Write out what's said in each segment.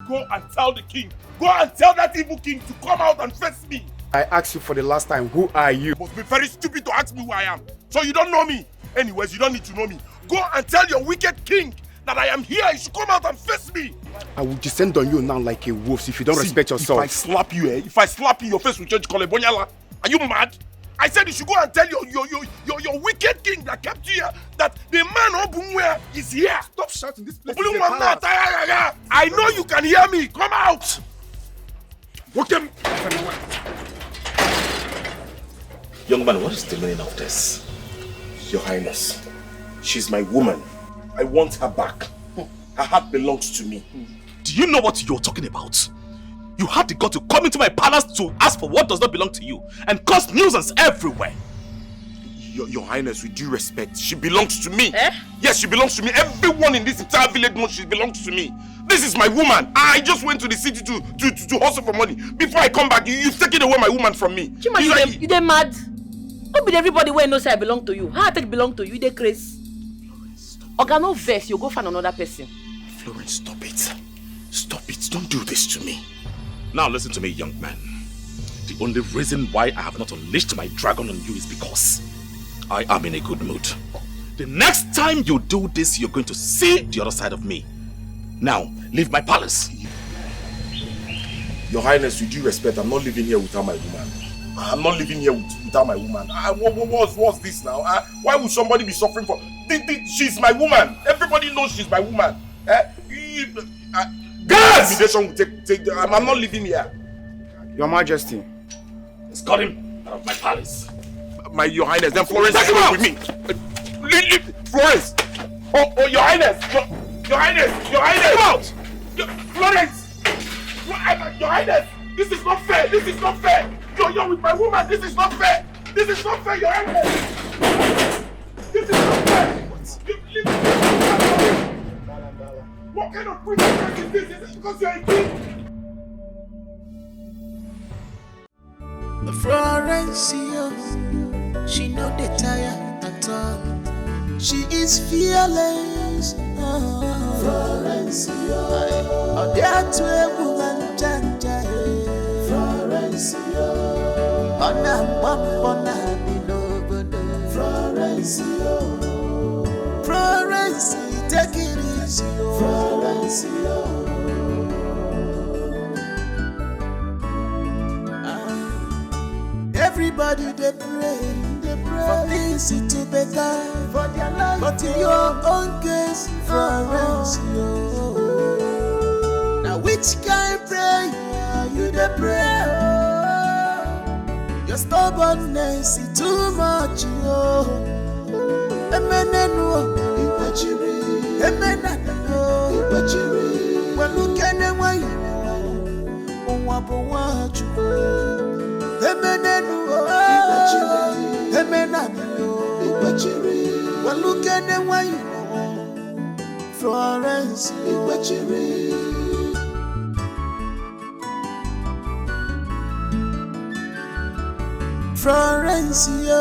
Go and tell the king. Go and tell that evil king to come out and face me. I asked you for the last time, who are you? You must be very stupid to ask me who I am. So you don't know me. Anyways, you don't need to know me. Go and tell your wicked king that I am here. You should come out and face me. I will descend on you now like a wolf if you don't respect yourself. If I slap you, if I slap you, your face will change color. Bonyala, are you mad? I said you should go and tell your wicked king that kept you here that the man Obumwe is here. Stop shouting, this place is a palace. I know you can hear me. Come out. Walk them. Young man, what is the meaning of this? Your Highness, she's my woman. I want her back. Her heart belongs to me. Do you know what you're talking about? You had the gut to come into my palace to ask for what does not belong to you and cause nuisance everywhere. Your Highness, with due respect, she belongs to me. Eh? Yes, she belongs to me. Everyone in this entire village knows she belongs to me. This is my woman. I just went to the city to hustle for money. Before I come back, you've taken away my woman from me. Chima, you dey mad? Don't be everybody where knows I belong to you. How I take belong to you? You dey crazy. Oga, no vex, you go find another person. Florence, stop it. Stop it. Don't do this to me. Now listen to me, young man. The only reason why I have not unleashed my dragon on you is because I am in a good mood. The next time you do this, you're going to see the other side of me. Now, leave my palace. Your Highness, with due respect, I'm not living here without my woman. I'm not living here without my woman. What's this now? Why would somebody be suffering for... She's my woman. Everybody knows she's my woman. Guards! I'm not living here. Your Majesty. Escort him out of my palace. Your Highness, then Florence is going with me. Florence! Oh, Your Highness! Your Highness! Your Highness! Come out! Florence! Your Highness! This is not fair! This is not fair! You're with my woman! This is not fair! This is not fair, Your Highness! This is not fair! What kind of privilege is this? Is it because you're a king? The Florencio, she no dey tire at all. She is fearless. Florencio, oh, there to a woman janja. Florencio, ona mapona bilobodo. Florencio, Florencio, take it easy. Florencio. Everybody they pray for things to better for their life. But in your own case, Florencio, now which kind prayer you they pray? Your stubbornness is too much. Emenenu ipachiri, emenanu ipachiri. When look at them, why you want to? Emenenu ipachiri, emenanu ipachiri. When look at them, why you Florence ipachiri. Florencio,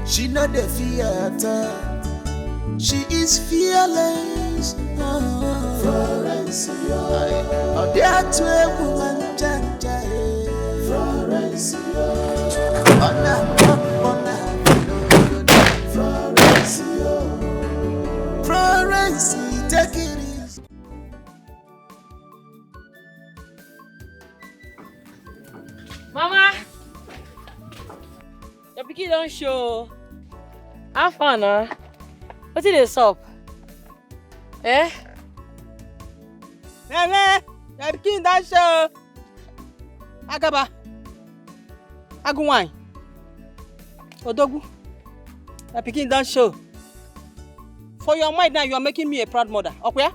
she not the theater. She is fearless. Florencio, oh, there to a woman janja. Florencio, Florencio, Florencio, take it easy. Mama, your pikin don't show. Have fun, huh? What is this up? Eh? Nene, your pikin don't show. Agaba, Agunwai, Odogu, your pikin don't show. For your mind now, you are making me a proud mother. Okay?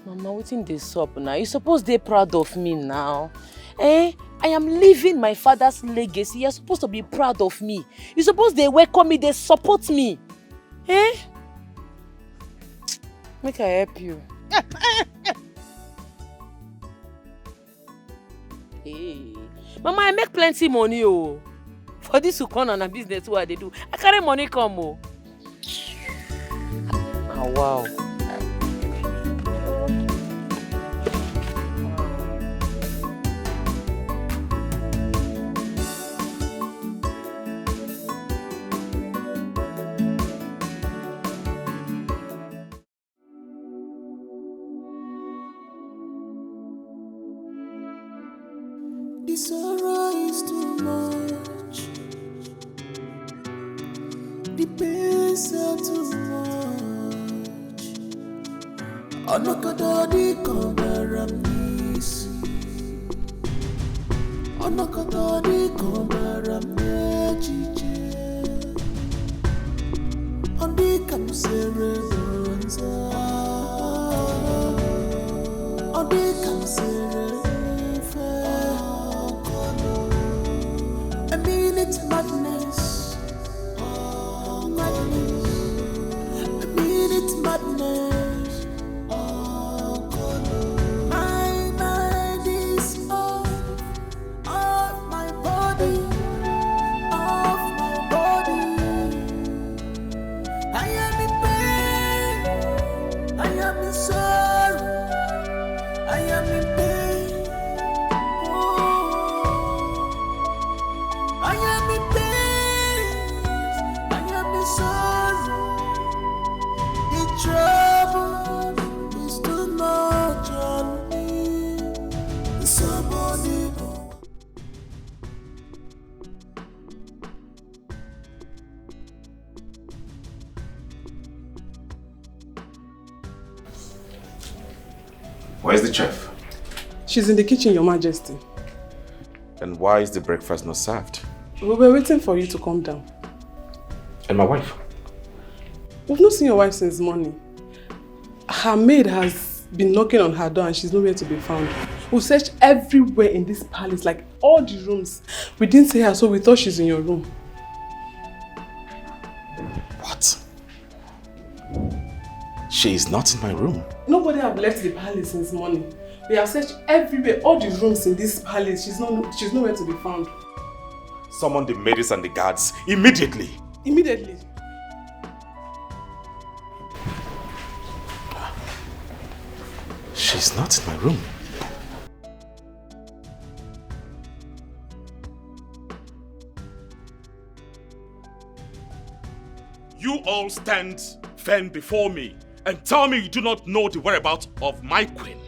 Mama, what's in this up now? You supposed to be proud of me now. Eh? I am living my father's legacy. You're supposed to be proud of me. You're supposed to welcome me, they support me. Eh? Make I help you. Hey. Mama, I make plenty money, oh. For this to come on a business, what they do. I carry money come, oh. Oh, wow. The sorrow is too much. The pains are too much. Anakadadi kambaramnisi. Anakadadi kambaramnejije. Andi kamsere bonza. Andi kamsere fe. I mean it's madness. Madness. I mean it's madness. My mind is off my body, off my body. I am in pain, I am in sorrow, I am in pain. I am in pain, I am in sorrow. The trouble is too much on me. Somebody. Where's the chef? She's in the kitchen, Your Majesty. And why is the breakfast not served? We were waiting for you to come down. And my wife? We've not seen your wife since morning. Her maid has been knocking on her door and she's nowhere to be found. We've searched everywhere in this palace, like all the rooms. We didn't see her, so we thought she's in your room. What? She is not in my room. Nobody have left the palace since morning. We have searched everywhere, all the rooms in this palace. She's nowhere to be found. Summon the maids and the guards immediately. Immediately. She's not in my room. You all stand firm before me and tell me you do not know the whereabouts of my queen.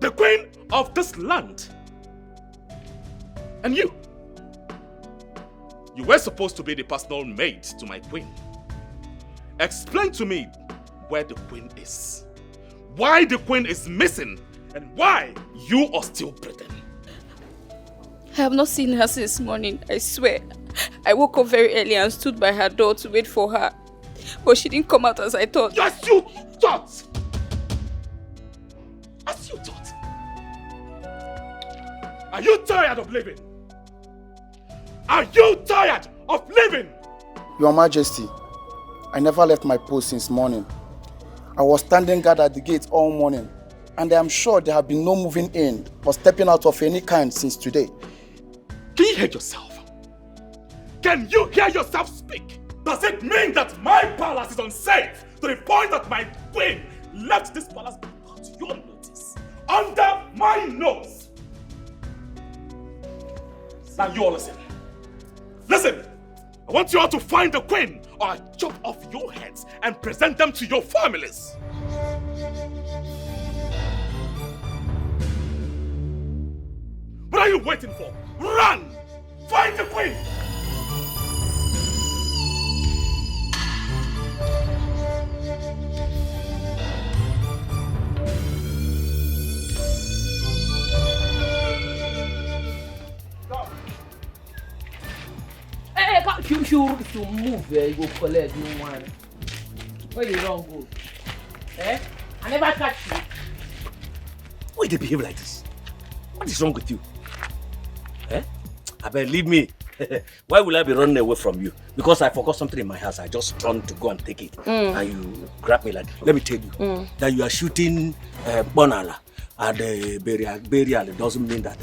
The queen of this land. And you were supposed to be the personal maid to my queen. Explain to me where the queen is. Why the queen is missing and why you are still breathing. I have not seen her since morning, I swear. I woke up very early and stood by her door to wait for her. But she didn't come out as I thought. As you thought! As you thought! Are you tired of living? Are you tired of living? Your Majesty, I never left my post since morning. I was standing guard at the gate all morning, and I am sure there have been no moving in or stepping out of any kind since today. Can you hear yourself? Can you hear yourself speak? Does it mean that my palace is unsafe to the point that my queen left this palace without your notice? Under my nose? Now you all listen. Listen! I want you all to find the queen or I chop off your heads and present them to your families. What are you waiting for? Run! Find the queen! If you move, you go collect no one. Where you wrong go? Eh? I never catch you. Why do you behave like this? What is wrong with you? Eh? I bet leave me. Why will I be running away from you? Because I forgot something in my house. I just turned to go and take it. And you grab me like, let me tell you, that you are shooting Bonala at the burial. It doesn't mean that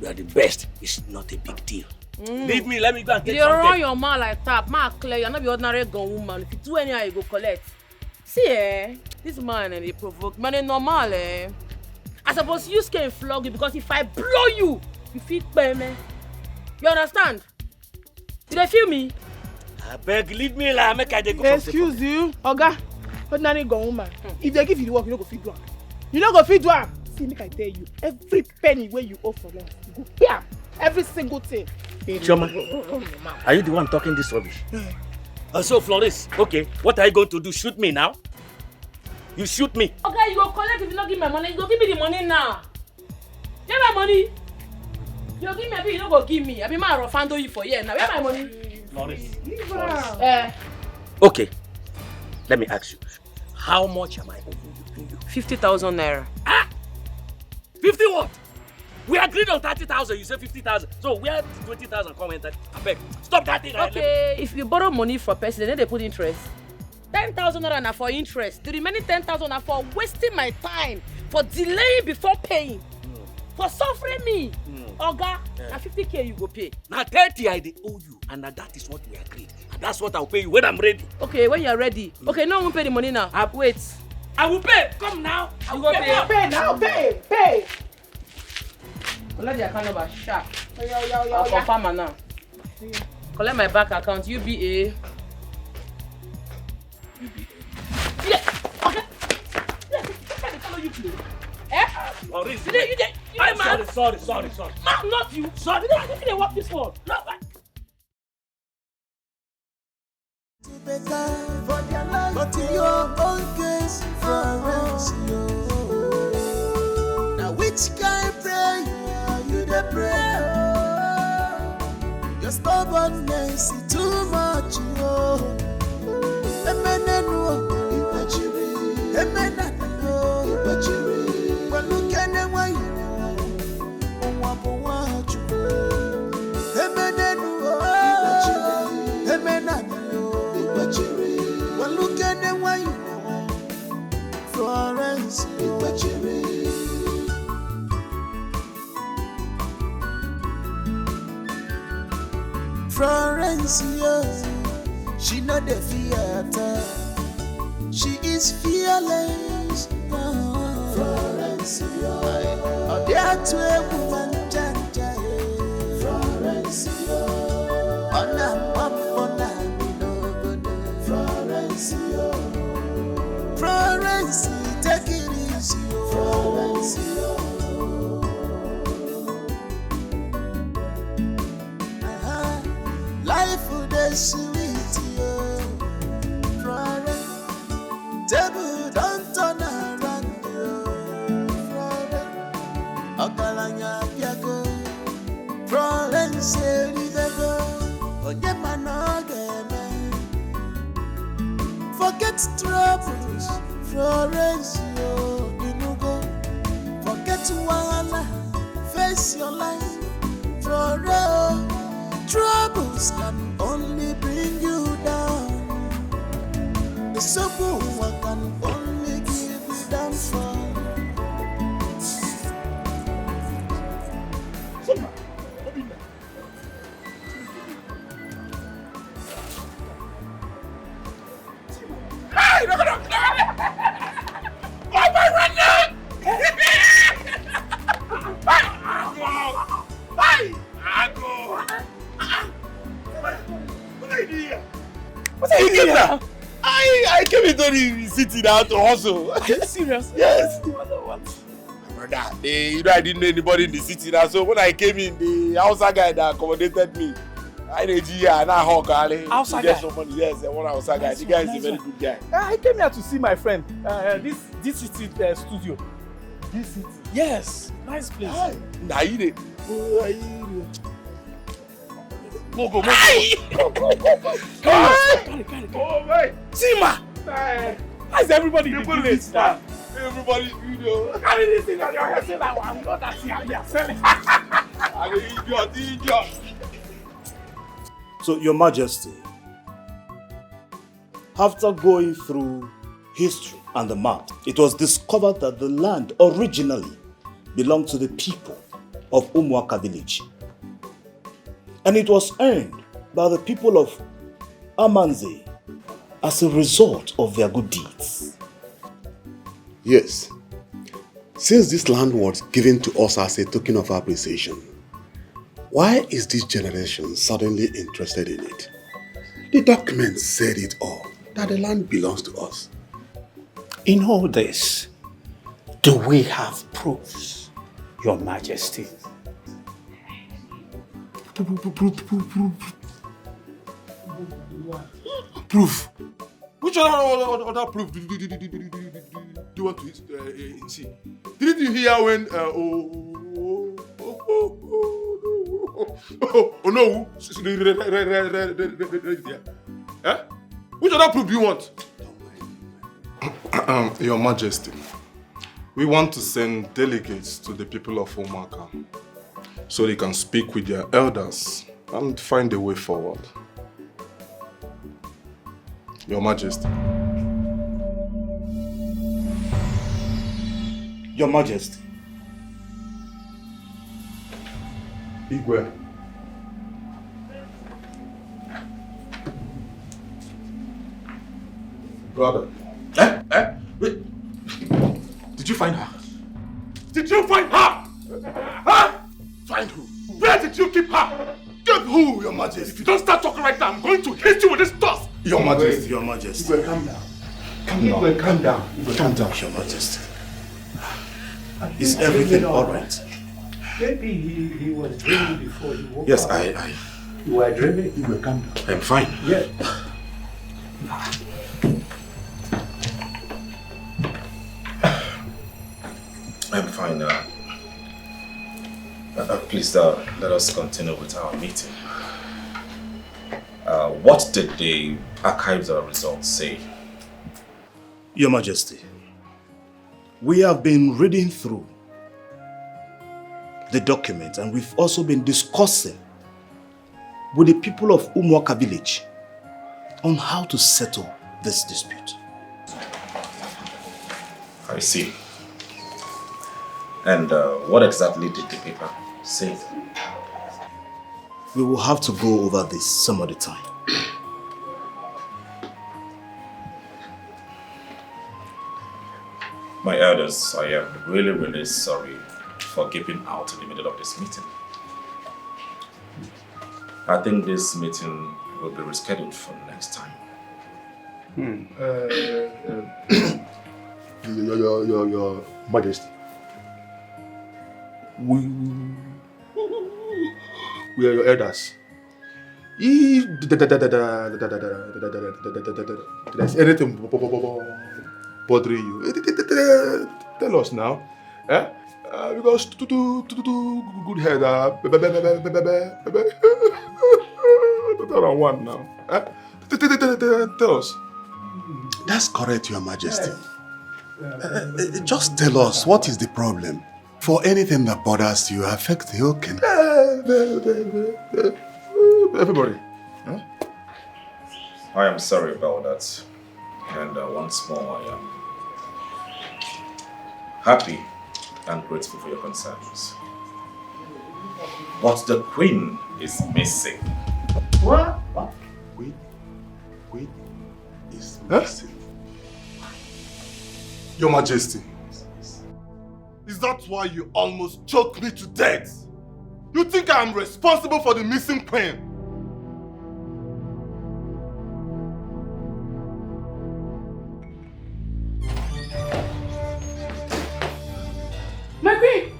you are the best. It's not a big deal. Leave me, let me go and get something. You run your mouth like that. Man, clear, you're not the ordinary gun woman. If you do anyhow, you go collect. See, this man, they provoke. Man, it's normal, I suppose you can flog you because if I blow you, you feel pay me. You understand? Did they feel me? I beg, leave me like make I go. Excuse you, Oga. Ordinary gun woman. If they give you the work, you don't go feed one. You don't go feed one. See, make I tell you, every penny where you owe for them, go bam. Every single thing. Chioma, are you the one talking this rubbish? So, Floris, okay, what are you going to do? Shoot me now? You shoot me. Okay, you go collect if you not give me my money. You go give me the money now. Get my money. You go give me a bit, you don't go give me. I be my refund you for here now. Where my money? Floris. Okay. Okay, let me ask you. How much am I owing you? 50,000 naira. 50 what? We agreed on 30,000. You said 50,000. So where did 20,000 come in? I beg, stop that thing. Okay, if you borrow money from person, then they put interest. 10,000 naira na for interest. The remaining 10,000 na for wasting my time, for delaying before paying, for suffering me. Oga, na 50K you go pay. Now 30 I dey owe you, and that is what we agreed. And that's what I'll pay you when I'm ready. Okay, when you're ready. Okay, no one will pay the money now. Wait. I will pay. Come now. You go pay. Pay now, pay. Collect the account number, sharp. Yo. I'll confirm her now. Collect my bank account, UBA. Yeah, okay. Yeah, somebody follow you play. I'm sorry. Man, not you. Sorry, I think they want this one. No, better for their life, but in your own case, Florence, now which kind pray you the pray? Your stubbornness is too much, well, look at them why you well, look at them why you Florence, Florence, she not the theater, she is fearless. Florence, oh, there to a woman, Florence, Florence, take it easy, Florence. Life would be sweet, Florence. Table don't turn around, Florence. Okalanya Piago, Florence, Lidago, Onyemanoge. Forget troubles, Florence, Inugo. Forget wahala, face your life, Florence. Troubles can only bring you down. The simple one can only give you downfall. I came into the city now to hustle. Are you serious? Yes. Brother, I didn't know anybody in the city now. So when I came in, the outside guy that accommodated me, I know and I hawk outside guy. Somebody, yes, one outside guy. The guy is a very good guy. I came here to see my friend. This city studio. This city. Yes, nice place. Nah, you did. Go. Carry. Oh, man. Sima! How's everybody in the village now? Everybody's video. Carry this thing on your head, say that one. Not that here, they are selling. I'm an idiot. So, Your Majesty, after going through history and the map, it was discovered that the land originally belonged to the people of Umuaka village. And it was earned by the people of Amanze as a result of their good deeds. Yes. Since this land was given to us as a token of appreciation, why is this generation suddenly interested in it? The documents said it all, that the land belongs to us. In all this, do we have proofs, Your Majesty? Proof. Which other proof do you want to see? Didn't you hear when no, eh? Which other proof do you want? Your Majesty, we want to send delegates to the people of Umuaka so they can speak with their elders and find a way forward. Your Majesty. Your Majesty. Igwe. Brother. Wait. Did you find her? Did you find her? Huh? Find who? Where did you keep her? Keep who, Your Majesty? If you don't start talking right now, I'm going to hit you with this dust. Your Majesty. Your Majesty. Igwe, calm down. Calm down. Calm down. Calm down, Your Majesty. Is everything alright? Maybe he was dreaming before he woke Yes, up. You were dreaming? You were calm down. I'm fine. Yeah. I'm fine. Please, let us continue with our meeting. What did the archives results say? Your Majesty, we have been reading through the document and we've also been discussing with the people of Umuaka village on how to settle this dispute. I see. And what exactly did the paper say? We will have to go over this some other time. My elders, I am really sorry for giving out in the middle of this meeting. I think this meeting will be rescheduled for next time. Your Majesty. We are your elders. If there's anything bothering you, tell us now. Eh? Because to good head, one now. Eh? Tell us. That's correct, Your Majesty. Just tell us, what is the problem? For anything that bothers you, affects the whole kingdom. Everybody. Huh? I am sorry about that. And once more, I am happy and grateful for your concerns. But the queen is missing. What? Queen is missing. Your Majesty. Is that why you almost choked me to death? You think I am responsible for the missing queen? My queen!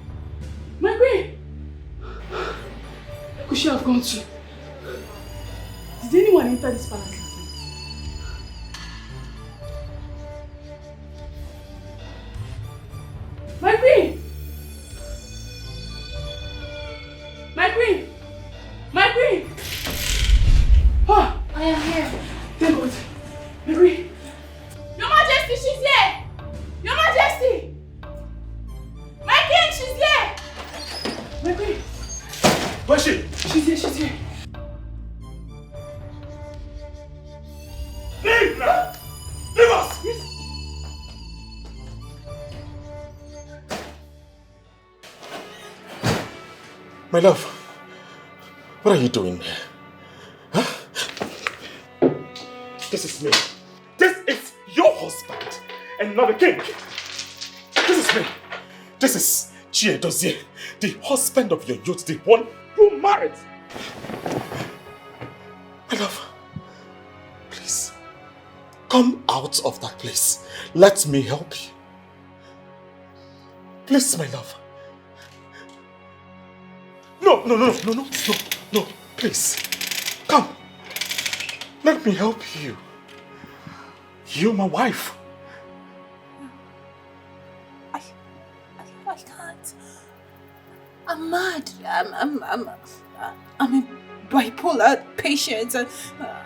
My queen! Could she have gone to? Did anyone enter this palace last night? My queen! My queen! My queen! Oh, I am here. Thank God. My queen! Your Majesty, she's here! Your Majesty! My king, she's here! My queen! Where's she? She's here, she's here. Leave now! Leave us! Yes. My love, what are you doing here? Huh? This is me. This is your husband and not the king. This is me. This is Chiedozie, the husband of your youth, the one you married. My love, please, come out of that place. Let me help you. Please, my love. No, No, please. Come. Let me help you. You're my wife. I can't. I'm mad. I'm a bipolar patient.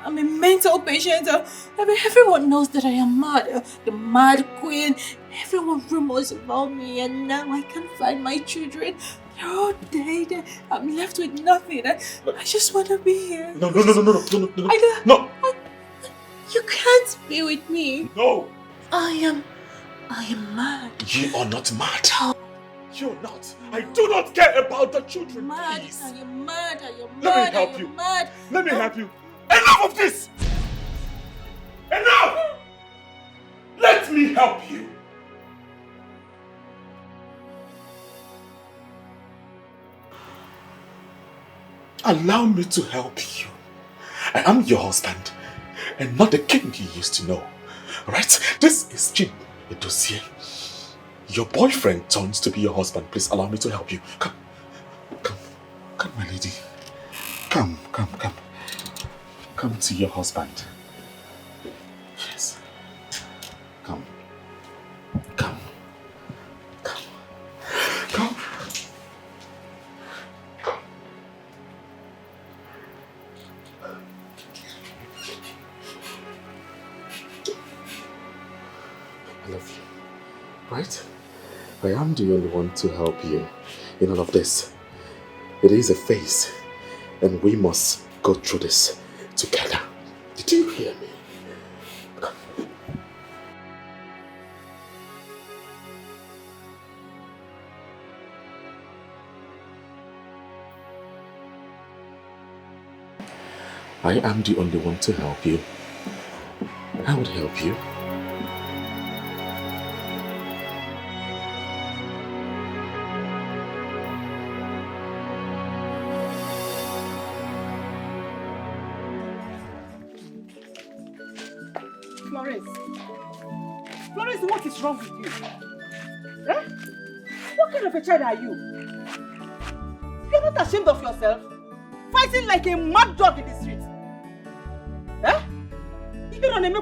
I'm a mental patient. Everyone knows that I am mad. The mad queen. Everyone rumors about me, and now I can't find my children. They're all dead. I'm left with nothing. I just want to be here. No. You can't be with me. No. I am mad. You are not mad. You're not. I do not care about the children. Mad. Please. Are you mad? Are you mad? Let me help you. Mad? Let me help you. Enough of this! Enough! Let me help you. Allow me to help you. I am your husband and not the king you used to know. Right? This is Jim Edozie. Your boyfriend turns to be your husband. Please allow me to help you. Come, my lady. Come. Come to your husband. Yes. Come. I love you. Right? I am the only one to help you in all of this. It is a phase, and we must go through this together. Did you hear me? Come. I am the only one to help you. I would help you. Florence, what is wrong with you? Eh? What kind of a child are you? You're not ashamed of yourself? Fighting like a mad dog in the street? Eh? You don't know.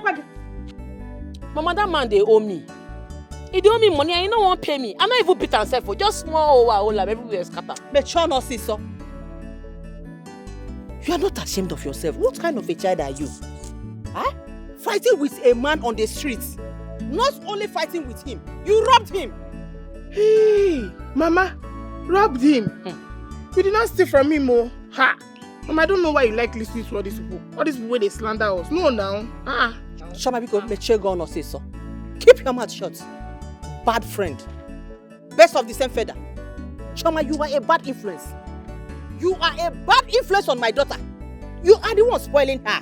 Mama, that man, they owe me. He don't owe me money and he don't want to pay me. I'm not even beat myself for just small over everywhere scatter. But you're not so. You are not ashamed of yourself. What kind of a child are you? Huh? Fighting with a man on the streets. Not only fighting with him, you robbed him. Hey, Mama, robbed him. You did not steal from him, oh. Ha! Mama, I don't know why you like listening to all these people. All these people, they slander us. No, now. Shama, because Mechego no say so. Keep your mouth shut. Bad friend. Best of the same feather. Shama, you are a bad influence. You are a bad influence on my daughter. You are the one spoiling her.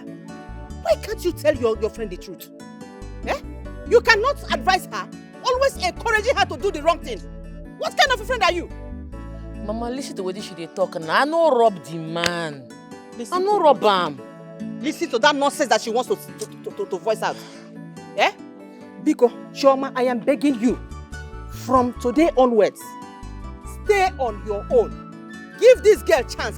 Why can't you tell your friend the truth? Eh? You cannot advise her, always encouraging her to do the wrong thing. What kind of a friend are you? Mama, listen to the way she dey talk. I no rob the man. I no rob him. Listen to that nonsense that she wants to voice out. Eh? Biko, Chioma, I am begging you. From today onwards, stay on your own. Give this girl a chance.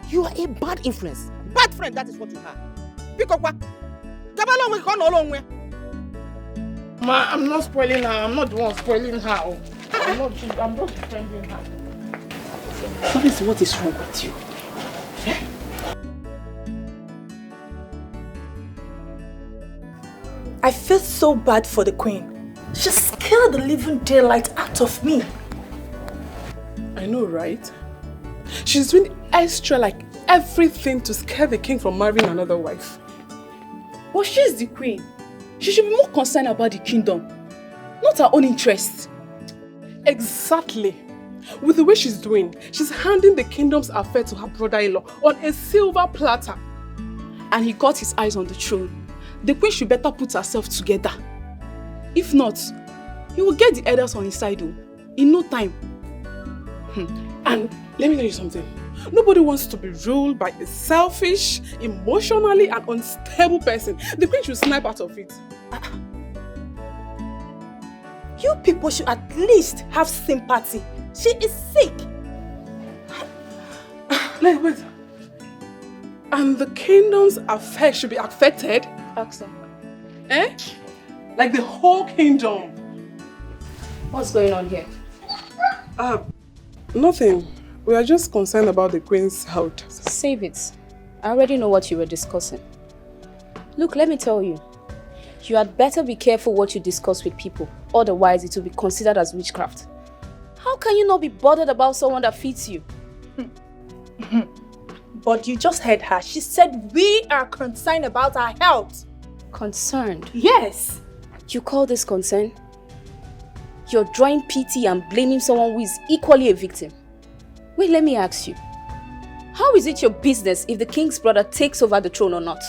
You are a bad influence. Bad friend, that is what you are. Biko, what? Ma, I'm not spoiling her. I'm not the one spoiling her. I'm just defending her. What is wrong with you? Eh? I feel so bad for the queen. She scared the living daylight out of me. I know, right? She's doing extra like everything to scare the king from marrying another wife. But she's the queen. She should be more concerned about the kingdom, not her own interests. Exactly. With the way she's doing, she's handing the kingdom's affair to her brother-in-law on a silver platter. And he got his eyes on the throne. The queen should better put herself together. If not, he will get the elders on his side in no time. And let me tell you something. Nobody wants to be ruled by a selfish, emotionally and unstable person. The queen should snap out of it. You people should at least have sympathy. She is sick. Wait. And the kingdom's effect should be affected? Ask her. Eh? Like the whole kingdom. What's going on here? Nothing. We are just concerned about the queen's health. Save it. I already know what you were discussing. Look, let me tell you. You had better be careful what you discuss with people. Otherwise, it will be considered as witchcraft. How can you not be bothered about someone that feeds you? But you just heard her. She said we are concerned about our health. Concerned? Yes. You call this concern? You're drawing pity and blaming someone who is equally a victim. Wait, let me ask you. How is it your business if the king's brother takes over the throne or not?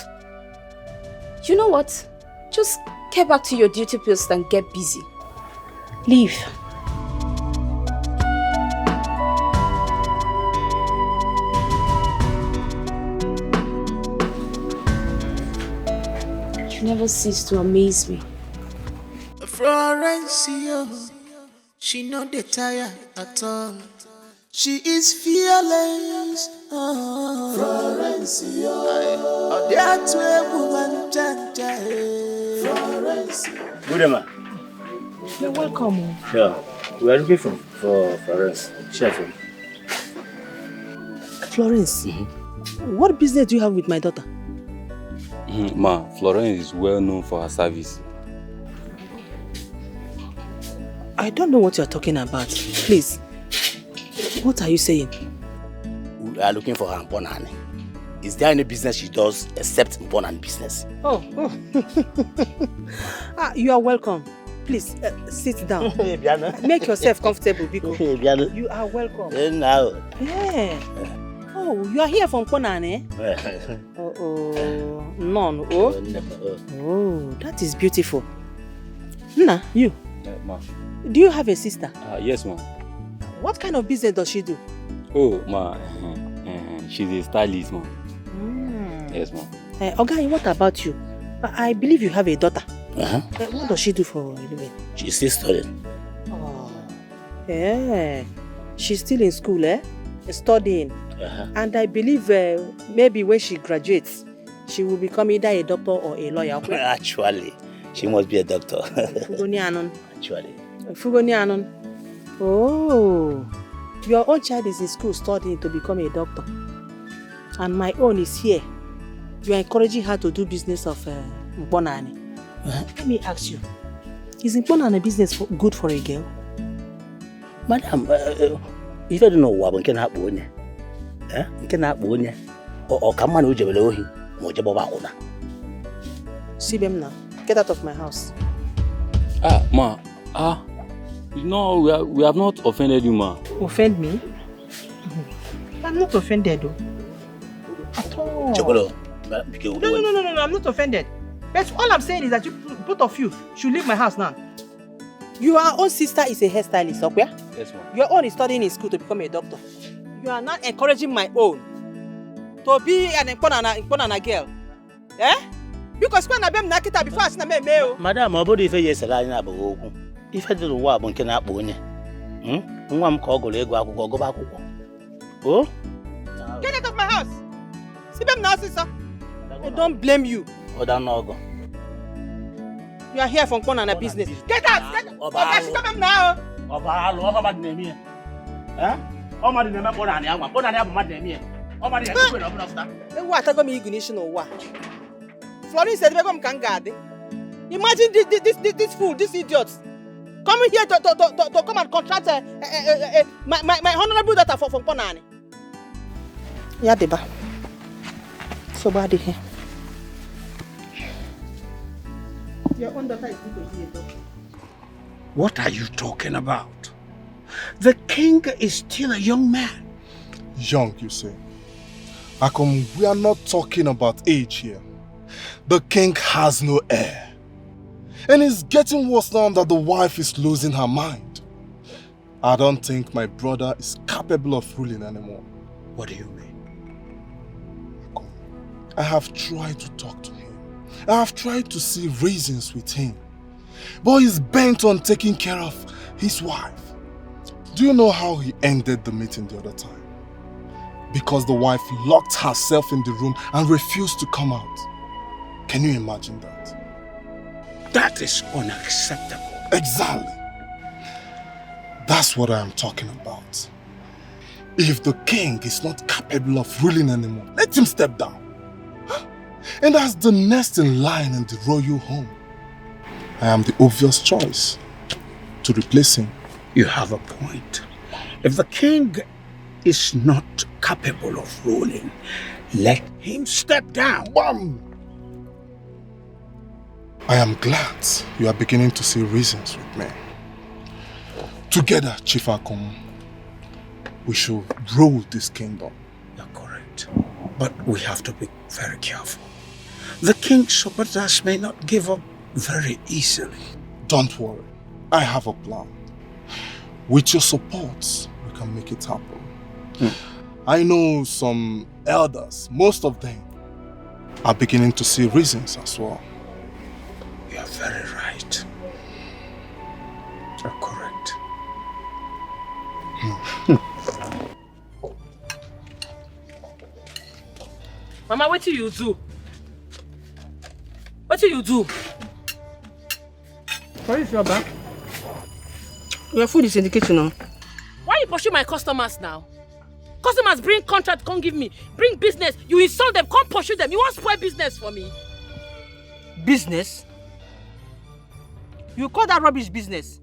You know what? Just get back to your duty post and get busy. Leave. You never cease to amaze me. Florencio, she not the tired at all. She is fearless. Florencio, that's where woman chanta. Florencio. Good man. You're welcome. Yeah, we are looking for Florence. Chef. Florence, what business do you have with my daughter? Ma, Florence is well known for her service. I don't know what you're talking about. Please, what are you saying? We are looking for her Mponani. Is there any business she does except Mponani business? Oh. You are welcome. Please, sit down. Make yourself comfortable, Biko. You are welcome. Yeah. Oh, you are here from Mponani? None. Oh, that is beautiful. Nna, you. Ma. Do you have a sister? Yes, ma. What kind of business does she do? Oh, ma. She's a stylist, ma. Yes, ma. Oga, what about you? I believe you have a daughter. What does she do for a living? She's still studying. Oh. Yeah. She's still in school, studying. And I believe maybe when she graduates, she will become either a doctor or a lawyer. Actually, she must be a doctor. Fugonianon. Actually. Fugonianon. Oh. Your own child is in school studying to become a doctor. And my own is here. You are encouraging her to do business of Mponani. Let me ask you. Is Mponani business good for a girl? Madam, if I don't know what can happen, or come on with your Sibem now. Get out of my house. Ma. No, we have not offended you, ma. Offend me? I'm not offended, though. At all. No, I'm not offended. But all I'm saying is that you, both of you, should leave my house now. Your own sister is a hairstylist, okay? Yes, ma'am. Your own is studying in school to become a doctor. You are not encouraging my own to be an Mponana girl. Eh? Because when I am naked before I see my mail. Madam, my body is yes, if I don't want one can happen. One call go back. Oh? Get out of my house! See them now, sister. I don't blame you. Oh, don't know. You are here from Mponana business. Get out! Get out! Okay, she come now. Florence said, imagine this fool, this idiot, coming here to come and contract my honorable daughter from Mponani. Yeah, Deba. So bad here. Your own daughter is good to hear, though. What are you talking about? The king is still a young man. Young, you say? Akom, we are not talking about age here. The king has no heir. And it's getting worse now that the wife is losing her mind. I don't think my brother is capable of ruling anymore. What do you mean? I have tried to talk to him. I have tried to see reasons with him. But he's bent on taking care of his wife. Do you know how he ended the meeting the other time? because the wife locked herself in the room and refused to come out. Can you imagine that? That is unacceptable. Exactly. That's what I am talking about. If the king is not capable of ruling anymore, let him step down. And as the next in line in the royal home, I am the obvious choice to replace him. You have a point. If the king is not capable of ruling, let him step down. Bam! I am glad you are beginning to see reasons with me. Together, Chief Akom, we should rule this kingdom. You're correct. But we have to be very careful. The king's supporters may not give up very easily. Don't worry. I have a plan. With your support, we can make it happen. I know some elders, most of them are beginning to see reasons as well. You are very right. You're correct. Mama, what do you do? What do you do? Where is your bag? Your food is in the kitchen now. Why you pursue my customers now? Customers bring contract, come give me. Bring business, you insult them, come pursue them. You want to spoil business for me? Business? You call that rubbish business?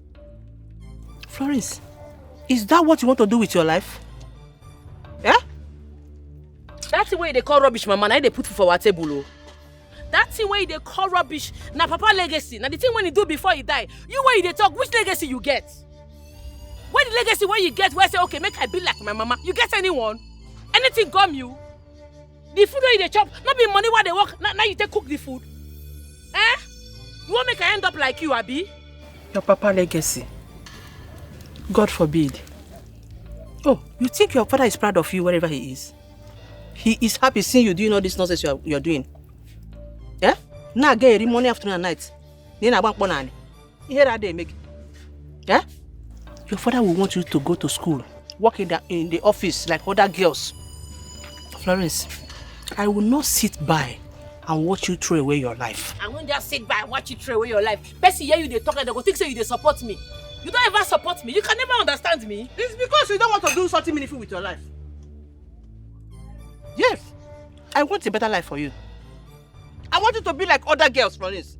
Florence, is that what you want to do with your life? Yeah? That's the way they call rubbish, mama. Now they put food for our table. Oh. That's the way they call rubbish. Now papa legacy. Now the thing when he do before he die. You where they talk, which legacy you get? Where the legacy where you get where I say, okay, make I be like my mama. You get anyone? Anything come you? The food where they chop, not be money while they work. Now you take cook the food. Eh? You want make I end up like you, Abi? Your papa legacy. God forbid. Oh, you think your father is proud of you wherever he is? He is happy seeing you doing all this nonsense you're doing. Yeah? Now get money afternoon and night. Then I want money. Here are they make. Yeah? Your father will want you to go to school, work in the office like other girls. Florence, I will not sit by and watch you throw away your life. I won't just sit by and watch you throw away your life. Person hear you they talk and they go think say you they support me. You don't ever support me. You can never understand me. It's because you don't want to do something meaningful with your life. Yes, I want a better life for you. I want you to be like other girls, Florence.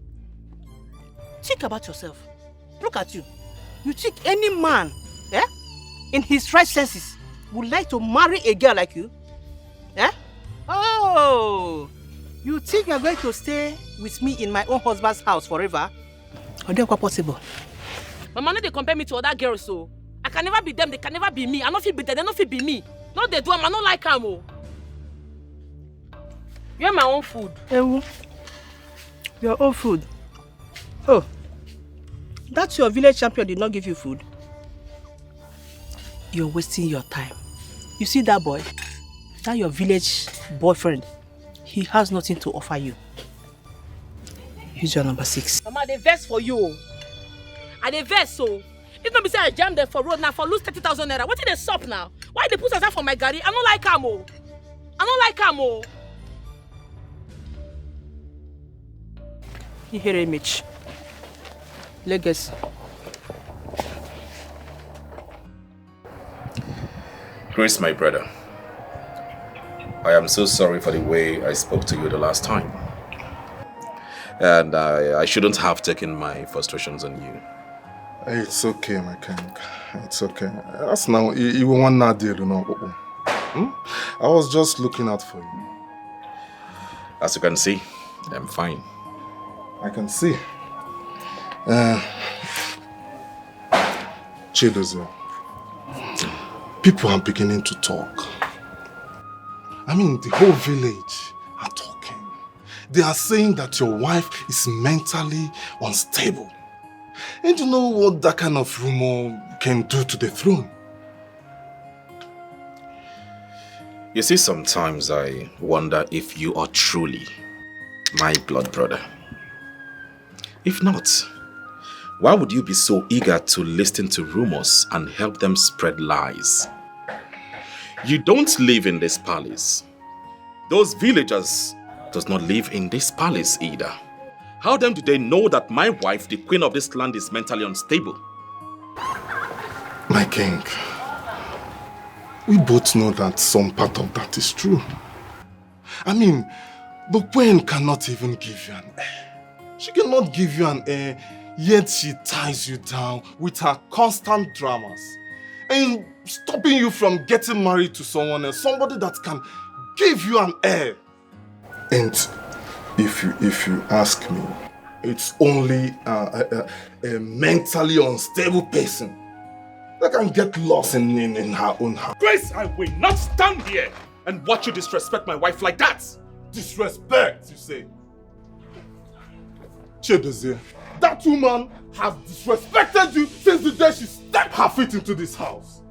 Think about yourself. Look at you. You think any man, in his right senses, would like to marry a girl like you? Yeah? Oh, you think you're going to stay with me in my own husband's house forever? Or that's quite possible. Mama, no, they compare me to other girls, so I can never be them. They can never be me. I don't feel be them. They don't feel be me. No, they do. I don't like them. Oh. You have my own food. Ewu, your own food. Oh, that's your village champion did not give you food. You're wasting your time. You see that boy? That your village boyfriend. He has nothing to offer you. Use your number 6. Mama, they vex for you. And they vex so. If not be say I jam them for road now for lose 30,000 naira. What did they stop now? Why they put us out for my garden? I don't like Amo. I don't like Amo. You hear Mitch? Legacy. Grace, my brother, I am so sorry for the way I spoke to you the last time. And I shouldn't have taken my frustrations on you. It's okay, my king. It's okay. That's now, you want that deal, you know. I was just looking out for you. As you can see, I'm fine. I can see. Chidozie, people are beginning to talk. I mean, the whole village are talking. They are saying that your wife is mentally unstable. And you know what that kind of rumor can do to the throne? You see, sometimes I wonder if you are truly my blood brother. If not, why would you be so eager to listen to rumors and help them spread lies? You don't live in this palace. Those villagers does not live in this palace either. How then do they know that my wife, the queen of this land, is mentally unstable? My king, we both know that some part of that is true. I mean, the queen cannot even give you an heir. She cannot give you an heir, yet she ties you down with her constant dramas and stopping you from getting married to someone else, somebody that can give you an heir. And if you ask me, it's only a mentally unstable person that can get lost in her own heart. Grace, I will not stand here and watch you disrespect my wife like that. Disrespect, you say? Chidozie, that woman has disrespected you since the day she stepped her feet into this house.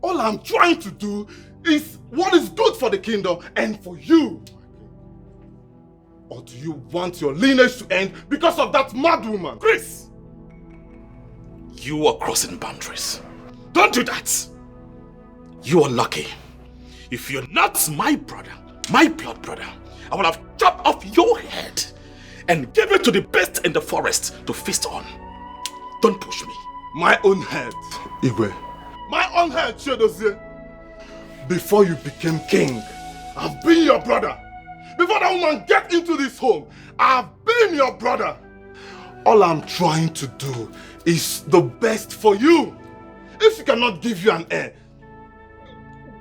All I'm trying to do is what is good for the kingdom and for you. Or do you want your lineage to end because of that mad woman? Grace, you are crossing boundaries. Don't do that. You are lucky. If you're not my brother, my blood brother, I would have chopped off your head and give it to the beast in the forest to feast on. Don't push me. My own head, Igwe. My own head, Chidozie. Before you became king, I've been your brother. Before that woman get into this home, I've been your brother. All I'm trying to do is the best for you. If she cannot give you an heir,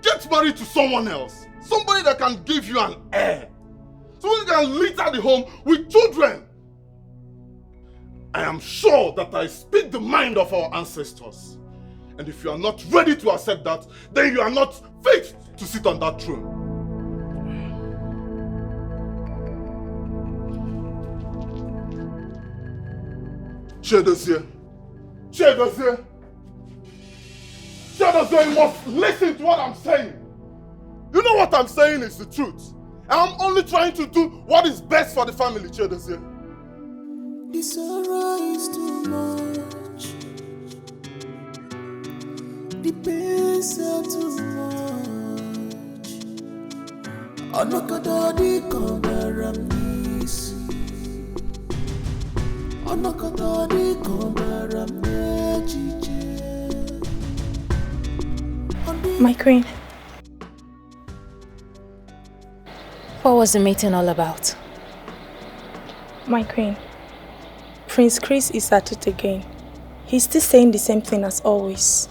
get married to someone else. Somebody that can give you an heir. Someone that can litter the home with children. I am sure that I speak the mind of our ancestors. And if you are not ready to accept that, then you are not fit to sit on that throne. Chidozie, you must listen to what I'm saying. You know what I'm saying is the truth. I'm only trying to do what is best for the family, Chidozie. The sorrow is too much. The pains are too much. Anakadadi Komaramnis. Anakadadi Komaramnejiche. My queen. What was the meeting all about? My queen. Prince Chris is at it again. He's still saying the same thing as always.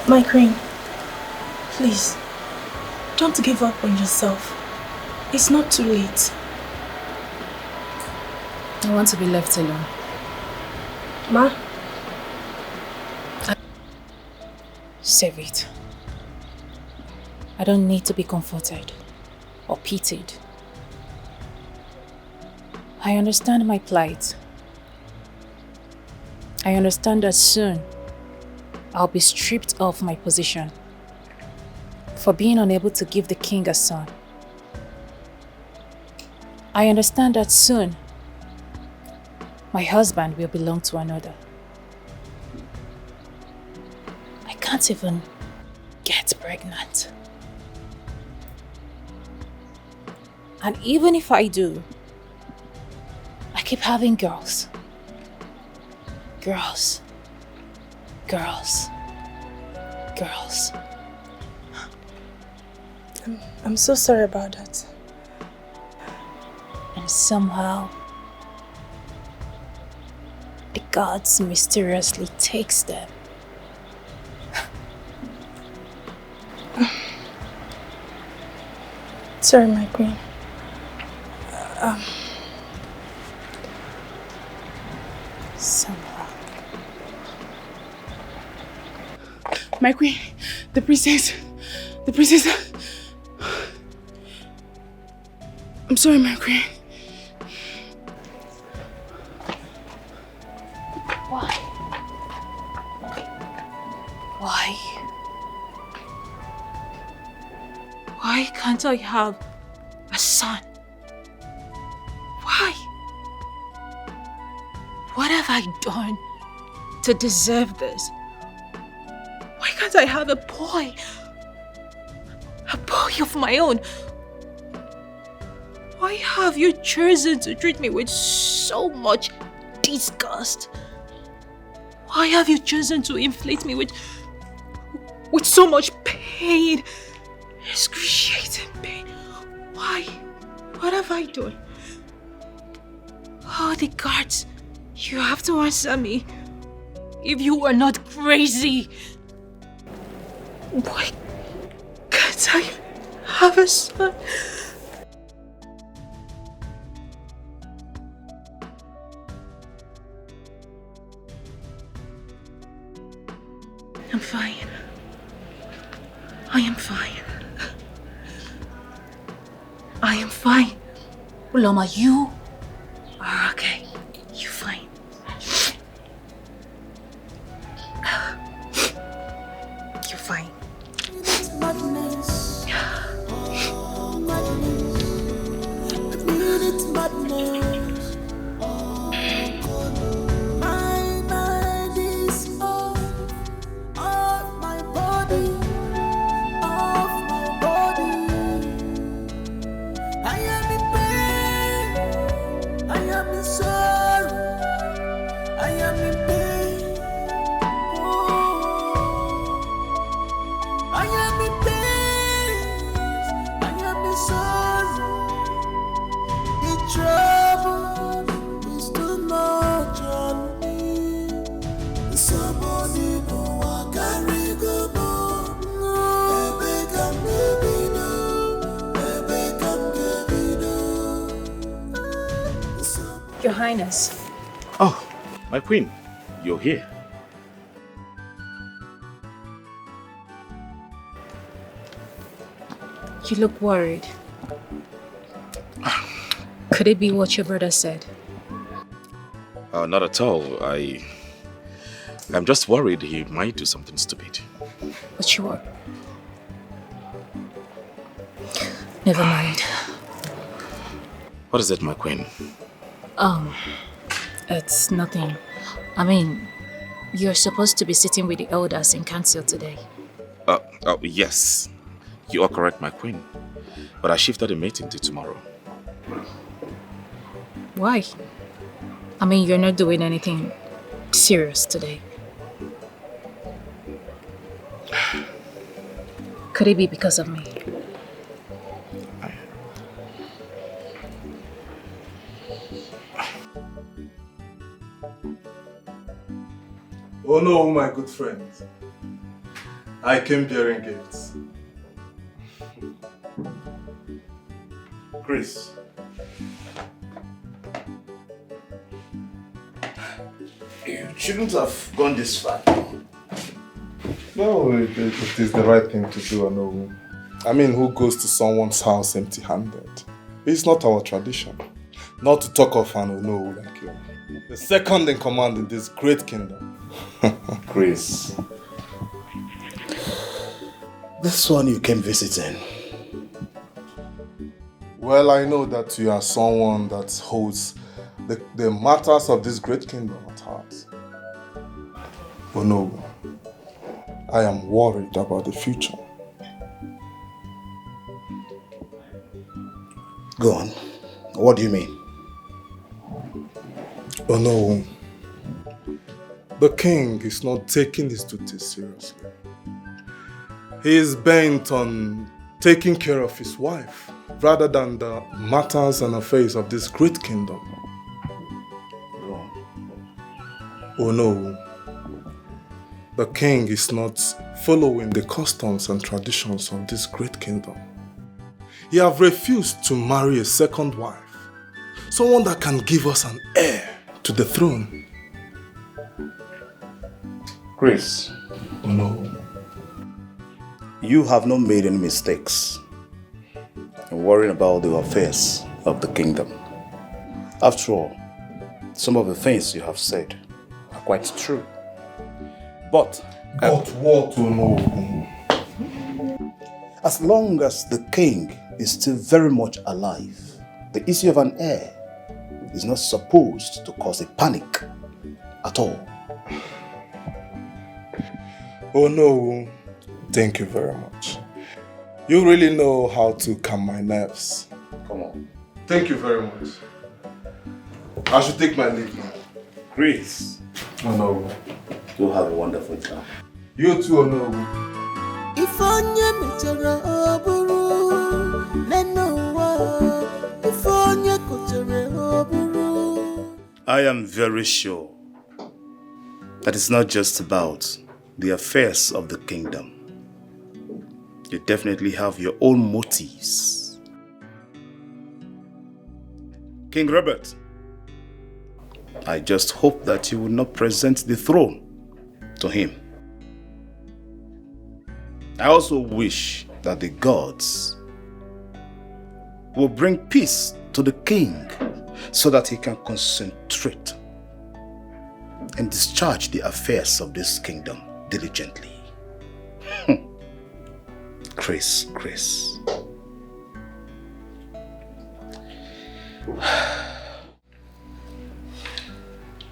My queen, please, don't give up on yourself. It's not too late. I want to be left alone. Ma? Save it. I don't need to be comforted or pitied. I understand my plight. I understand that soon I'll be stripped of my position for being unable to give the king a son. I understand that soon my husband will belong to another. I can't even get pregnant. And even if I do, I keep having girls. Girls. I'm so sorry about that. And somehow, the gods mysteriously takes them. Sorry, my queen. Somehow. My queen, the princess. I'm sorry, my queen. can't I have a son? Why? What have I done to deserve this? Why can't I have a boy? A boy of my own? Why have you chosen to treat me with so much disgust? Why have you chosen to inflict me with so much pain? Excruciating pain. Why? What have I done? Oh, the guards, you have to answer me. If you are not crazy, why can't I have a son? I'm fine. I am fine. I am fine. Uloma, you are okay. You're fine. You're fine. Madness. Oh, madness. I mean it's madness. Oh, my mind is off my body. Off my body. I am in pain. I am in sorrow. I am in pain. I am in pain, I am in sorrow, the trouble is too much on me. Somebody know I carry go more. Baby, come baby no, baby, come baby no. Your Highness. Oh, my queen, you're here. You look worried. Could it be what your brother said? Not at all. I'm just worried he might do something stupid. But you are. Never mind. What is it, my queen? It's nothing. I mean, you're supposed to be sitting with the elders in council today. Yes. You are correct, my queen. But I shifted the meeting to tomorrow. Why? I mean, you're not doing anything serious today. Could it be because of me? Oh no, my good friend. I came bearing gifts. Chris. You shouldn't have gone this far. No, it is the right thing to do, Onowu. I mean, who goes to someone's house empty-handed? It's not our tradition. Not to talk of an Onowu like you. The second in command in this great kingdom. Chris. This one you came visiting. Well, I know that you are someone that holds the matters of this great kingdom at heart. Onowu, I am worried about the future. Go on. What do you mean? Onowu, the king is not taking his duties seriously. He is bent on taking care of his wife rather than the matters and affairs of this great kingdom. Onowu, the king is not following the customs and traditions of this great kingdom. He have refused to marry a second wife, someone that can give us an heir to the throne. Chris. Onowu. You have not made any mistakes in worrying about the affairs of the kingdom. After all, some of the things you have said are quite true. But what, Onowu? As long as the king is still very much alive. The issue of an heir is not supposed to cause a panic at all. Oh no, thank you very much. You really know how to calm my nerves. Come on. Thank you very much. I should take my leave now. Chris. Oh no. You have a wonderful time. You too, oh no. If onye mechara oburu, neno if onye kotere oburu. I am very sure that it's not just about the affairs of the kingdom. You definitely have your own motives. King Robert, I just hope that you will not present the throne to him. I also wish that the gods will bring peace to the king so that he can concentrate and discharge the affairs of this kingdom diligently. Chris.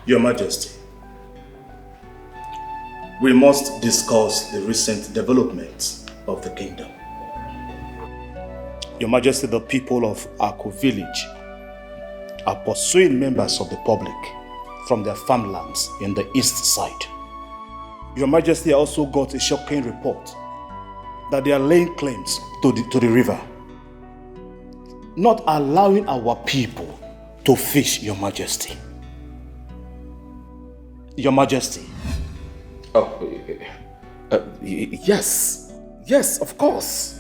Your Majesty, we must discuss the recent developments of the kingdom. Your Majesty, the people of Ako village are pursuing members of the public from their farmlands in the east side. Your Majesty also got a shocking report that they are laying claims to the river, not allowing our people to fish, Your Majesty. Your Majesty. Oh, yes. Yes, of course.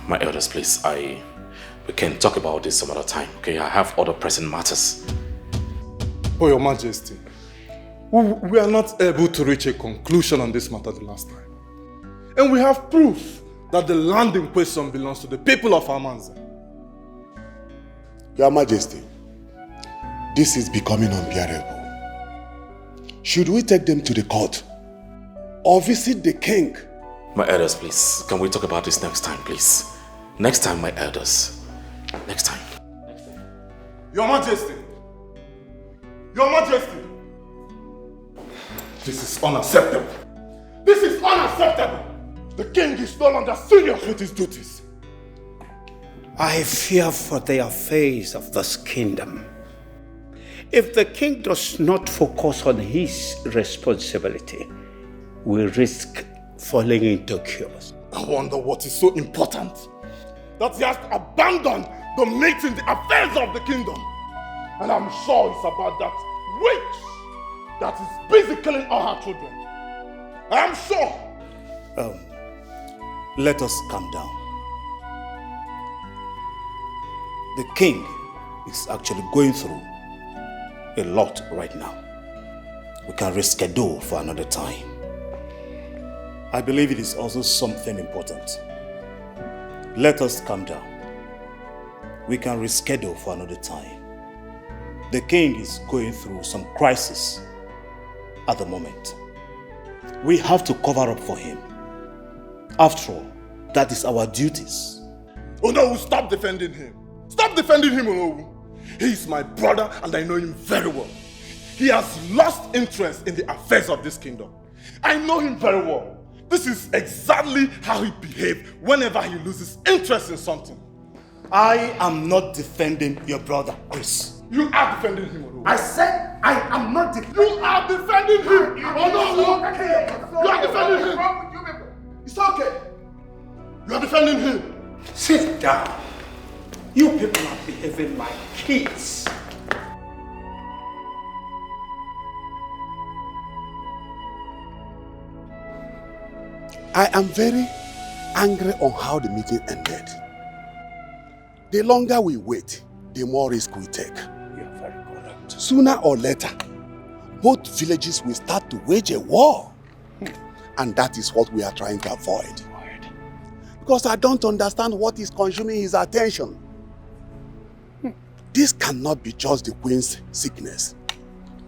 My elders, please, we can talk about this some other time, okay? I have other pressing matters. Oh, Your Majesty, we are not able to reach a conclusion on this matter the last time. And we have proof that the land in question belongs to the people of Amanza. Your Majesty, this is becoming unbearable. Should we take them to the court or visit the king? My elders, please, can we talk about this next time, please? Next time, my elders. Next time. Your Majesty! Your Majesty! This is unacceptable. This is unacceptable! The king is no longer serious with his duties. I fear for the affairs of this kingdom. If the king does not focus on his responsibility, we risk falling into chaos. I wonder what is so important that he has abandoned the mates in the affairs of the kingdom. And I'm sure it's about that witch that is busy killing all her children. I'm sure. Let us calm down. The king is actually going through a lot right now. We can reschedule for another time. I believe it is also something important. Let us calm down. We can reschedule for another time. The king is going through some crisis at the moment. We have to cover up for him. After all, that is our duties. Oh no, stop defending him. Stop defending him, Olowu. He is my brother and I know him very well. He has lost interest in the affairs of this kingdom. I know him very well. This is exactly how he behaves whenever he loses interest in something. I am not defending your brother, Chris. You are defending him, Olowu. I said I am not defending You are defending him! You are defending him! It's okay. You are defending him. Sit down. You people are behaving like kids. I am very angry on how the meeting ended. The longer we wait, the more risk we take. You are very correct. Sooner or later, both villages will start to wage a war. And that is what we are trying to avoid. Because I don't understand what is consuming his attention. this cannot be just the queen's sickness.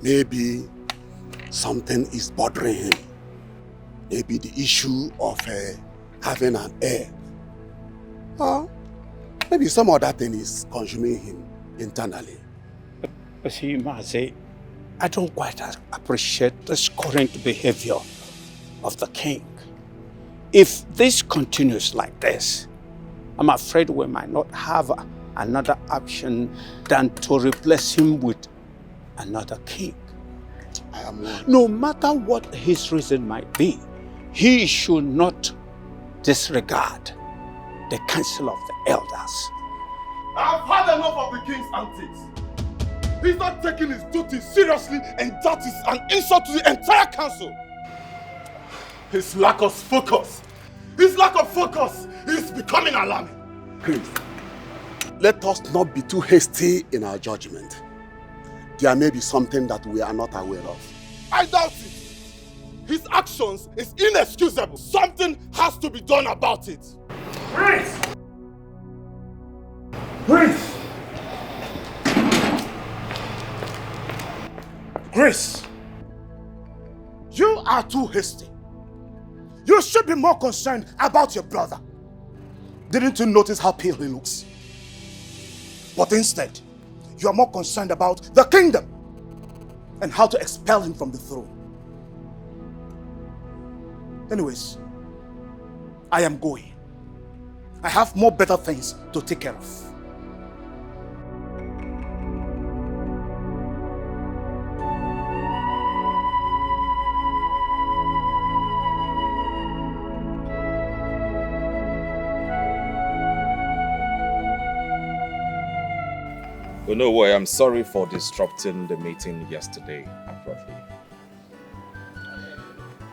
Maybe something is bothering him. Maybe the issue of having an heir. Or maybe some other thing is consuming him internally. But see, Mazi, I don't quite appreciate this current behavior of the king. If this continues like this, I'm afraid we might not have another option than to replace him with another king. No matter what his reason might be, he should not disregard the council of the elders. I've had enough of the king's antics. He's not taking his duty seriously, and that is an insult to the entire council. His lack of focus is becoming alarming. Please, let us not be too hasty in our judgment. There may be something that we are not aware of. I doubt it. His actions is inexcusable. Something has to be done about it. Prince! Prince! Grace, you are too hasty. You should be more concerned about your brother. Didn't you notice how pale he looks? But instead, you are more concerned about the kingdom and how to expel him from the throne. Anyways, I am going. I have more better things to take care of. You know what? I'm sorry for disrupting the meeting yesterday abruptly.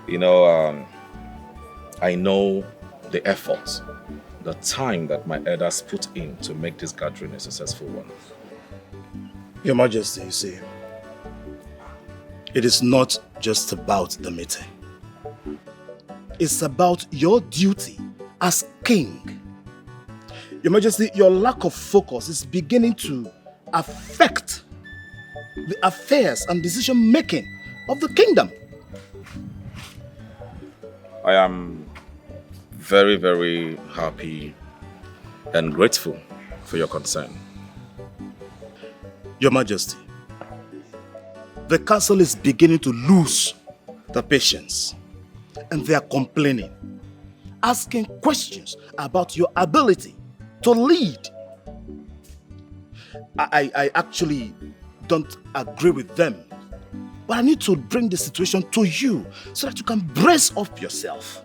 You know, I know the effort, the time that my elders put in to make this gathering a successful one. Your Majesty, you see, it is not just about the meeting. It's about your duty as king. Your Majesty, your lack of focus is beginning to affect the affairs and decision-making of the kingdom. I am very, very happy and grateful for your concern. Your Majesty, the council is beginning to lose the patience, and they are complaining, asking questions about your ability to lead. I actually don't agree with them, but I need to bring the situation to you so that you can brace up yourself.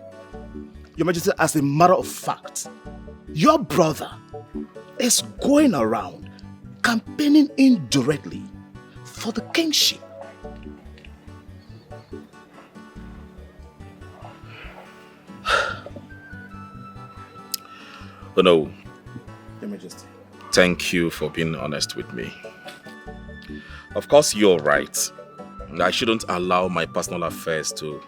Your Majesty, as a matter of fact, your brother is going around campaigning indirectly for the kingship. Oh no. Your Majesty. Thank you for being honest with me. Of course, you're right. I shouldn't allow my personal affairs to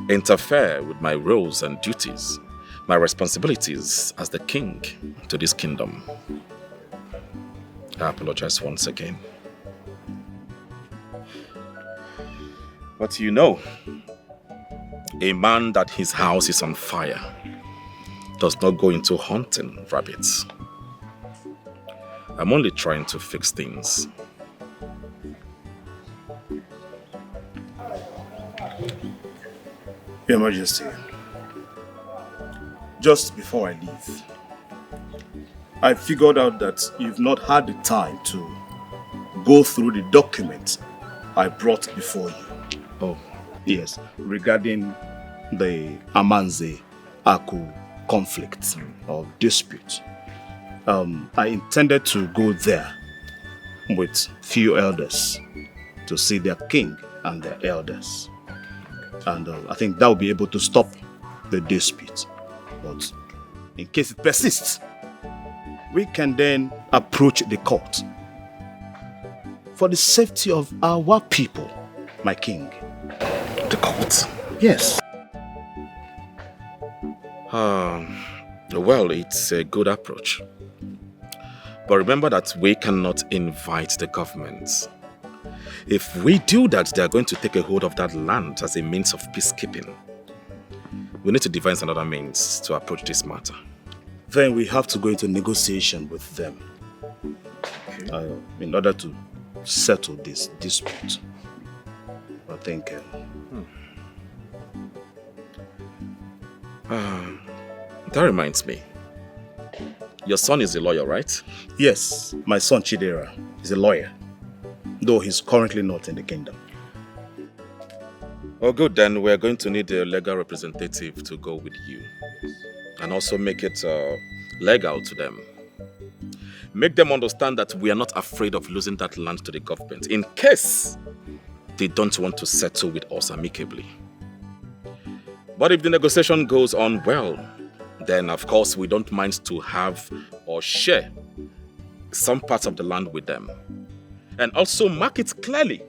interfere with my roles and duties, my responsibilities as the king to this kingdom. I apologize once again. But you know, a man that his house is on fire does not go into hunting rabbits. I'm only trying to fix things. Your Majesty, just before I leave, I figured out that you've not had the time to go through the document I brought before you. Oh. Yes, regarding the Amanze-Aku conflict or dispute. I intended to go there with few elders to see their king and their elders. And I think that will be able to stop the dispute. But in case it persists, we can then approach the court for the safety of our people, my king. The court? Yes. Well, it's a good approach. But remember that we cannot invite the government. If we do that, they are going to take a hold of that land as a means of peacekeeping. We need to devise another means to approach this matter. Then we have to go into negotiation with them in order to settle this dispute. I think... that reminds me. Your son is a lawyer, right? Yes, my son Chidera is a lawyer, though he's currently not in the kingdom. Oh, good. Then we're going to need a legal representative to go with you. And also make it legal to them. Make them understand that we are not afraid of losing that land to the government in case they don't want to settle with us amicably. But if the negotiation goes on well, then of course we don't mind to have or share some parts of the land with them. And also mark it clearly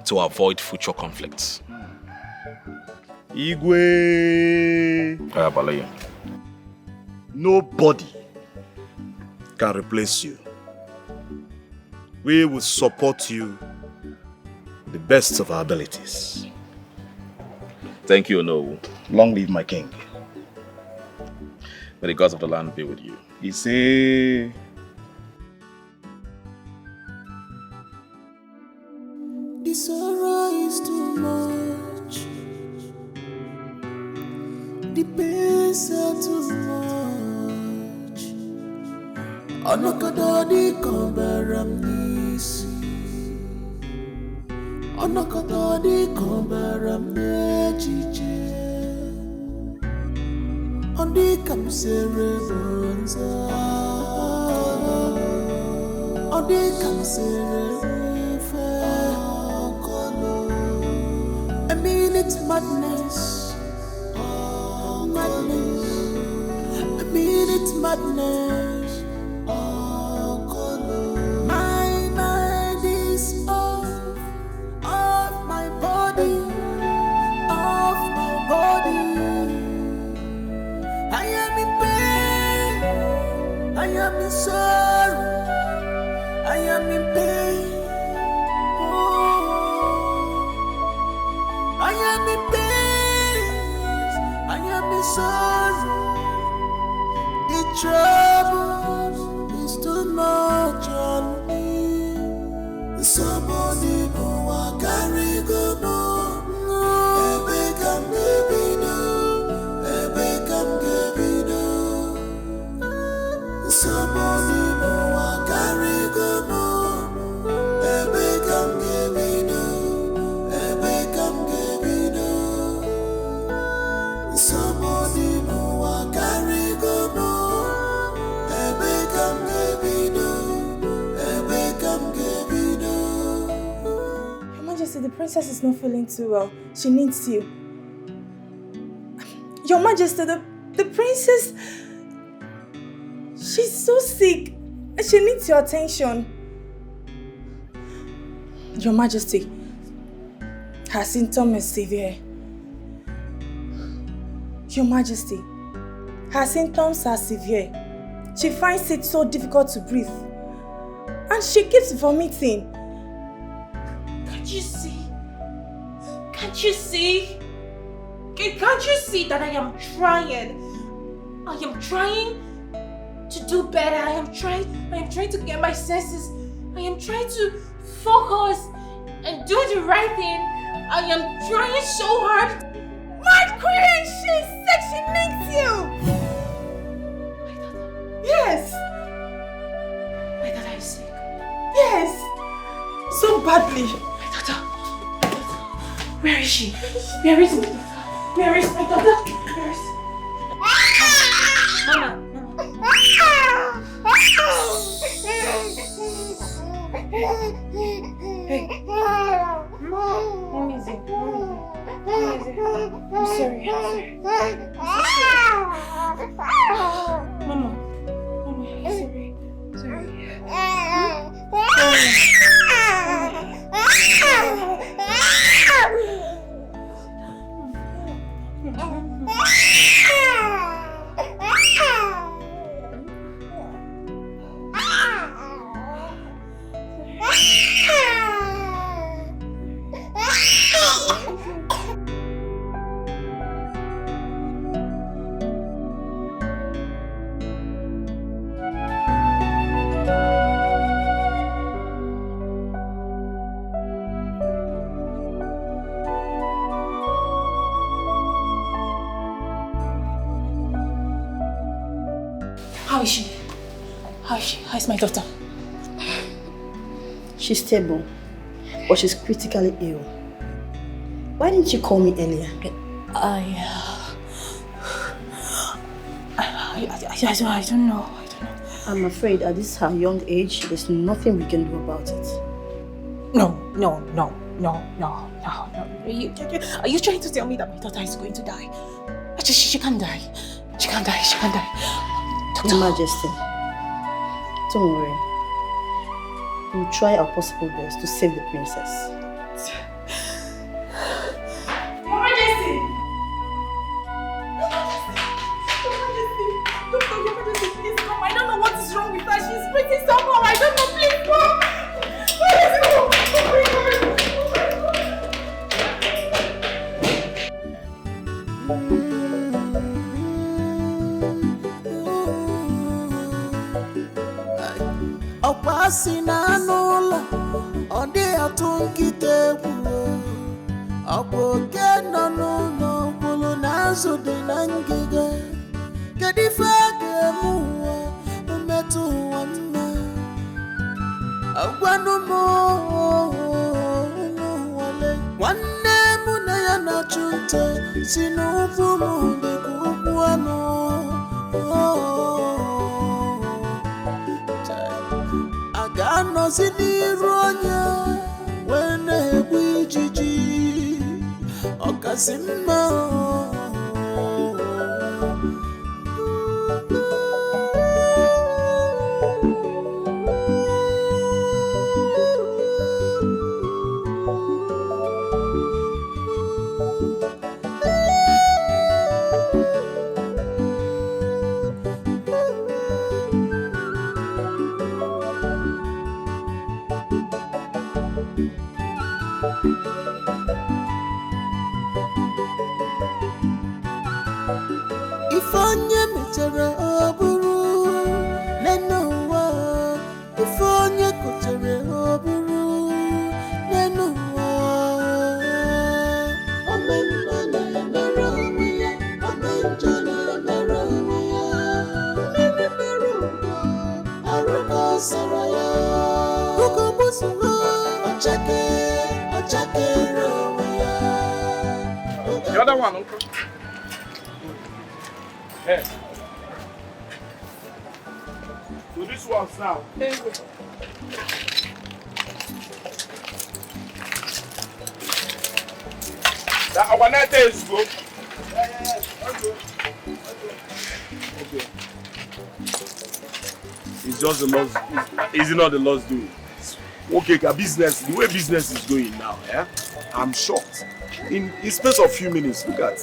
to avoid future conflicts. Igwe! Nobody can replace you. We will support you to the best of our abilities. Thank you, Onowu. Long live my king. May the gods of the land be with you. He say... The sorrow is too much. The pains are too much. Anakadadi kambaram nisi. Anakadadi kambaram nechiche. Andi kamsere bonza. Andi kamsere fe. I mean it's madness. Madness. I mean it's madness. My mind is off my body. Off my body. I am in pain. I am in sorrow. I am in pain. I am in pain. I am in sorrow. The trouble is too much on me. Somebody who I carry go no. Ebe kam gebi no. Ebe kam gebi no. Somebody who I carry go no. Ebe kam gebi no. Ebe kam gebi no. Somebody who I carry go no. Ebe kam gebi no. Ebe kam gebi no. Your Majesty, the princess is not feeling too well. She needs you. Your Majesty, the princess... She's so sick. She needs your attention. Your Majesty, her symptom is severe. Your Majesty, her symptoms are severe. She finds it so difficult to breathe. And she keeps vomiting. Can't you see? Can't you see? Can't you see that I am trying? I am trying to do better. I am trying to get my senses. I am trying to focus and do the right thing. I am trying so hard. My queen, she's sick. She needs you. Yes. My daughter is sick. Yes. So badly. My daughter. Where is she? Where is my daughter? Where is my daughter? Where is... Mama. Hey. Mommy is it? I'm sorry. Mama. How is she? How's my daughter? She's stable, but she's critically ill. Why didn't you call me earlier? I don't know. I'm afraid at this her young age, there's nothing we can do about it. No. Are you trying to tell me that my daughter is going to die? She can't die. She can't die. Doctor. Your Majesty, don't worry. We'll try our possible best to save the princess. Your Majesty! Doctor, Your Majesty, please come. I don't know what is wrong with her. She's breathing somehow. I don't know. Please come. Ọkwasị na n'ụlọ ọ dị atụ nkịta egwu ọ bụ oke nọ n'ụlọ kwuru na azụ dị na ngịga kedu ife a ga-eme ụwa mmetụ ụwa mma agwanụ m ụmụnwale nwanne mụ na ya na-achụ nta si n'ụkwụ m dị ka ụkwụ anụ ga-anọzi n'iru onye wee na-egbu ijiji ọkasị mma The other one, Uncle. Yes. So this one's now. That our net is good. Okay. It's just the lost. Is it not the lost due? Okay, business. The way business is going now, yeah, I'm shocked. In space of few minutes, look at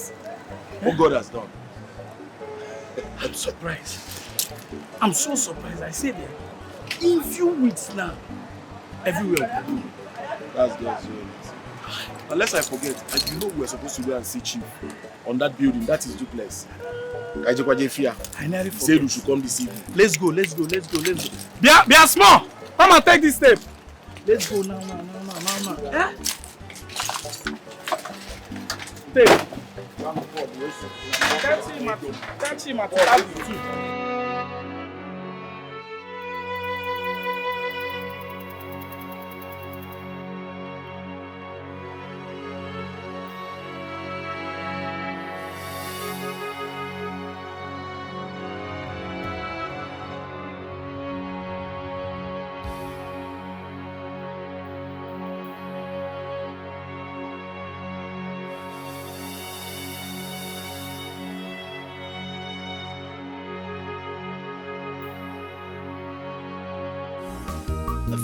what God has done. I'm surprised. I'm so surprised. I say that in few weeks now, everywhere will be. That's God's will. Unless I forget, and you know we were supposed to go and see Chief on that building. That is duplex. I nearly forget. Said we should come this evening. Let's go. Be small. Come and take this step. Let's go now. Eh? Take. Catch him at altitude.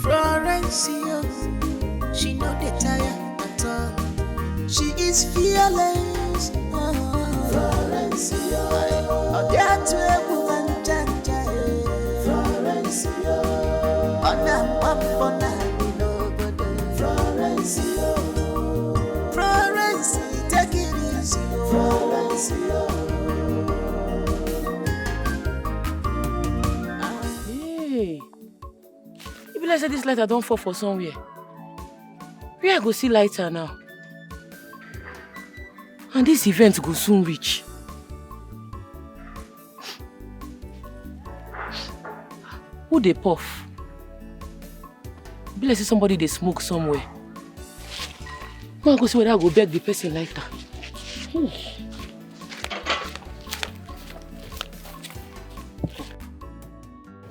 Florencia, she no dey tire at all. She is fearless. Florencia, oh that way woman janja. Florencia, oh na papa no good. Florencia, Florencia, take it easy. Florencia. I said this lighter don't fall for somewhere. Where I go see lighter now? And this event go soon reach. Who they puff? Be like say somebody they smoke somewhere. Go see whether I go beg the person lighter.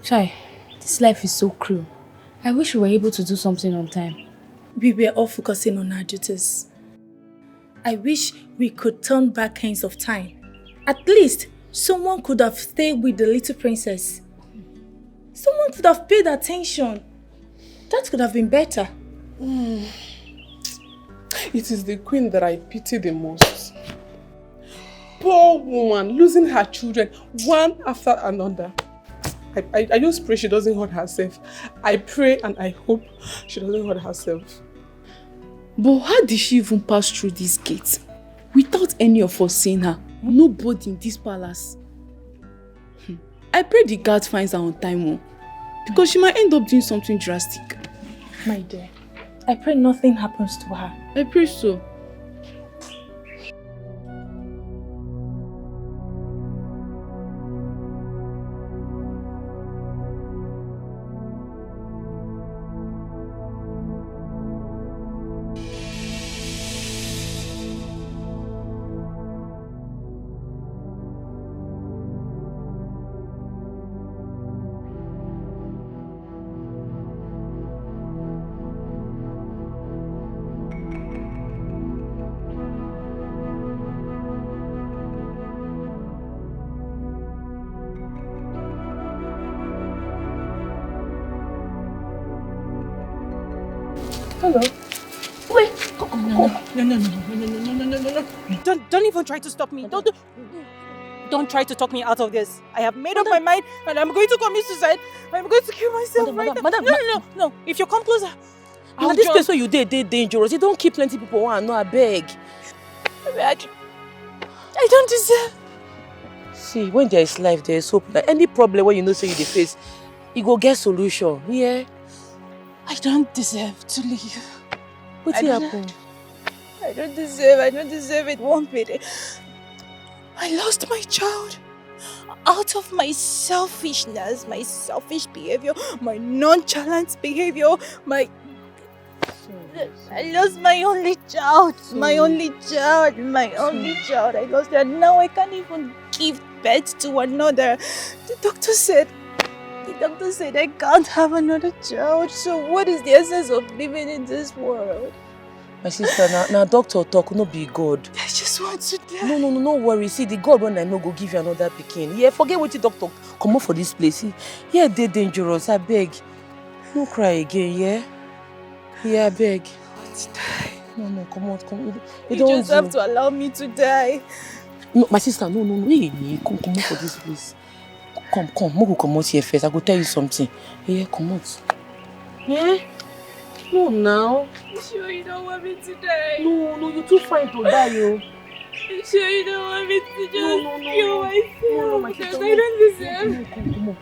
Chai, this life is so cruel. I wish we were able to do something on time. We were all focusing on our duties. I wish we could turn back hands of time. At least, someone could have stayed with the little princess. Someone could have paid attention. That could have been better. It is the queen that I pity the most. Poor woman, losing her children one after another. I just pray she doesn't hurt herself. I pray and I hope she doesn't hurt herself. But how did she even pass through this gate without any of us seeing her? Nobody in this palace. I pray the guard finds her on time, because she might end up doing something drastic. My dear, I pray nothing happens to her. I pray so. Hello. Wait. No. Don't even try to stop me. Don't try to talk me out of this. I have made up my mind and I'm going to commit suicide. I'm going to kill myself No. If you come closer, Now this place where you dey dangerous. You don't keep plenty people want no, I beg. I don't deserve. See, when there is life, there is hope. Like any problem when you know say you dey face, you go get solution. Yeah. I don't deserve to leave. What happened? I don't deserve it one bit. I lost my child. Out of my selfishness, my selfish behavior, my nonchalant behavior, I lost my only child. My only child. I lost her. Now I can't even give birth to another. The doctor said I can't have another child. So what is the essence of living in this world? My sister, now doctor talk, no be God. I just want to die. No worry. See, the God when I know go give you another pikin. Yeah, forget what the doctor come up for this place. Yeah, they dangerous. I beg. No cry again, yeah? Yeah, I beg. I want to die. No, come on. You just have to allow me to die. No, my sister, no. Hey, come up for this place. Come, Mogo come out here first. I go tell you something. Yeah, come out. Yeah? No, now. You sure you don't want me to die? No, you're too fine to die, yo. You sure you don't want me to just kill myself? No, my sister. I don't deserve. Come on.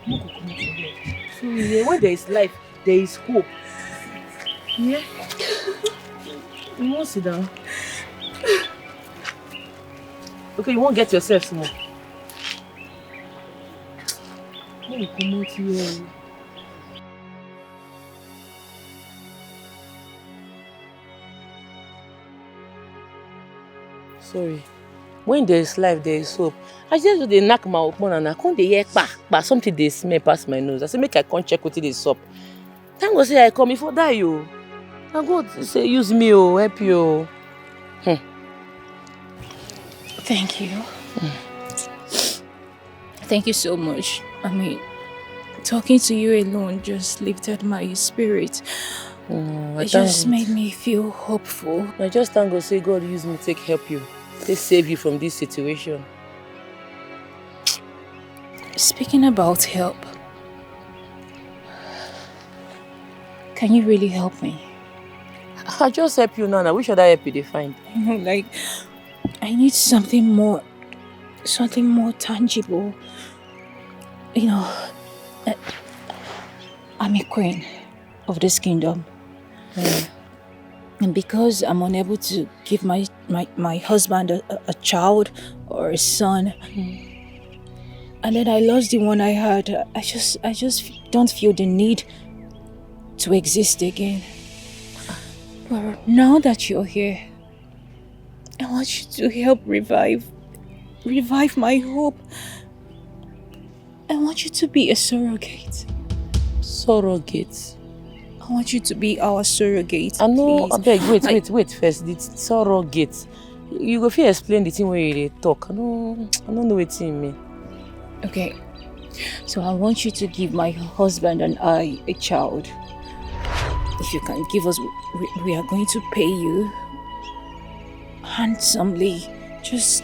So, yeah, when there is life, there is hope. Yeah? You won't sit down. Okay, you won't get yourself small. Oh, come out here. Sorry. When there is life, there is hope. I just dey knock my open and I can't hear something they smell past my nose. I say make I come check what it is up. Thank God say I come before die you. And God say use me help you. Thank you. Thank you so much. I mean, talking to you alone just lifted my spirit. It just made me feel hopeful. I just thank God say God use me to help you. To save you from this situation. Speaking about help, can you really help me? I just help you now. Which other help you they find? Like, I need something more tangible. You know, I'm a queen of this kingdom. And because I'm unable to give my husband a child or a son, And then I lost the one I had. I just don't feel the need to exist again. But now that you're here, I want you to help revive my hope. I want you to be a surrogate. Surrogate? I want you to be our surrogate. I know, please. I beg, wait first. The surrogate. You go fit explain the thing where you dey talk. I don't know what you mean. Okay, so I want you to give my husband and I a child. If you can give us, we are going to pay you handsomely. Just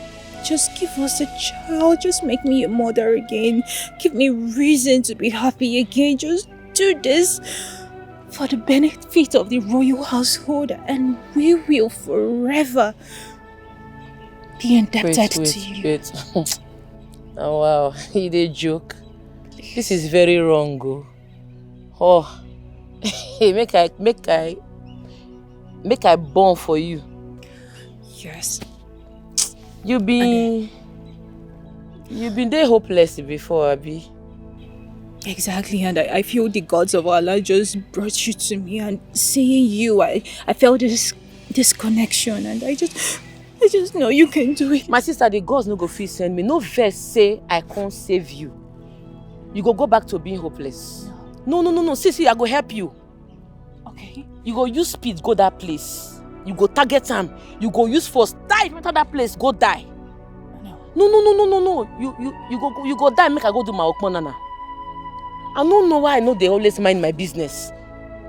give us a child. Just make me a mother again. Give me reason to be happy again. Just do this for the benefit of the royal household, and we will forever be indebted to you. Wait. Oh wow, you dey joke. This is very wrong. Oh, hey, make I born for you. Yes. You been there hopeless before, Abi. Exactly, and I feel the gods of Allah just brought you to me, and seeing you, I felt this connection, and I just know you can do it. My sister, the gods no go fit send me. No verse say I can't save you. You go back to being hopeless. No. See, I go help you. Okay. You go use speed, go that place. You go target him. You go use force. Die, enter that place, go die. No. You go die, make I go do my okmonana. I don't know why I know they always mind my business.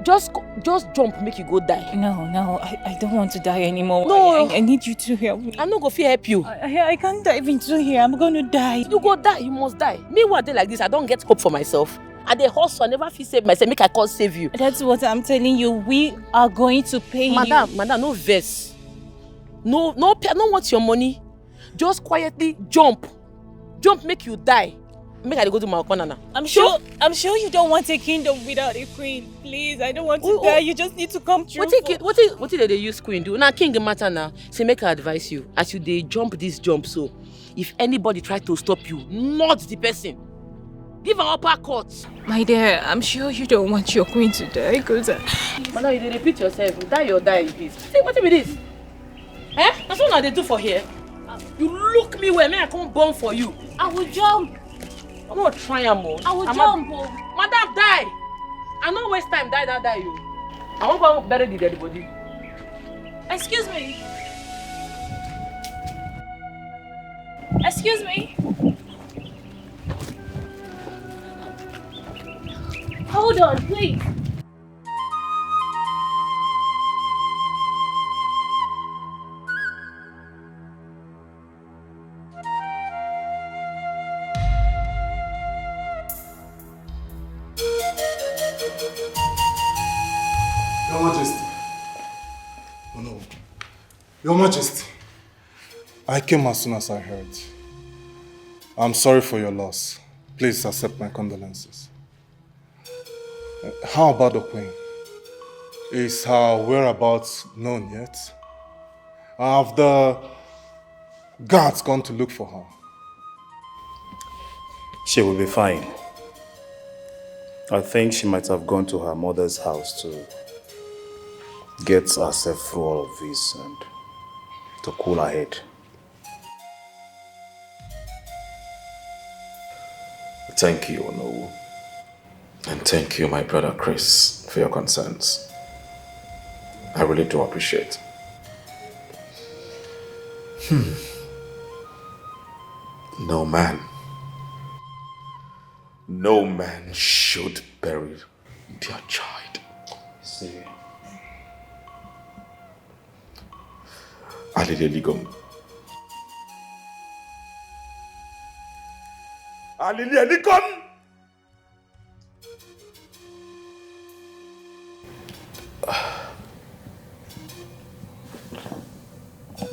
Just jump, make you go die. No, I don't want to die anymore. No. I need you to help me. I'm not going to help you. I can't dive into here. I'm going to die. You go die, you must die. Meanwhile, day like this, I don't get hope for myself. At the hustle, I never feel save myself, make I can't save you. That's what I'm telling you. We are going to pay you. Madam, no verse. No, I don't want your money. Just quietly jump. Jump, make you die. Make I go to my banana. I'm sure you don't want a kingdom without a queen. Please, I don't want to die. You just need to come true. What did they use queen do? Now king matter now. Say make I advise you. As you they jump this jump, so if anybody try to stop you, not the person. Give an uppercut. My dear, I'm sure you don't want your queen to die, because Madam, you repeat yourself. Die or die, please. See what is this? That's what they do for here. You look me where I can't born for you. I will jump. I'm not trying more. I will jump. Madam, die! I don't waste time. Die, you. I won't go bury the dead body. Excuse me. Excuse me. Hold on, please. Your Majesty. Oh no. Your Majesty. I came as soon as I heard. I'm sorry for your loss. Please accept my condolences. How about the Queen? Is her whereabouts known yet? Have the guards gone to look for her? She will be fine. I think she might have gone to her mother's house to get herself through all of this and to cool her head. Thank you, Onowu. And thank you, my brother Chris, for your concerns. I really do appreciate. No man should bury their child. See. Alileligom. Alileligom!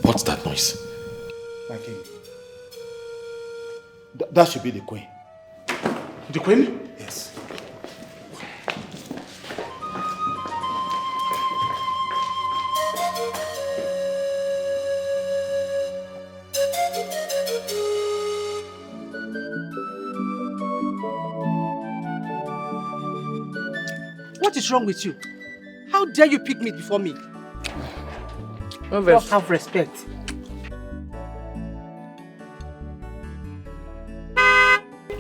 What's that noise? My king. That should be the Queen. The Queen? Yes. What is wrong with you? How dare you pick meat before me? Just have respect.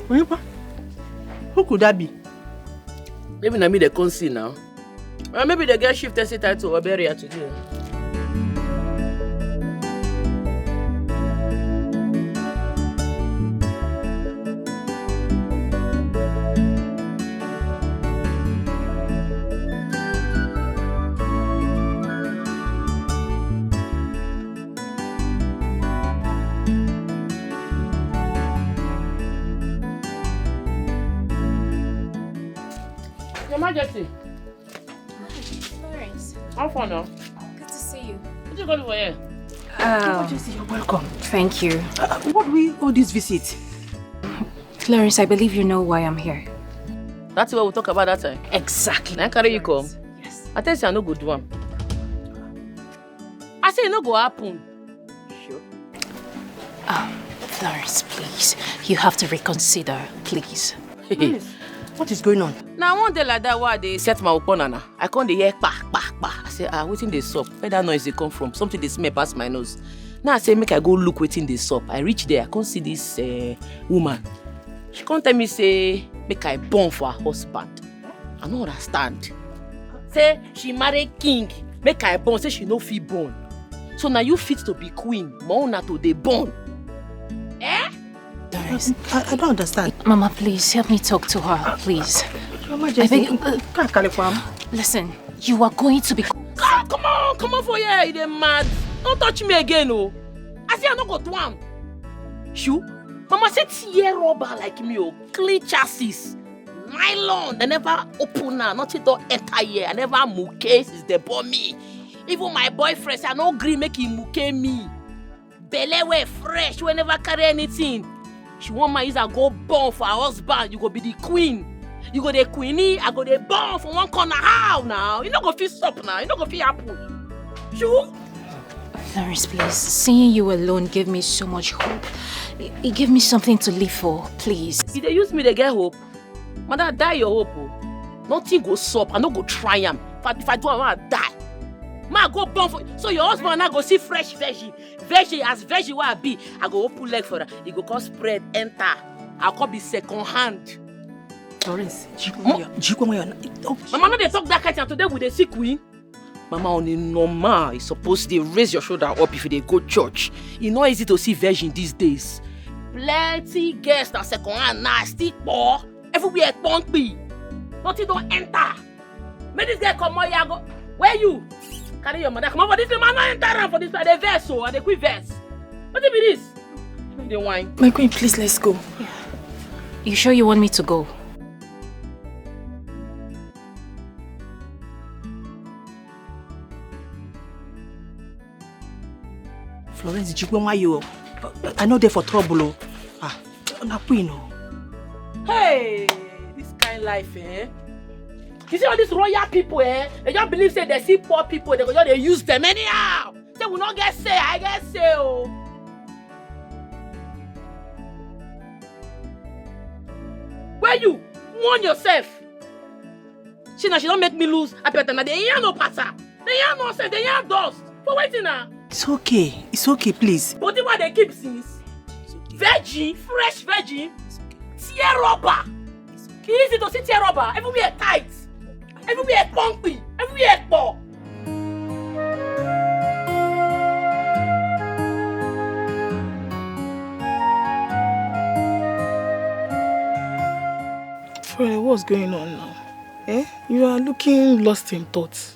Who could that be? Maybe na me they can't see now. Or maybe they get shifted title to Oberia today. Your Majesty. Florence, How far now? good to see you. What you going for here? Oh, You're welcome. thank you. What do we all this visit? Florence, I believe you know why I'm here. That's what we talk about that time. Exactly. Now carry you come. Yes. I tell you I no go do am. I say it no go happen. Florence, please. You have to reconsider, please. What is going on? Now one day like that, why they set my upon I come dey hear pa. I say, wetin dey sup? Where that noise dey come from? Something dey smell past my nose. Now I say, make I go look wetin dey sup. I reach there, I come see this woman. She come tell me say, make I born for her husband. I no understand. Say she marry king, make I born. Say she no fit born. So now you fit to be queen, my own na to dey born. Eh? I don't understand. Mama, please help me talk to her, please. Your Majesty, Listen, you are going to be... Come on for here, you dey mad. Don't touch me again, oh. I say I no go do am. Shoo, Mama say tear rubber like me, oh. Clean chassis, nylon. They never open her, nothing don't enter here. I never muke since they born me. Even my boyfriend say I no gree make him muke me. Belle way fresh, we never carry anything. She want my use I go born for her husband. You go be the queen. You go the queenie. I go the born for one corner. How now? You not go feel stop now. You not go feel happen. Sure. Florence, please. Seeing you alone gave me so much hope. It gave me something to live for, please. If they use me, they get hope. Mother, die your hope. Oh. Nothing go stop. I no go try am. If I do, I want to die. Ma go born for. So your husband now go see fresh veggie. Veggie as veggie what I be. I go open leg for her. He go come spread enter. I go be second hand. Florence, Mama, no dey talk that kind of today with the sick queen. Mama, on a normal, you supposed to raise your shoulder up if you dey go church. It's not easy to see virgin these days. Plenty guests na second hand now still poor. Everywhere pumpy. Nothing don't enter. Make this guy come out here go. Where you? Carry your mother. Come over this man not enter for this by the verse so and the quick verse. What be this? The wine. My queen, please let's go. Yeah. You sure you want me to go? Florence, why you? I know they're for trouble. Na queen. Hey, this kind of life, eh? You see all these royal people, eh? They just believe say they see poor people, they use them anyhow. They will not get say, I get say, oh. Where you? Warn yourself. She don't make me lose. I better now. They ain't no patter. They ain't no sense. They ain't dust. For waiting now. It's okay, please. But what they keep since? Veggie, fresh veggie, tear rubber. It's easy to see tear rubber. Everywhere tight. Everywhere pumpy. Everywhere poor. What's going on now? Eh? You are looking lost in thoughts.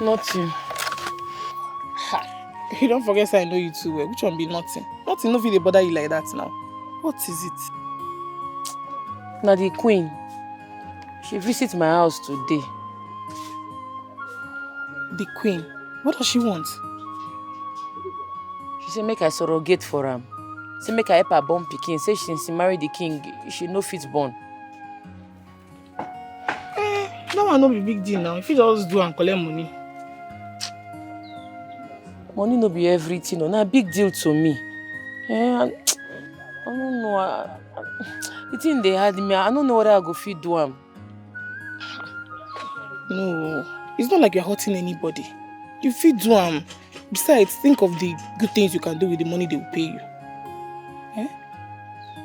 Nothing. You don't forget say I know you too well. Which one be nothing? Nothing no fit dey bother you like that now. What is it? Now the queen. She visits my house today. The queen? What does she want? She said make I surrogate for am. Say make I help her born pikin. Say since she married the king, she no fit born. That one no be big deal now. If you just do and collect money. Money no be everything. No, na big deal to me. I don't know. The thing they had me. I don't know what I go fit do am. No, it's not like you're hurting anybody. You fit do am. Besides, think of the good things you can do with the money they will pay you. Eh?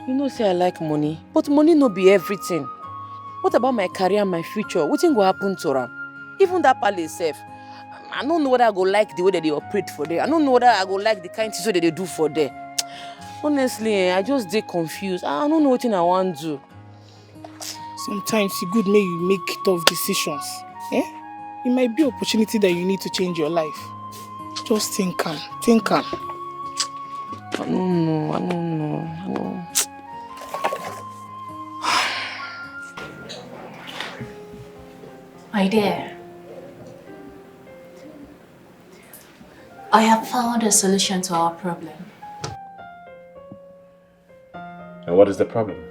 You know, say I like money, but money no be everything. What about my career and my future? What thing will happen to them? Even that palace self, I don't know whether I go like the way that they operate for there. I don't know whether I go like the kind of things that they do for there. Honestly, I just dey confused. I don't know what I want to do. Sometimes it's good make you make tough decisions. Eh? It might be an opportunity that you need to change your life. Just think calm. Think calm. I don't know. My dear, I have found a solution to our problem. And what is the problem?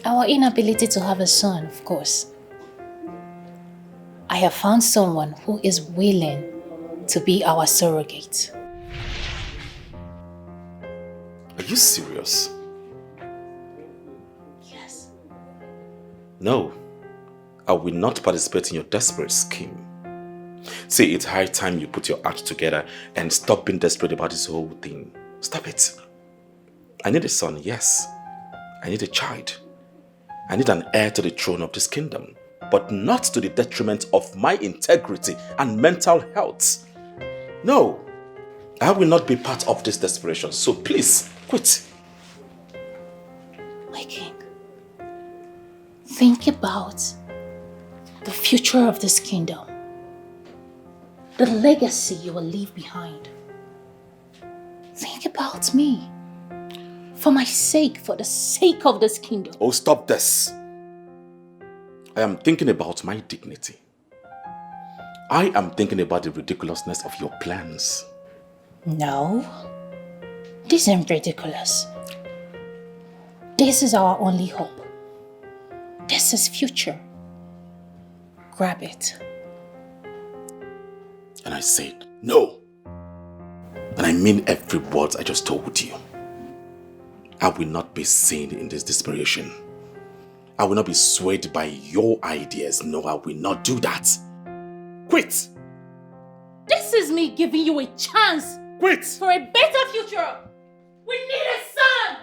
Our inability to have a son, of course. I have found someone who is willing to be our surrogate. Are you serious? Yes. No, I will not participate in your desperate scheme. See, it's high time you put your act together and stop being desperate about this whole thing. Stop it. I need a son, yes. I need a child. I need an heir to the throne of this kingdom, but not to the detriment of my integrity and mental health. No, I will not be part of this desperation, so please, quit. My king, think about the future of this kingdom, the legacy you will leave behind. Think about me. For my sake, for the sake of this kingdom. Oh, stop this. I am thinking about my dignity. I am thinking about the ridiculousness of your plans. No, this isn't ridiculous. This is our only hope. This is future. Grab it. And I said, no. And I mean every word I just told you. I will not be seen in this desperation. I will not be swayed by your ideas. No, I will not do that. Quit! This is me giving you a chance. Quit! For a better future. We need a son.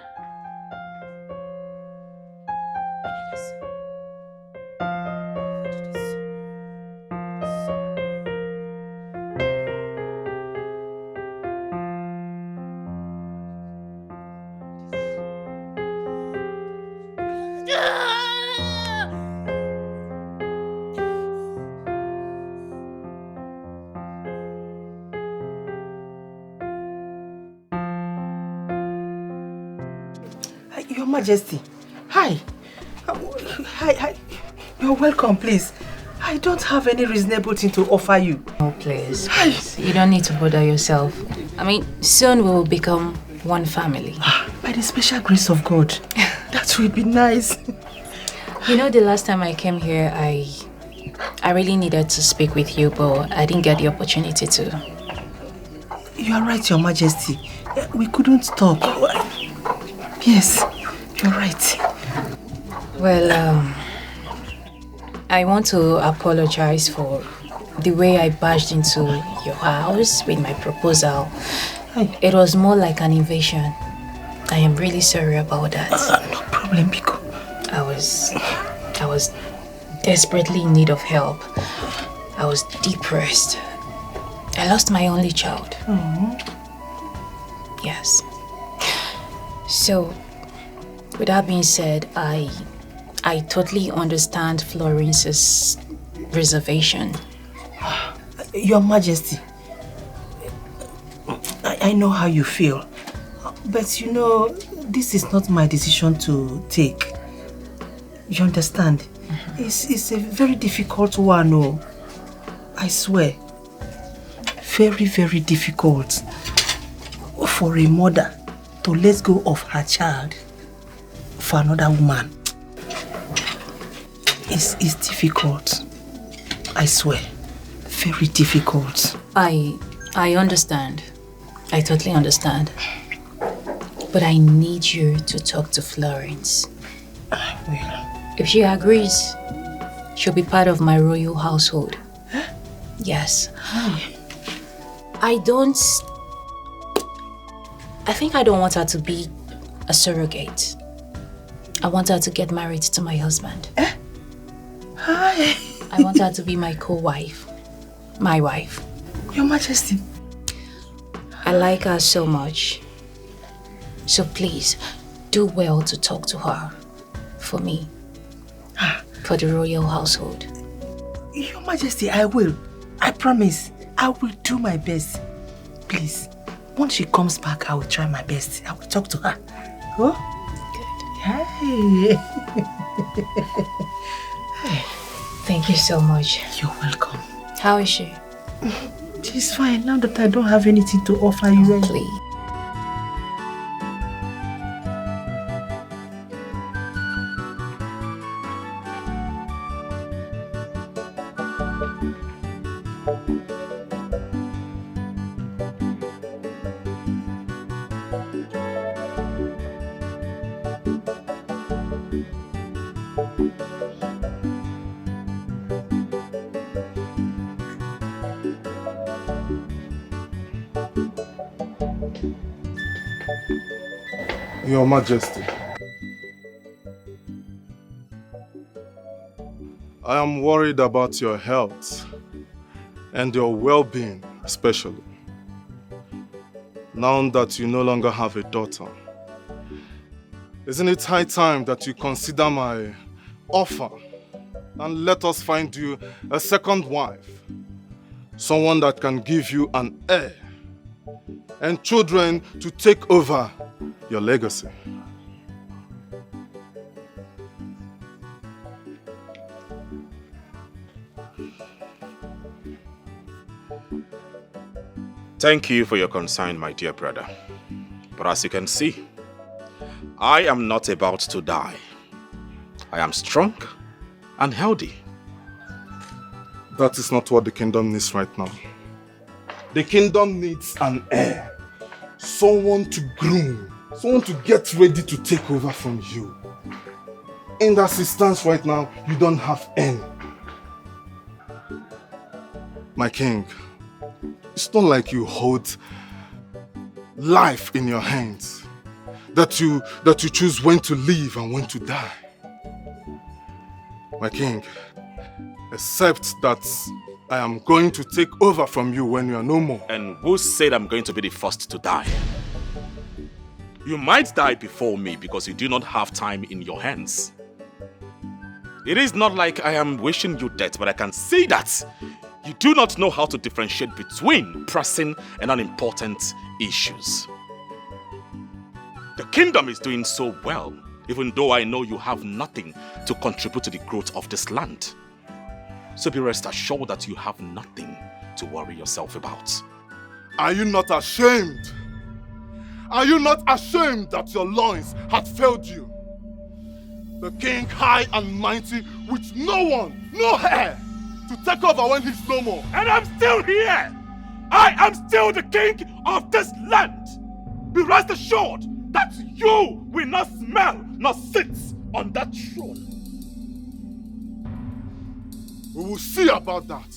Your Majesty, hi. Hi. You're welcome, please. I don't have any reasonable thing to offer you. Oh, please. You don't need to bother yourself. I mean, soon we will become one family. By the special grace of God. That will be nice. You know, the last time I came here, I really needed to speak with you, but I didn't get the opportunity to. You are right, Your Majesty. We couldn't talk. Yes, you're right. Well, I want to apologize for the way I barged into your house with my proposal. It was more like an invasion. I am really sorry about that. No problem, Biko. I was desperately in need of help. I was depressed. I lost my only child. Yes. So, with that being said, I totally understand Florence's reservation. Your Majesty, I know how you feel. But you know, this is not my decision to take. You understand? It's a very difficult one, oh. I swear. Very, very difficult for a mother to let go of her child for another woman. It's difficult. I swear. Very difficult. I understand. I totally understand. But I need you to talk to Florence. I will. If she agrees, She'll be part of my royal household. Yes. I think I don't want her to be a surrogate. I want her to get married to my husband. Hi. I want her to be my co-wife. My wife. Your Majesty. I like her so much. So please, do well to talk to her. For me. For the royal household. Your Majesty, I will. I promise. I will do my best. Please. Once she comes back, I will try my best. I will talk to her. Oh? Good. Hey. Thank you so much. You're welcome. How is she? She's fine now that I don't have anything to offer you. Please. Your Majesty, I am worried about your health and your well-being especially. Now that you no longer have a daughter, isn't it high time that you consider my offer and let us find you a second wife? Someone that can give you an heir and children to take over your legacy. Thank you for your concern, my dear brother. But as you can see, I am not about to die. I am strong and healthy. That is not what the kingdom needs right now. The kingdom needs an heir. Someone to groom. Someone to get ready to take over from you. In that stance right now, you don't have any. My king, it's not like you hold life in your hands. That you choose when to live and when to die. My king, except that I am going to take over from you when you are no more. And who said I'm going to be the first to die? You might die before me because you do not have time in your hands. It is not like I am wishing you death, but I can see that you do not know how to differentiate between pressing and unimportant issues. The kingdom is doing so well, even though I know you have nothing to contribute to the growth of this land. So be rest assured that you have nothing to worry yourself about. Are you not ashamed? Are you not ashamed that your loins had failed you? The king high and mighty with no one, no heir, to take over when he's no more. And I'm still here! I am still the king of this land! Be rest assured that you will not smell nor sit on that throne. We will see about that.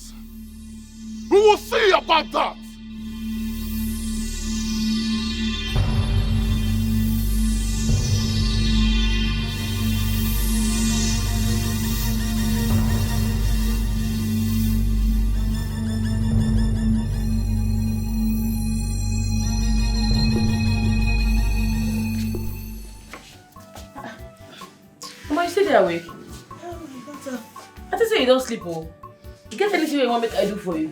We will see about that. Mama, you stay awake. I just say you don't sleep, oh. You get anything you want me to do for you?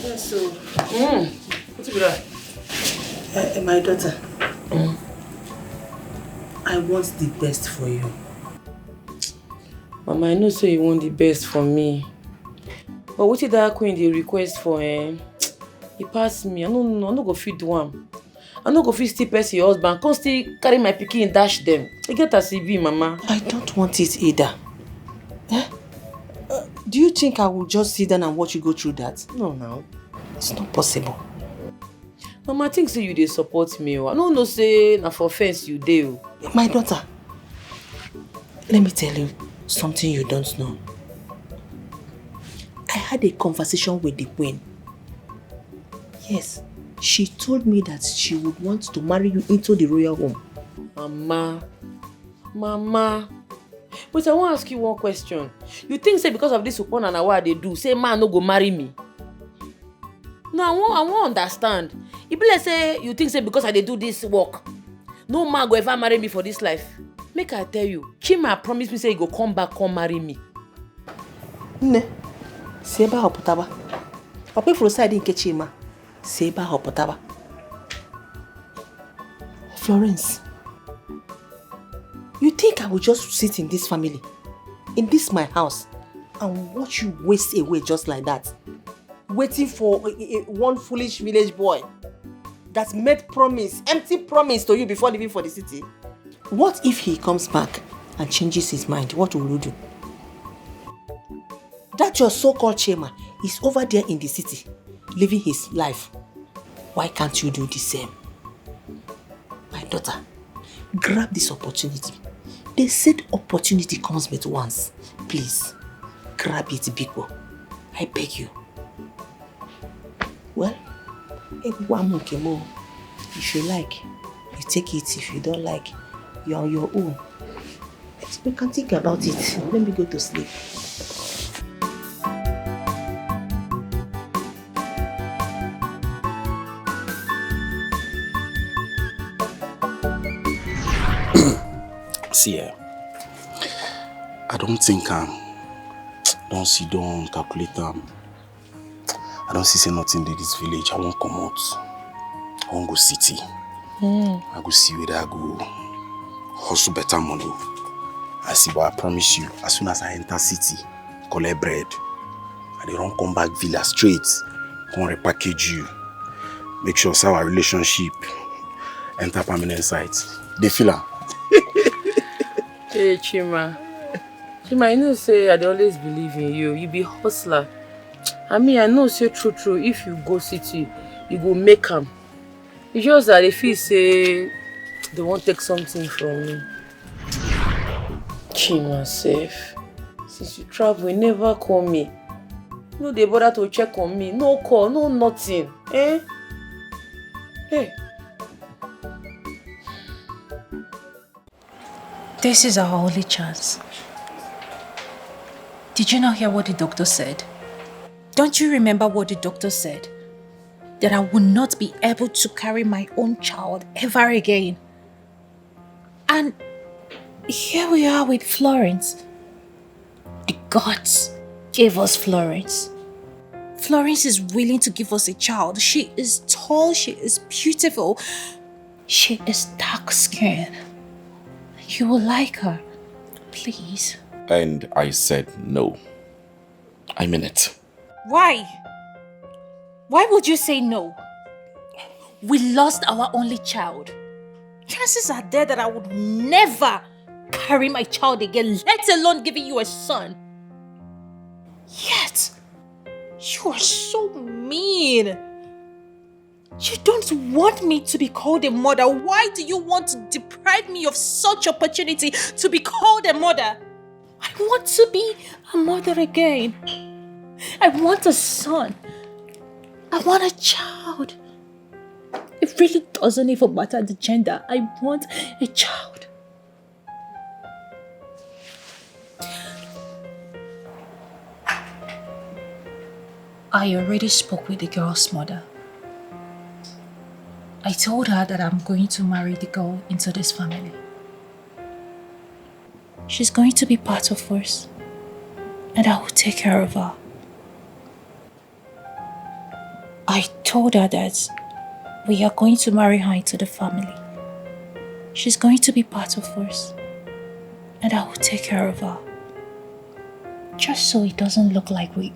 Yes, so. What's with that? My daughter. I want the best for you. Mama, I know say you want the best for me. But what did that queen they request for? He passed me. I no go fit do am. I no go fit still person your husband. Come still carry my pikin and dash them. You get as it be, Mama. I don't want it either. Do you think I will just sit down and watch you go through that? No. It's not possible. Mama, I think say you dey support me. I no know say na for offense you dey. My daughter, let me tell you something you don't know. had a conversation with the queen. Yes, she told me that she would want to marry you into the royal home. Mama. But I want to ask you one question. You think say because of this upon and what they do, say man no go marry me? No, I won't understand. If let's say you think say because I dey do this work, no man go ever marry me for this life. Make I tell you, Chima promised me say he go come back, come marry me. Ne, seba hopotaba. Papa for side in Chima. Seba hopotaba. Florence, you think I will just sit in this family, in this my house, and watch you waste away just like that? Waiting for one foolish village boy that made promise, empty promise to you before leaving for the city? What if he comes back and changes his mind? What will you do? That your so-called Chima is over there in the city, living his life. Why can't you do the same? My daughter, grab this opportunity. They said opportunity comes but once. Please, grab it, Biko. I beg you. Well, if you like, you take it. If you don't like, you're on your own. We can think about it. Let me go to sleep. See, I don't think don't see, don't calculate I don't see nothing in this village. I won't come out. I won't go city. I go see whether I go hustle better money. I see, but I promise you, as soon as I enter city, collect bread, and they don't come back villa straight, come repackage you. Make sure so our relationship enter permanent site. They feel am. Hey Chima, you know say I always believe in you. You be hustler. I mean, I know say true. If you go city, you go make them. It's just that they feel say they won't take something from me. Chima safe. Since you travel, you never call me. No, they bother to check on me. No call, no nothing. Eh? Hey. This is our only chance. Did you not hear what the doctor said? Don't you remember what the doctor said? That I would not be able to carry my own child ever again. And here we are with Florence. The gods gave us Florence. Florence is willing to give us a child. She is tall, she is beautiful. She is dark-skinned. You will like her. Please. And I said no. I mean it. Why? Why would you say no? We lost our only child. Chances are there that I would never carry my child again, let alone giving you a son. Yet, you are so mean. You don't want me to be called a mother. Why do you want to deprive me of such opportunity to be called a mother? I want to be a mother again. I want a son. I want a child. It really doesn't even matter the gender. I want a child. I already spoke with the girl's mother. I told her that I'm going to marry the girl into this family. She's going to be part of us, and I will take care of her. I told her that we are going to marry her into the family. She's going to be part of us, and I will take care of her. Just so it doesn't look like we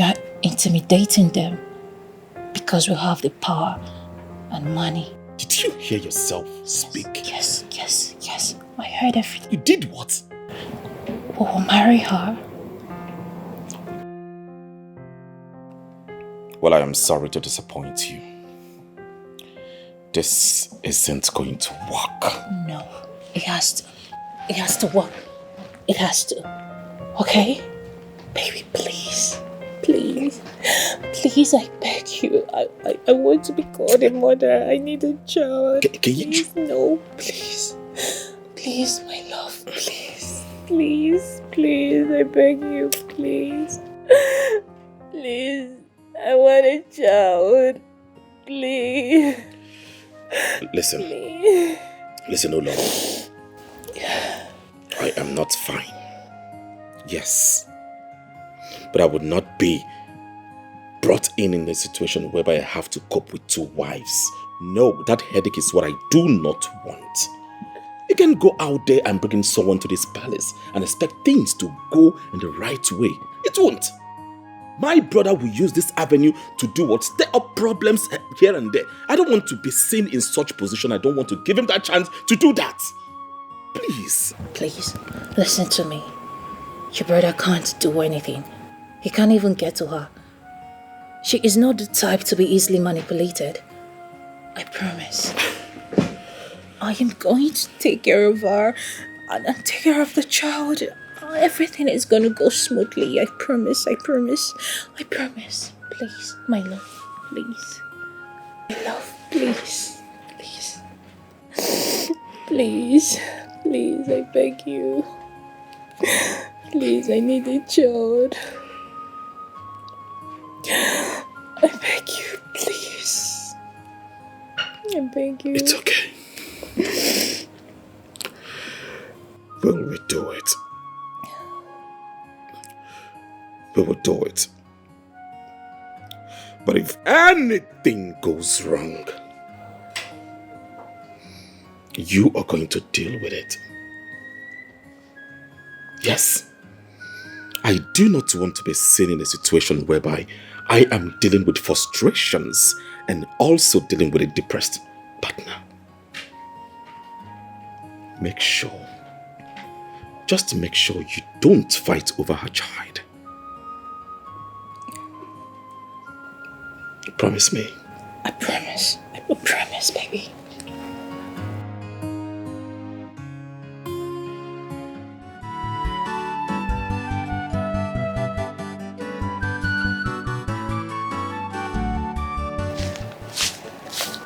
are intimidating them because we have the power and money. Did you hear yourself speak? Yes. I heard everything. You did what? We will marry her. Well, I am sorry to disappoint you. This isn't going to work. No, it has to. It has to work. It has to. Okay? Baby, please. Please. Please, I beg you. I want to be called a mother. I need a child. Can you... Please, no, please. Please, my love, please. Please, please, I beg you, please. Please, I want a child. Please. Listen. Please. Listen, Olo. I am not fine. Yes. But I would not be brought in a situation whereby I have to cope with 2 wives. No, that headache is what I do not want. You can go out there and bring in someone to this palace and expect things to go in the right way. It won't. My brother will use this avenue to do what? Stir up problems here and there. I don't want to be seen in such position. I don't want to give him that chance to do that. Please. Please, listen to me. Your brother can't do anything. He can't even get to her. She is not the type to be easily manipulated. I promise. I am going to take care of her and take care of the child. Everything is going to go smoothly. I promise, I promise. I promise. Please, my love, please. My love, please. Please. Please. Please, I beg you. Please, I need a child. I beg you, please. I beg you. It's okay. Will we do it? We will do it. But if anything goes wrong, you are going to deal with it. Yes. I do not want to be seen in a situation whereby I am dealing with frustrations and also dealing with a depressed partner. Make sure, just make sure you don't fight over her child. Promise me. I promise. I will promise, baby.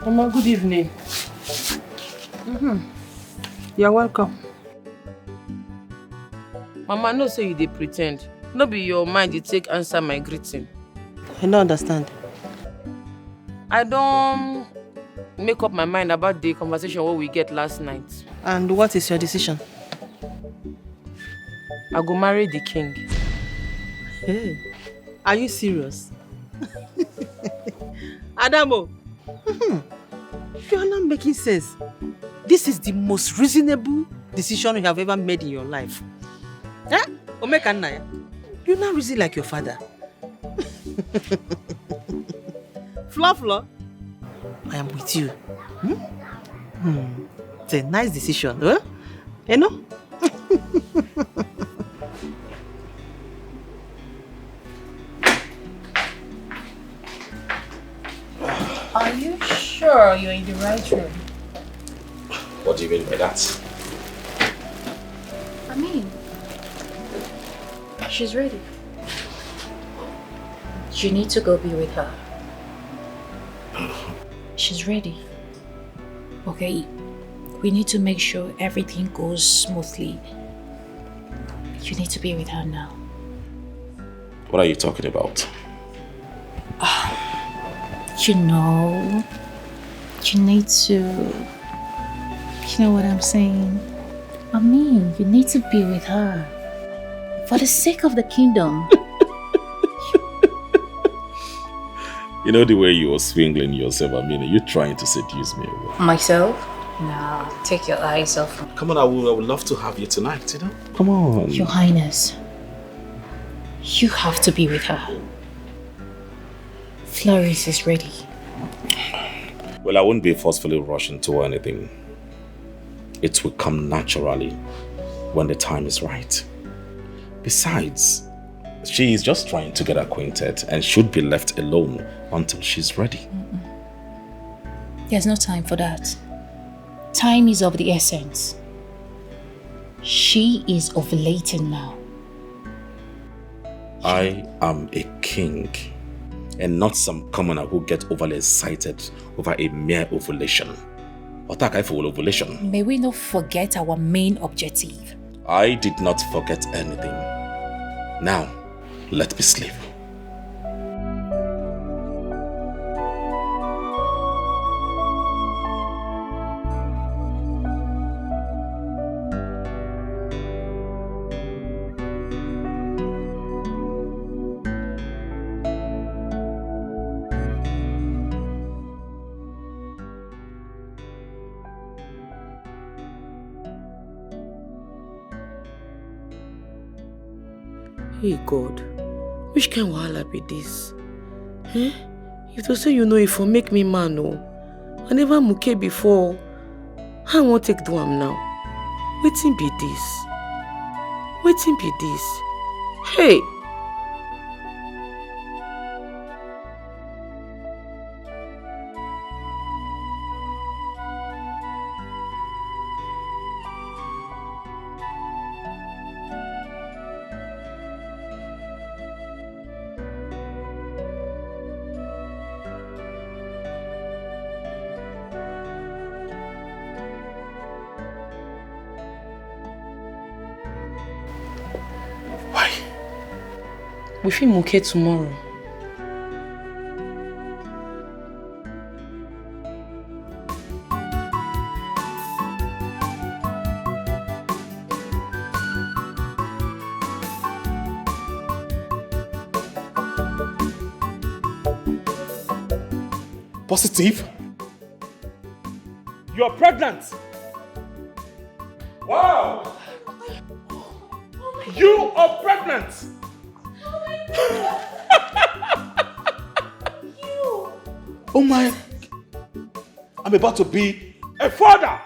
Mama, good evening. You're welcome. Mama, no say you dey pretend. No be your mind you take answer my greeting. I don't understand. I don't make up my mind about the conversation what we get last night. And what is your decision? I go marry the king. Hey, are you serious? Adamo, you are not making sense. This is the most reasonable decision you have ever made in your life. Eh? Omekanaya, you now reason like your father. Flo, I am with you. It's a nice decision, huh? You know? Are you sure you're in the right room? What do you mean by that? I mean, she's ready. You need to go be with her. She's ready. Okay, we need to make sure everything goes smoothly. You need to be with her now. What are you talking about? You know, you need to, you know what I'm saying? I mean, you need to be with her. For the sake of the kingdom. You know the way you were swinging yourself, I mean, are you trying to seduce me? Myself? No, take your eyes off me. Come on, I would love to have you tonight, you know? Come on. Your Highness, you have to be with her. Flourish is ready. Well, I won't be forcefully rushing to anything. It will come naturally when the time is right. Besides, she is just trying to get acquainted and should be left alone until she's ready. There's no time for that. Time is of the essence. She is ovulating now. I am a king and not some commoner who get overly excited over a mere ovulation. Otaka for ovulation. May we not forget our main objective. I did not forget anything. Now, let me sleep. Hey God, which kind of wahala be this? Eh? If you say you know it for make me man, oh. I never muke before. How I won't take do am now? Wetin be this? Wetin be this? Hey! We fit muke tomorrow. Positive? You're pregnant! Wow! You are pregnant! Oh my! I'm about to be a father!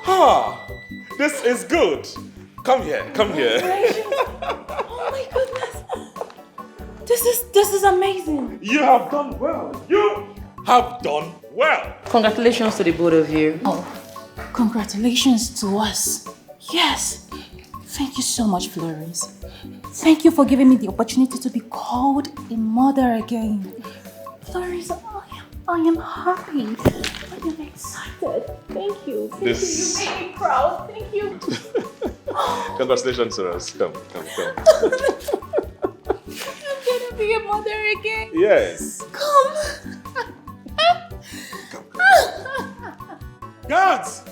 Ah, this is good. Come here, come here. Oh my goodness. This is amazing. You have done well. You have done well. Congratulations to the both of you. Oh, congratulations to us. Yes. Thank you so much, Florence. Thank you for giving me the opportunity to be called a mother again. Florence, I am happy. I am excited. Thank you. Thank you. You made me proud. Thank you. Congratulations to us. Come. I'm gonna be a mother again. Yes. Come. Guards!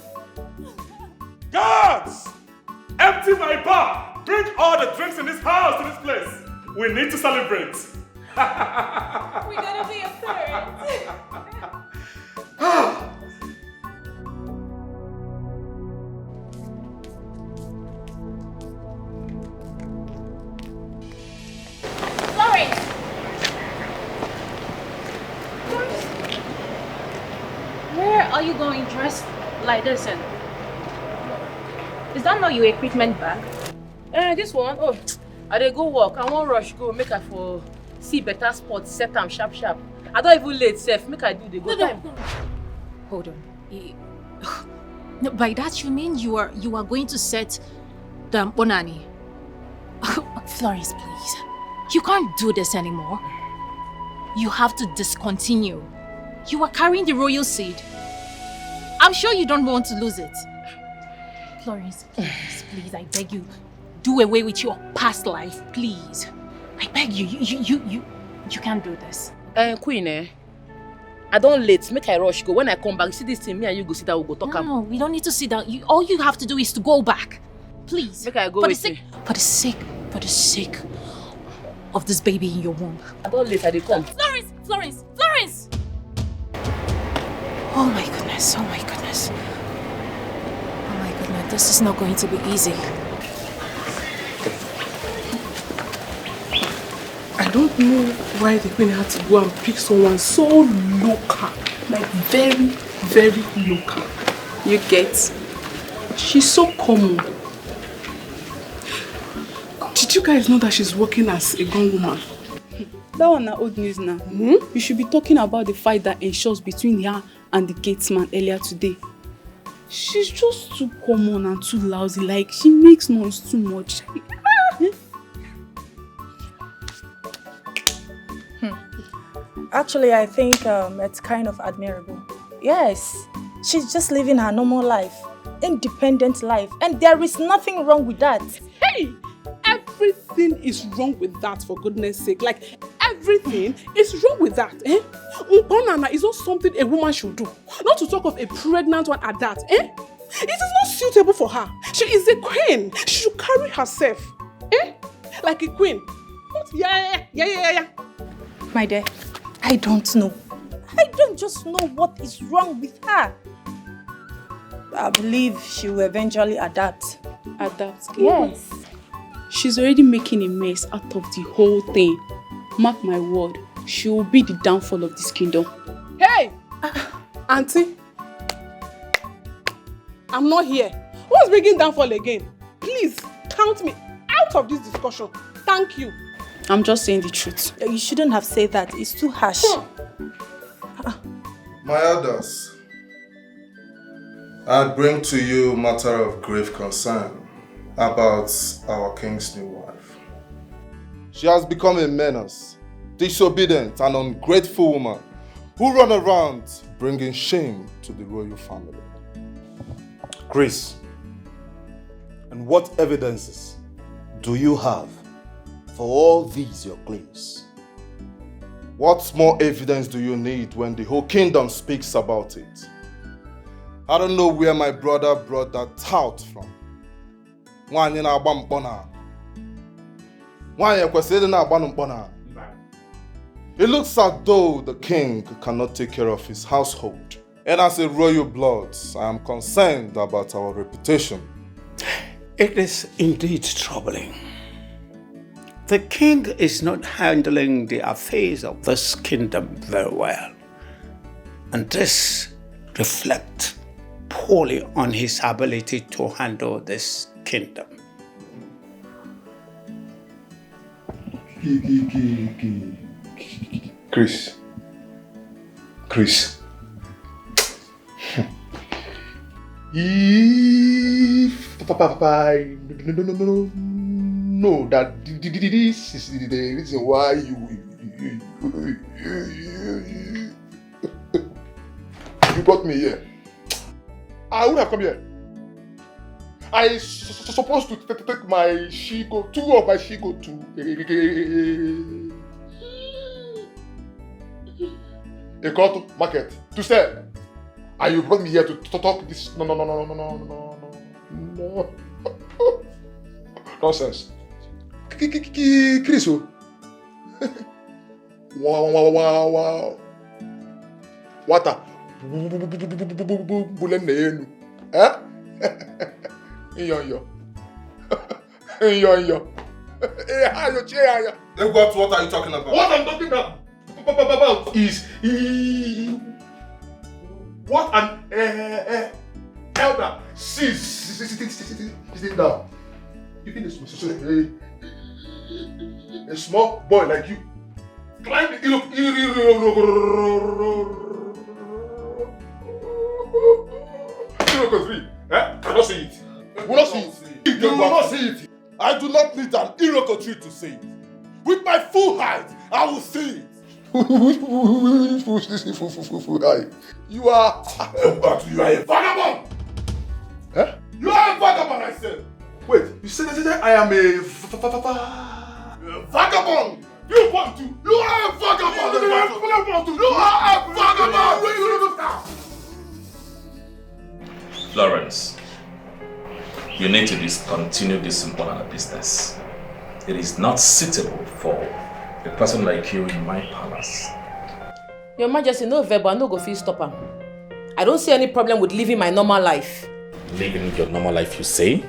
Guards! Empty my bar! Bring all the drinks in this house to this place! We need to celebrate! We're gonna be a third. Florence! Where are you going dressed like this? And is that not your equipment bag? This one? Oh, I dey go work. I won't rush go. Make I for see better spots, set them sharp. I don't even late self. Make I do the go time. Hold on. No, by that you mean you are going to set the Bonani? Florence, please. You can't do this anymore. You have to discontinue. You are carrying the royal seed. I'm sure you don't want to lose it. Florence, please, I beg you. Do away with your past life, please. I beg you. You can't do this. Queen, I don't late. Make I rush go. When I come back, see this thing, me and you go sit down, we'll go talk. No, we don't need to sit down. All you have to do is to go back. Please. Make I go for with the sake of this baby in your womb. I don't late, I dey come. Florence! Oh my goodness. This is not going to be easy. I don't know why the queen had to go and pick someone so local. Like very, very local. You get? She's so common. Did you guys know that she's working as a gun woman? That one is old news now. You should be talking about the fight that ensures between her and the gatesman earlier today. She's just too common and too lousy. Like, she makes noise too much. Actually, I think it's kind of admirable. Yes, she's just living her normal life, independent life, and there is nothing wrong with that. Hey, everything is wrong with that, for goodness sake. Like, everything is wrong with that. Banana is not something a woman should do. Not to talk of a pregnant one at that. It is not suitable for her. She is a queen. She should carry herself. Like a queen. Yeah. My dear, I don't know. I don't just know what is wrong with her. I believe she will eventually adapt. Adapt? Yes. She's already making a mess out of the whole thing. Mark my word, she will be the downfall of this kingdom. Hey! Auntie, I'm not here. Who's bringing downfall again? Please, count me out of this discussion. Thank you. I'm just saying the truth. You shouldn't have said that. It's too harsh. My elders, I bring to you matter of grave concern about our king's new wife. She has become a menace, disobedient and ungrateful woman who run around bringing shame to the royal family. Chris, and what evidences do you have for all these your claims? What more evidence do you need when the whole kingdom speaks about it? I don't know where my brother brought that tout from. It looks as though the king cannot take care of his household. And as a royal blood, I am concerned about our reputation. It is indeed troubling. The king is not handling the affairs of this kingdom very well. And this reflects poorly on his ability to handle this kingdom. Chris. No, that this is the reason why you brought me here. I would have come here. I supposed to take my shigo, two of my shigo to a cotton market to sell. And you brought me here to talk this. No. Nonsense. Chris. Wow. Water. Bulen. Eh? Yo. What are you talking about? What I'm talking about is what an elder sees sitting down. Even a small boy like you climb the Iroko 3. I don't see it. You will not see it. You will not see it. I do not need an Iroko 3 to see it. With my full height, I will see it. Full height. You are a vagabond. Huh? You are a vagabond, I said. Wait, you said that I am a vagabond. You want to? You are a vagabond. You are a vagabond. Florence, you need to discontinue this important business. It is not suitable for a person like you in my palace. Your Majesty, no verb, I no go feel stop am. I don't see any problem with living my normal life. Living your normal life, you say?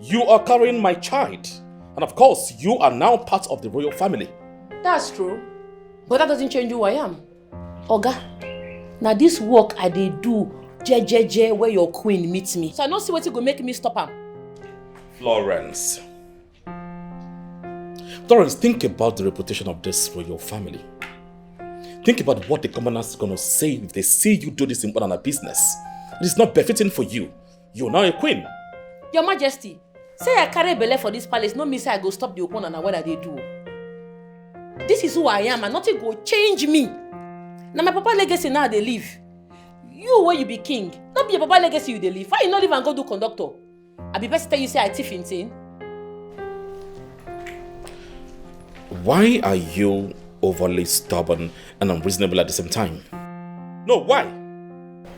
You are carrying my child. And of course, you are now part of the royal family. That's true. But that doesn't change who I am. Oga, now this work I dey do, jejeje, where your queen meets me. So I don't see what it go make me stop am. Florence, think about the reputation of this royal family. Think about what the commoners are going to say if they see you do this important business. It is not befitting for you. You are now a queen. Your Majesty, say I carry belle for this palace, no mean say I go stop the Okonana what I dey do. This is who I am and nothing go change me. Now my papa legacy now they live. You where you be king, not be your papa legacy you they live. Why you not live and go do conductor? I be best tell you say I thief in thing. Why are you overly stubborn and unreasonable at the same time? No, why?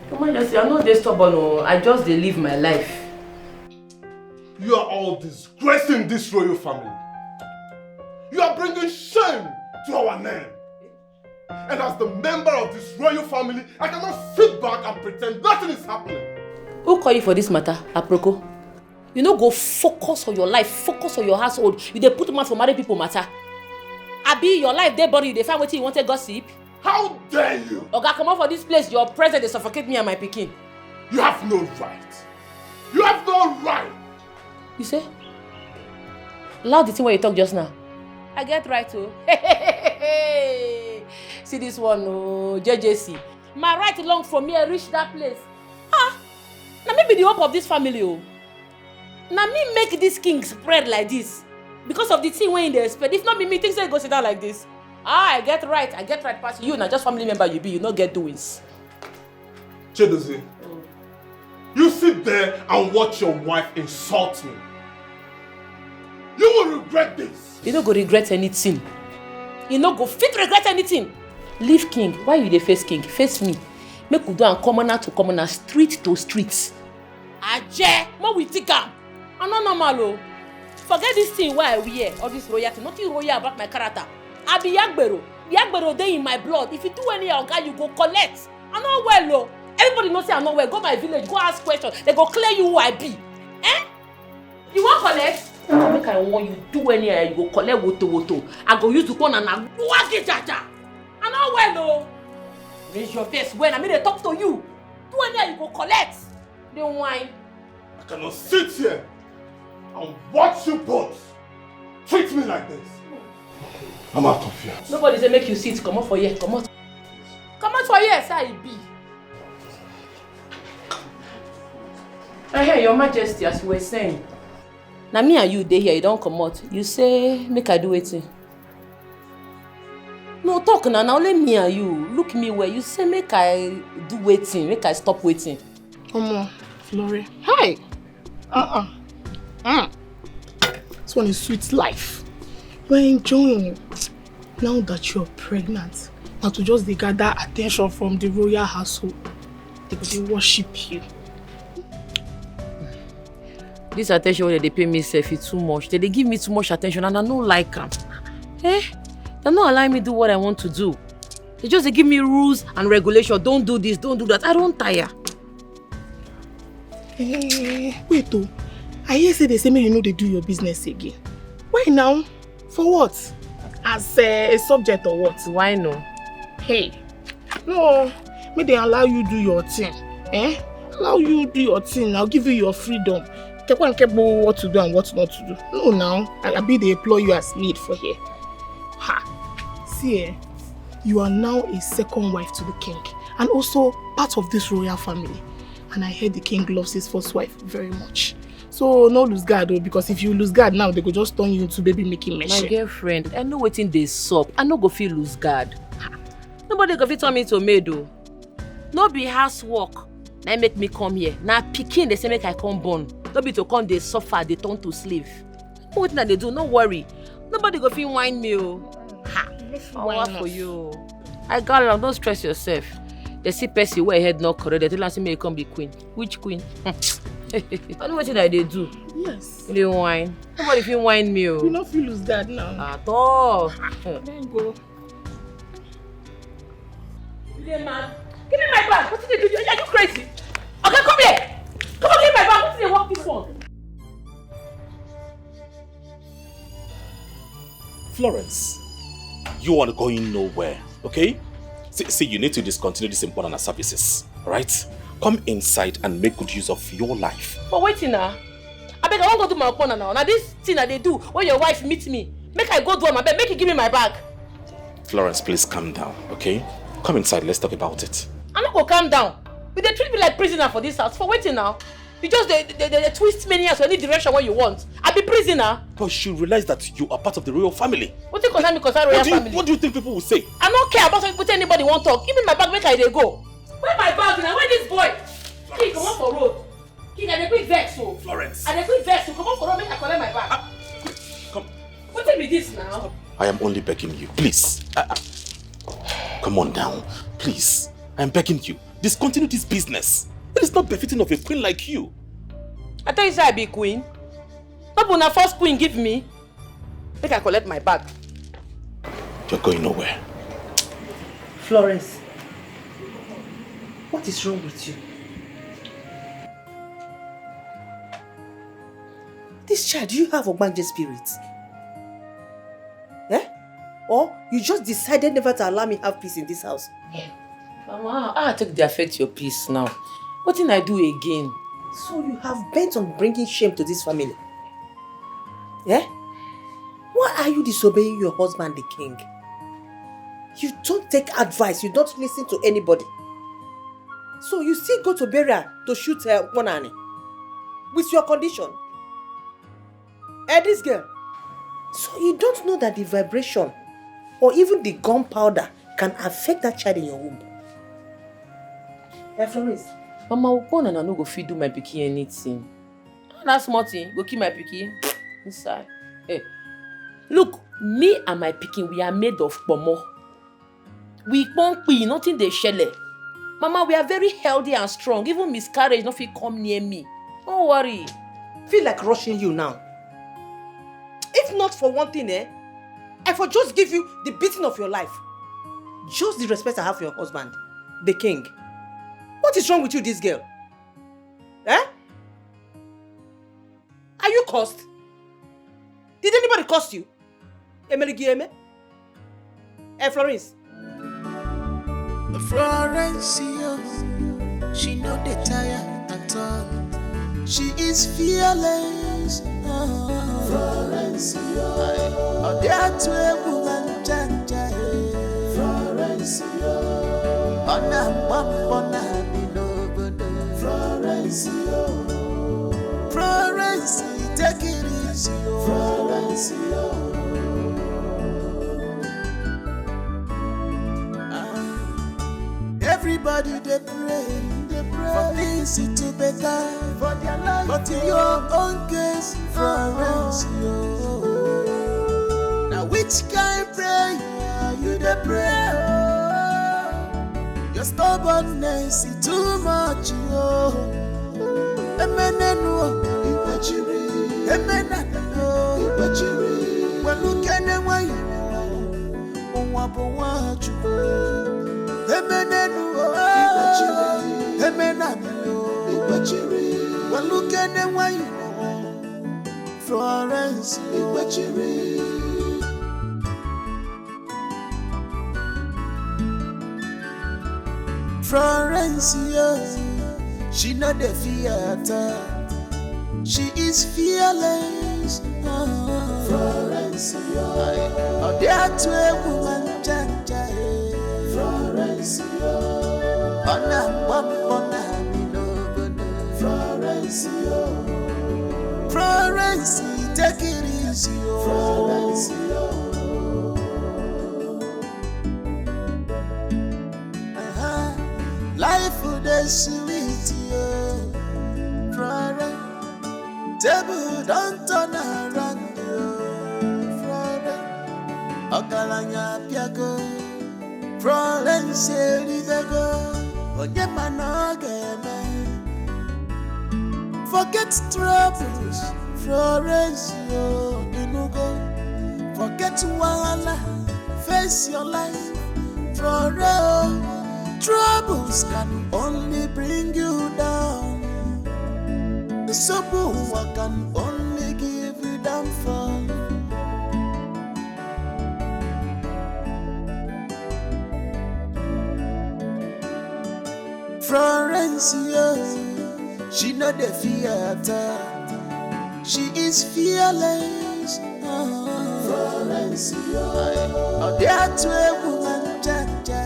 Come on, just I'm not this stubborn. No. I just they live my life. You are all disgracing this royal family. You are bringing shame to our name. And as the member of this royal family, I cannot sit back and pretend nothing is happening. Who call you for this matter, Aproko? You know, go focus on your life, focus on your household. You dey put man for married people matter. Abi, your life dey boring, you dey find wetin you want to gossip. How dare you? Oga, come on for this place. Your presence dey suffocate me and my pikin. You have no right. You have no right. You say? Loud the thing where you talk just now. I get right too. See this one, oh, JJC. My right long from here reach that place. Ah, now me be the hope of this family, oh. Now me make this king spread like this because of the thing when they expect. If not me, things say go sit down like this. Ah, I get right past you. Now just family member you be, you not get doings. Chidozie, you sit there and watch your wife insult me. You will regret this. You don't go regret anything. You no go fit regret anything. Leave king. Why you dey face king? Face me. Make we do and commoner to commoner, street to street. Aje, what we think am? I no normal o. Forget this thing where I wear, all this royalty. Nothing royal about my character. I be Yagbero. Yagbero dey in my blood. If you do any oga, you go collect. I no well o. Everybody know say I no well. Go my village, go ask questions. They go clear you who I be. Eh? You want collect? Make I warn you, do any you go collect woto. I go use the corner and whack it, jaja. I know well, no. Raise your face when I mean they talk to you. Do any you go collect. Don't whine. I cannot sit here and watch you both treat me like this. I'm out of here. Nobody say make you sit. Come out for here. Come out. Come out for here, say it be. I hear your majesty as you were saying. Now me and you dey here, you don't come out. You say make I do wetin? No talk now, only me and you. Look me where you say make I do wetin, make I stop waiting. Come on, Flore. Hi. This one is sweet life. We're enjoying. Now that you're pregnant, now to just dey gather attention from the royal household, they go worship you. This attention wey they pay me self is too much. They give me too much attention and I don't like them. Eh? They're not allowing me to do what I want to do. They just give me rules and regulations. Don't do this, don't do that. I don't tire. Wait though. I hear say they say you know they do your business again. Why now? For what? As a subject or what? Why no? Hey. No. May they allow you do your thing. Eh? Allow you do your thing. I'll give you your freedom. Keep what to do and what not to do. No, now I'll be the employ you as maid for here. Ha! See, you are now a second wife to the king and also part of this royal family. And I heard the king loves his first wife very much. So no lose guard though, because if you lose guard now, they go just turn you into baby making machine. My girlfriend, I know wetin dey sup. I no go feel lose guard. Nobody go fit turn me into maid though. No be housework. Now make me come here. Now pikin they say make I come born. No be to come they suffer, they turn to slave. What that they do? No worry. Nobody go fit whine me. Ha! I for you. I got along. Don't stress yourself. They see Percy where head not correct. They tell us me come be queen. Which queen? I know what they do. Yes. They whine. Nobody fit whine me. You not feel lose guard now. At all. Then go. Yeah, man. Give me my bag. What did they do? Are you crazy? Okay, come here. Come on, give me my bag. What did they walk this one? Florence, you are going nowhere, okay? See, you need to discontinue this important services, right? Come inside and make good use of your life. But waiting now. I beg, I won't go to my corner now. Now this thing that they do when your wife meets me, make I go do my bed, make you give me my bag. Florence, please calm down, okay? Come inside, let's talk about it. I'm not gonna calm down. But they treat me like prisoner for this house. For waiting now. You just they twist many years to any direction what you want. I be prisoner. But you should realize that you are part of the royal family. What do you concern me concern royal family? What do you think people will say? I don't care about what anybody want talk. Give me my bag, make I dey go. Where my bag now? Where this boy? King, come on for road. King, I dey quick vex so. Florence. I dey quick vex so. Come on for road, make I collect my bag. Come. What be this now? I am only begging you, please. Come on down, please. I am begging you. Discontinue this business. It is not befitting of a queen like you. I tell you say I be queen. Not when first queen give me. Make I collect my bag. You're going nowhere. Florence, what is wrong with you? This child, do you have Ogbanje spirit? Eh? Or you just decided never to allow me have peace in this house? Yeah. Mama, how I take the affect your peace now? What did I do again? So you have bent on bringing shame to this family? Yeah? Why are you disobeying your husband, the king? You don't take advice, you don't listen to anybody. So you still go to Beria to shoot Monani? With your condition? This girl. So you don't know that the vibration or even the gunpowder can affect that child in your womb? Florence. Mama, upon and I no go fit do my pikin anything. That's small thing. Go keep my pikin inside. Hey, look, me and my pikin, we are made of pomo. We won't be nothing they shelle. Mama, we are very healthy and strong. Even miscarriage no fit come near me. Don't worry. Feel like rushing you now. If not for one thing, I for just give you the beating of your life. Just the respect I have for your husband, the king. What is wrong with you, this girl? Eh? Are you cursed? Did anybody curse you? Emeligieme? Florence? Florence, she no dey tire at all. She is fearless. Florence, oh, that's where woman janja. Florence, on a bump on a below. Florence, Florence, take it easy. Florence, everybody they pray for things to better for their life. But in your own case, Florence, now which kind prayer you they pray? Your stubbornness is too much, Emenenu, Ipachiri, Emenanu, Ipachiri. Well, look at them, why you want to Emenenu, Emenanu, Ipachiri. Well, look at them, why you Florence, Ipachiri. Florence, she not the theater. She is fearless. Florence, oh, there to a woman, janja. Florence, on a bump on a Florence, Florence, take it easy. Florence, life would be sweet, Florence. Table don't turn around, Florence. Okalanya piago, Florence, Elidago, Onyemanogeme. Forget troubles, Florence, Inugo. Forget wahala, face your life, Florence. Troubles can only bring you down. The trouble can only give you downfall. Florence, she not the theater. She is fearless. Florence, oh, there to a woman, janja.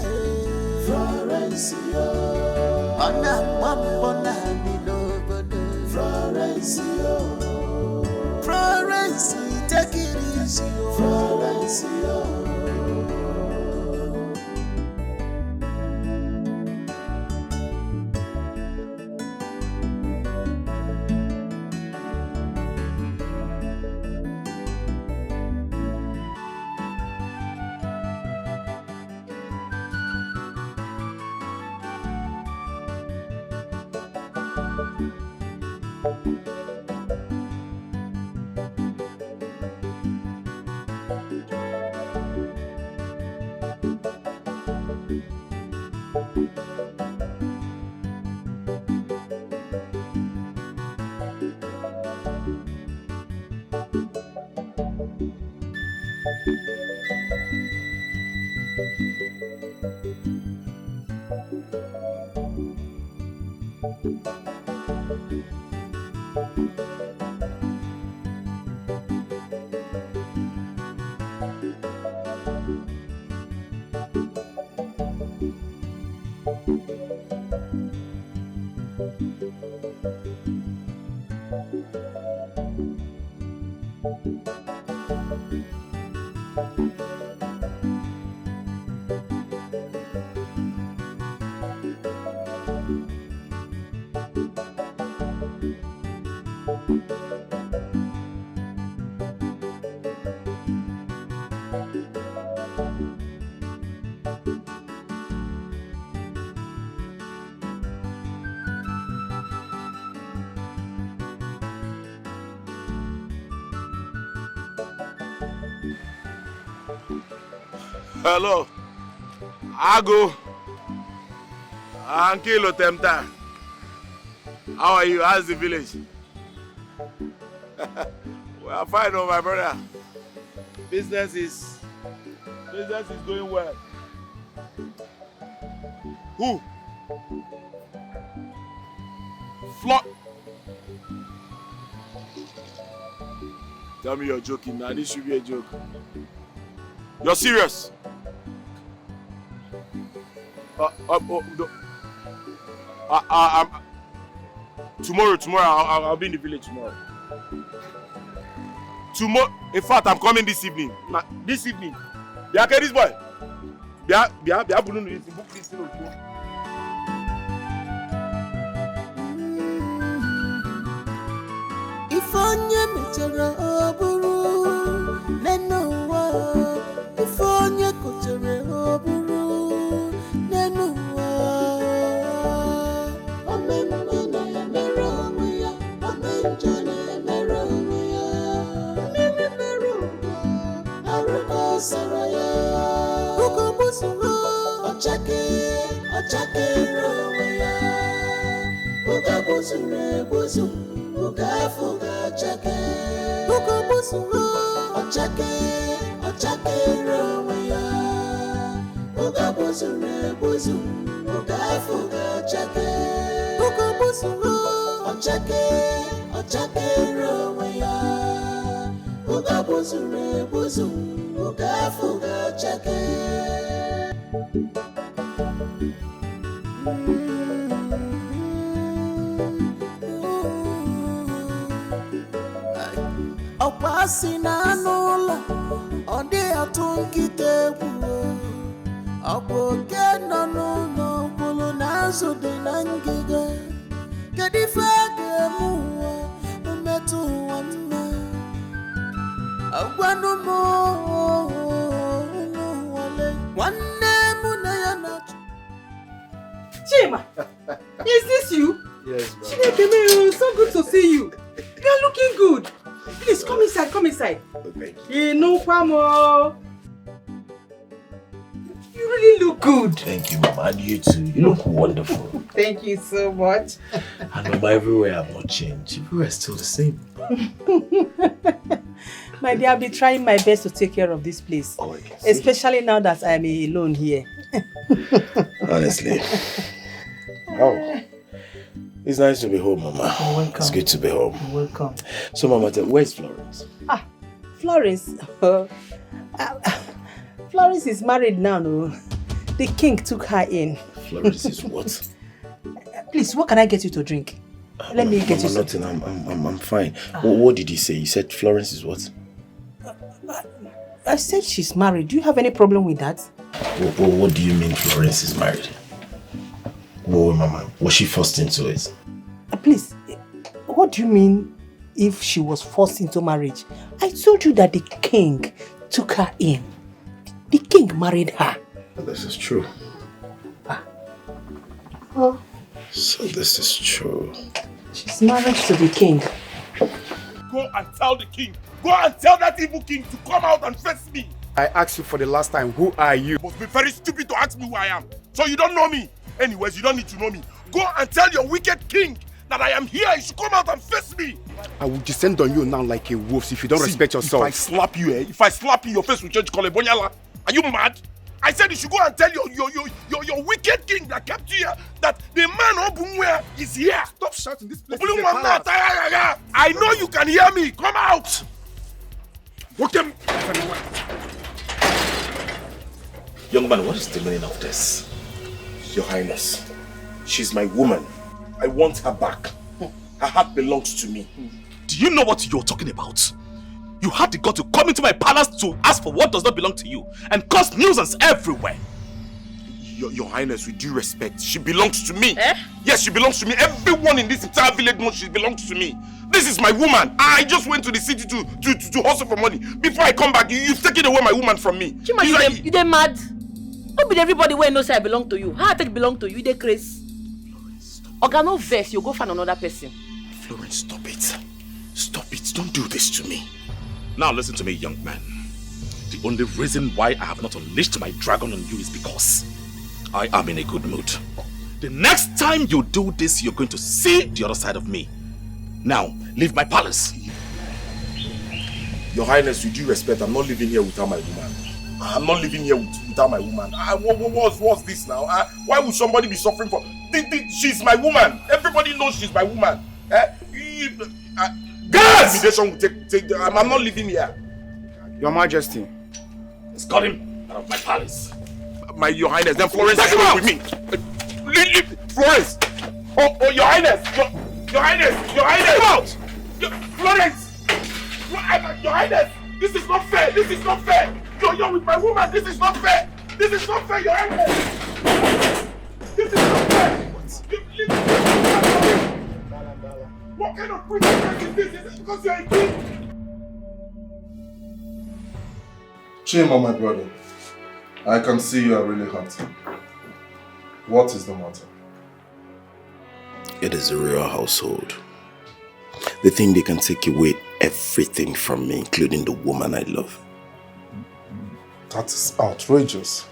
Florence, on a bump on a below. Florence, Florence, take it easy, Florence. Hello, Ago, Ankilo Temta. How are you? How's the village? We are fine, oh my brother. Business is going well. Who? Tell me you're joking now. This should be a joke. You're serious? Tomorrow, I'll be in the village tomorrow. In fact, I'm coming this evening. This evening. Be okay, this boy. Be balloon this book this thing. If onye mechara oburu nenuwa, if onye kotere oburu nenuwa. Amen na mero ya, amen jana mero ya. Mimi mero, aruka saraya. Uko busuro, ochake roya. Uko busure busu. Fuga chake, fuga busuro, ochake roya. Fuga busure busu, fuga chake, fuga busuro, ochake roya. Fuga busure busu, fuga chake. Ọkwasị na n'ụlọ ọ dị atụ nkịta egwu ọ bụ oke nọ n'ụlọ kwuru na azụ dị na ngịga kedu ife ga-eme ụwa mmetụ ụwa mma agwanụ m nwale nwanne mụ na ya na-achọ Chima, is this you? Yes, bro. Chineke, so good to see you. You're looking good. Please come inside, come inside. Thank you. No kwamo. You really look good. Thank you, Mama. And you too. You look wonderful. Thank you so much. And Mama, everywhere I've not changed. Everywhere is still the same. My dear, I'll be trying my best to take care of this place. Oh, especially now that I'm alone here. Honestly. Oh. It's nice to be home, Mama. You're welcome. It's good to be home. You're welcome. So, Mama, where's Florence? Florence. Florence is married now, no? The king took her in. Florence is what? Please, what can I get you to drink? Let me get you something. I'm fine. What did he say? He said Florence is what? I said she's married. Do you have any problem with that? What do you mean Florence is married? Whoa, Mama. Was she forced into it? Please, what do you mean if she was forced into marriage? I told you that the king took her in. The king married her. This is true. Oh. So this is true. She's married to the king. Go and tell the king. Go and tell that evil king to come out and face me. I asked you for the last time, who are you? You must be very stupid to ask me who I am. So you don't know me. Anyways, you don't need to know me. Go and tell your wicked king that I am here. You should come out and face me. I will descend on you now like a wolf if you don't respect yourself. If I slap you, if I slap you, your face will change color. Bonyala, are you mad? I said you should go and tell your wicked king that kept you here that the man Obumwe is here. Stop shouting, this place is I know you can hear me. Come out. Walk him. Young man, what is the meaning of this? Your Highness, she's my woman. I want her back. Her heart belongs to me. Do you know what you're talking about? You had the gut to come into my palace to ask for what does not belong to you and cause nuisance everywhere. Your Highness, with due respect, she belongs to me. Yes, she belongs to me. Everyone in this entire village knows she belongs to me. This is my woman. I just went to the city to hustle for money. Before I come back, you've taken away my woman from me. Chima, you dey mad? Don't be everybody wey know say I belong to you. How I take belong to you? You dey crazy. Oga, no vex, you go find another person. Florence, stop it. Stop it. Don't do this to me. Now listen to me, young man. The only reason why I have not unleashed my dragon on you is because I am in a good mood. The next time you do this, you're going to see the other side of me. Now, leave my palace. Your Highness, with due respect, I'm not living here without my woman. I'm not living here without my woman. What's this now? Why would somebody be suffering for... She's my woman. Everybody knows she's my woman. Guards! I'm not living here. Your Majesty. Let's cut him out of my palace. Your Highness, then Florence is with me. Leave Florence. Oh, Your Highness. Your Highness. Your Highness. Come out. Florence. Your Highness. This is not fair. This is not fair. You're with my woman. This is not fair. This is not fair, Your Highness. This is not fair. What kind of wickedness is this? Is it because you're a king? Chima, my brother, I can see you are really hurt. What is the matter? It is a real household. They think they can take away everything from me, including the woman I love. That is outrageous.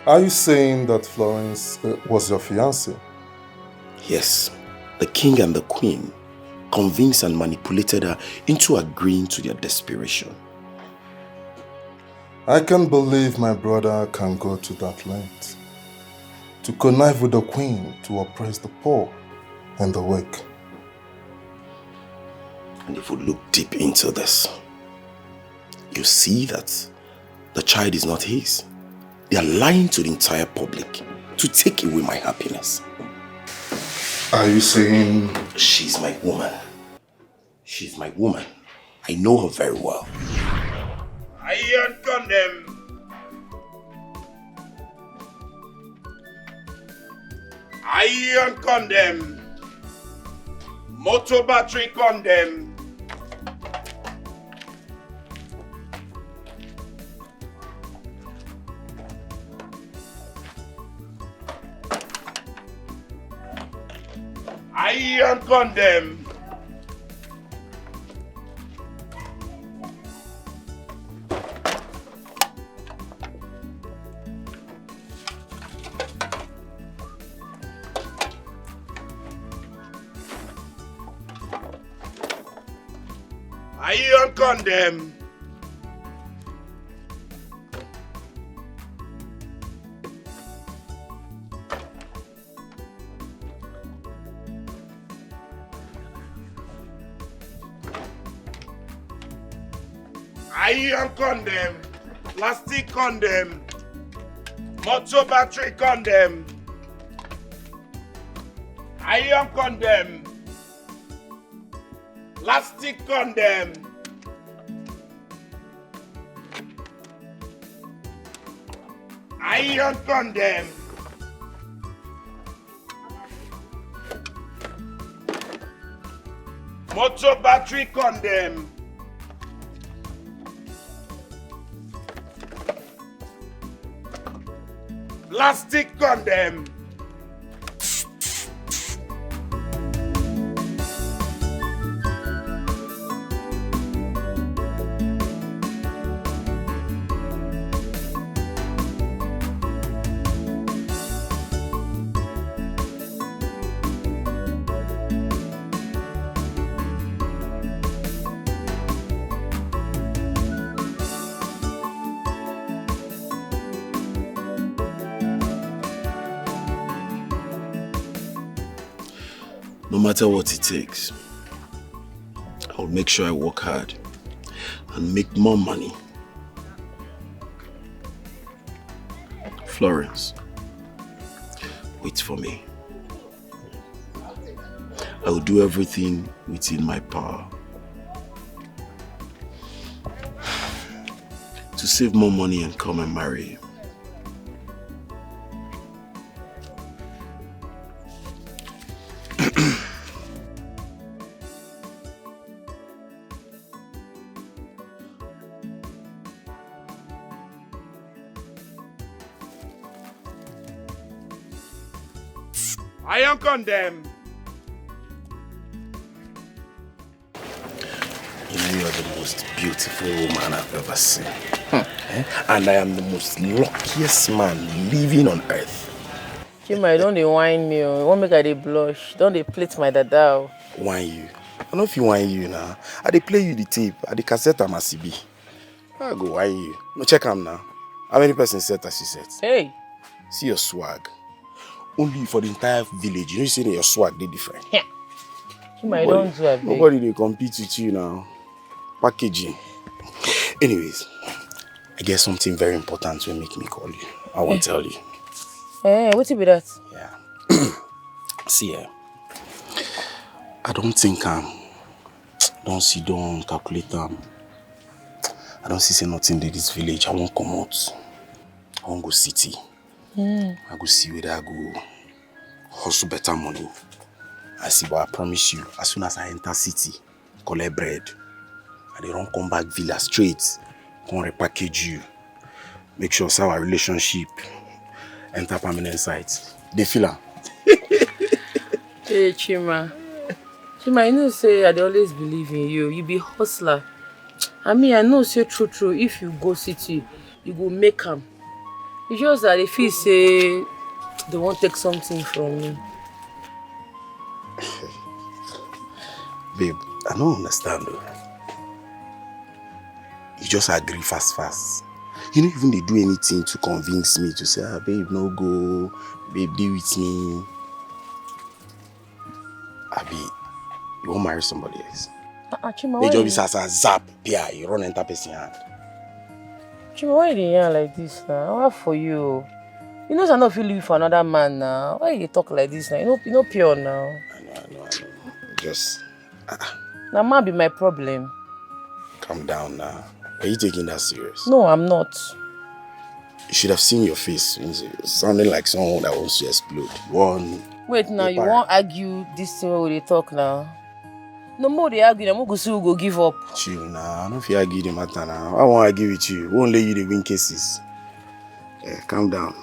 Are you saying that Florence was your fiancée? Yes. The king and the queen convinced and manipulated her into agreeing to their desperation. I can't believe my brother can go to that length. To connive with the queen to oppress the poor and the weak. And if we look deep into this, you see that the child is not his. They are lying to the entire public to take away my happiness. Are you saying... She's my woman. She's my woman. I know her very well. Iron condemn. Iron condemn. Motor battery condemn. Iron condemn. Iron condemn. Iron condemn, plastic condemn, motor battery condemn, iron condemn, Plastic condom. Iron condom. Motor battery condom. Plastic condom. No matter what it takes, I'll make sure I work hard and make more money. Florence, wait for me. I will do everything within my power to save more money and come and marry you. Iron condom. You know you are the most beautiful woman I've ever seen. And I am the most luckiest man living on earth. Chima, don't they whine me. You won't make I blush. Don't they plate my dada. Whine you? I don't know if you whine you now. I dey play you the tape. I dey cassette am as be. I go whine you. No, check am now. How many persons set as you set? Hey. See your swag. Only for the entire village. You know you say that your swag they different. Yeah. Chima, don't do that. Nobody they compete with you now. Packaging. Anyways, I guess something very important will make me call you. I won't tell you. What's it be that? See, I don't think don't calculate I don't see nothing in this village. I won't come out. I won't go city. I go see whether I go hustle better money. I see, but I promise you, as soon as I enter city, collect bread, and they don't come back villa straight, come repackage you. Make sure our relationship enter permanent sites. They feel am. Hey Chima. Chima, you know say I dey always believe in you. You be hustler. I mean, I know say true. If you go city, you go make am. It's just that if you say they won't take something from me. Babe, I don't understand though. You just agree fast. You don't even they do anything to convince me to say, babe, no go, babe, deal with me. Abi, you won't marry somebody else. Chima, they just be as a zap, yeah, you run enter person hand. Chima, why you yarn like this now? What for you? You know, I know if you live for another man now. Why you talk like this now? You know pure now. I know. Just. Now, man be my problem. Calm down now. Are you taking that serious? No, I'm not. You should have seen your face. Sounding like someone that wants to explode. Wait now, you won't argue this thing where they talk now? No more they argue, I'm going to go give up. Chill now, I don't feel argue the matter now. I won't argue with you. Won't let you the win cases. Calm down.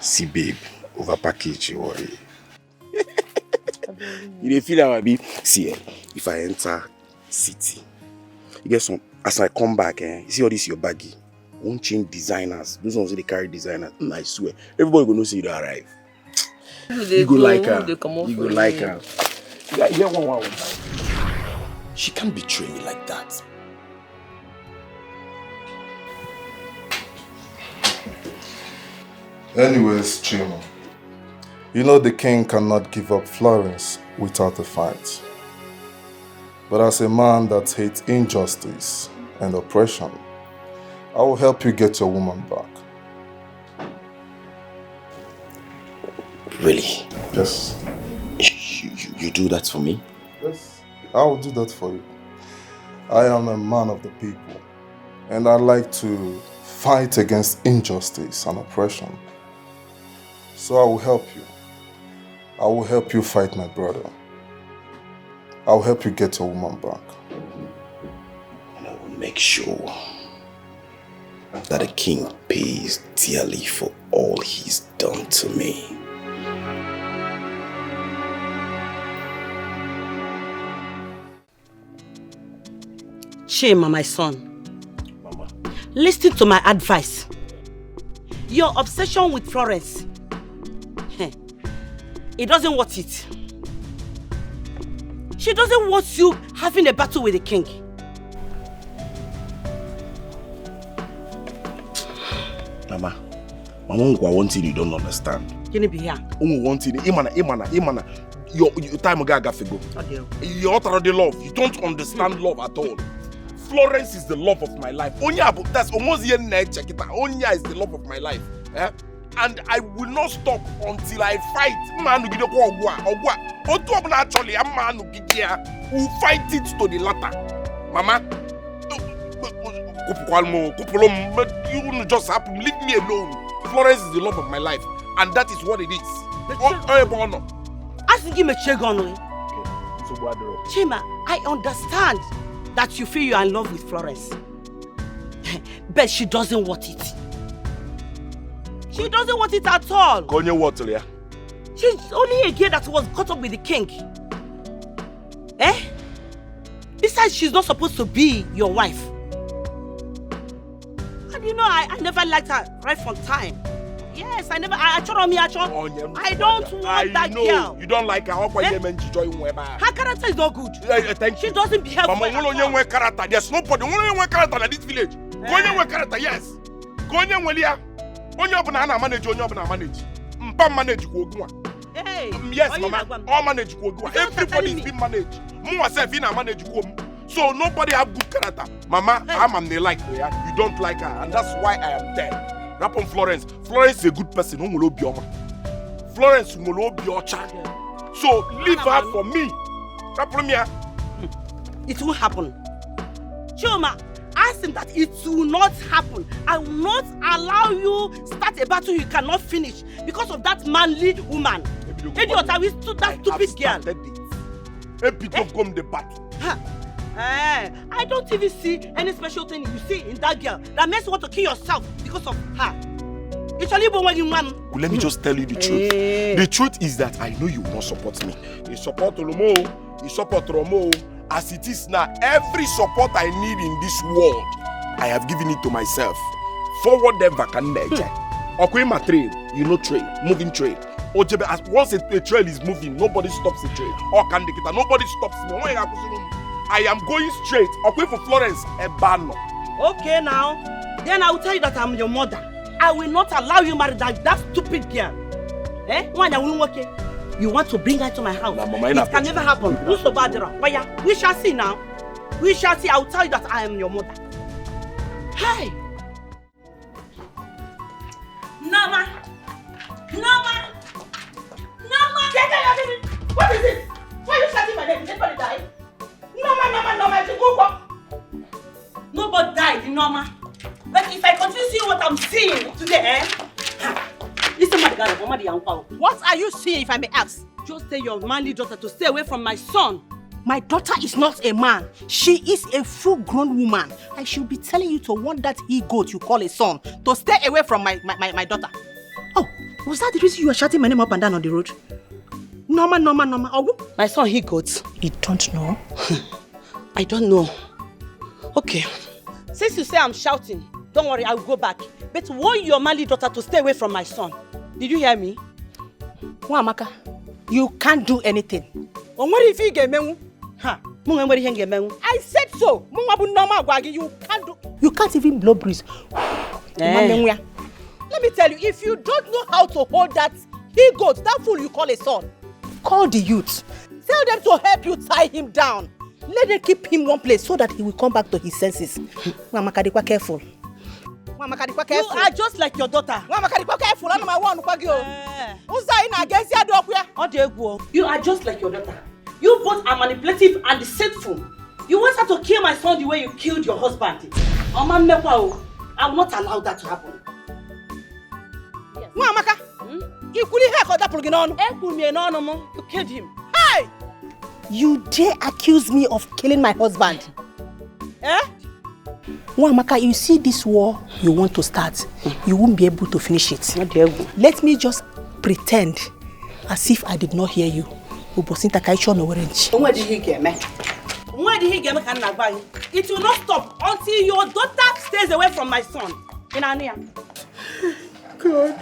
See babe, over package, you worry. You dey feel how I be? See, if I enter city, you get some, as I come back, you see all this your baggy. Won't change designers. Those ones they carry designers. I swear. Everybody gonna see you to arrive. You go like her. You go like her. Yeah, one. She can't betray me like that. Anyways, Chima, you know the king cannot give up Florence without a fight. But as a man that hates injustice and oppression, I will help you get your woman back. Really? Yes. You do that for me? Yes. I will do that for you. I am a man of the people, and I like to fight against injustice and oppression. So I will help you. I will help you fight my brother. I will help you get your woman back. And I will make sure that the king pays dearly for all he's done to me. Chima, my son. Mama. Listen to my advice. Your obsession with Florence, it doesn't want it. She doesn't want you having a battle with the king. Mama, one thing you don't understand. Can you be here? One thing, Imana. Your time gaga figo. You're out the love. You don't understand love at all. Florence is the love of my life. Onya, that's almost the next check it. Onya is the love of my life. Eh? And I will not stop until I fight. Man, actually, a man who fight it to the latter. Mama, you just happen. Leave me alone. Florence is the love of my life, and that is what it is. I think you check on me. Chima, I understand that you feel you are in love with Florence, but she doesn't want it. She doesn't want it at all. She's only a girl that was caught up with the king. Eh? Besides, she's not supposed to be your wife. And you know, I never liked her right from time. Yes, I don't want that girl. You don't like her. Her character is not good. She doesn't behave well. Character. There's nobody. Only character in this village. Character, yes. Manage. Yes, Mama. All manage. Everybody is being managed. So nobody have good character. Mama, I'm the like her. You don't like her, and that's why I am there. Rap on Florence. Florence is a good person. Florence will be your child. So leave her for me. It will happen. Choma, ask him that it will not happen. I will not allow you start a battle you cannot finish because of that manly woman. Idiot, I will stood that stupid girl. Come the battle. I don't even see any special thing you see in that girl that makes you want to kill yourself because of her. Let me just tell you the truth. The truth is that I know you will not support me. You support Olomo, you support Romo. As it is now, every support I need in this world, I have given it to myself. Forward them back and Okwema trade, you know trade, moving trade. Once a trail is moving, nobody stops the trade. Nobody stops me. I am going straight. Okay for Florence, Ebano. Okay now, then I will tell you that I'm your mother. I will not allow you marry that stupid girl. Eh? You want to bring her to my house? It can never happen. We shall see now. We shall see. I will tell you that I am your mother. Hi. Nama. What is it? Why are you shouting my name? Did anybody die? Nama. Nobody died, Nama. But if I continue seeing what I'm seeing today, listen, what are you seeing, if I may ask? Just tell your manly daughter to stay away from my son. My daughter is not a man. She is a full-grown woman. I should be telling you to want that he-goat you call a son to stay away from my daughter. Oh, was that the reason you were shouting my name up and down on the road? Norma. Oh, my son he-goat. You don't know? I don't know. Okay. Since you say I'm shouting, don't worry, I will go back. But warn your manly daughter to stay away from my son. Did you hear me? Amaka, you can't do anything. I said so. You can't even blow breeze. Let me tell you, if you don't know how to hold that he-goat, that fool you call a son, call the youth. Tell them to help you tie him down. Let them keep him one place so that he will come back to his senses. Mamakadikwa, careful. You are just like your daughter. Careful. You are just like your daughter. You both are manipulative and deceitful. You want her to kill my son the way you killed your husband. I will not allow that to happen. Amaka, you couldn't have that you killed him. Hey! You dare accuse me of killing my husband? Eh? Amaka, you see this war you want to start, you won't be able to finish it. Let me just pretend as if I did not hear you. Where did he get me? Where did he get me? It will not stop until your daughter stays away from my son. God,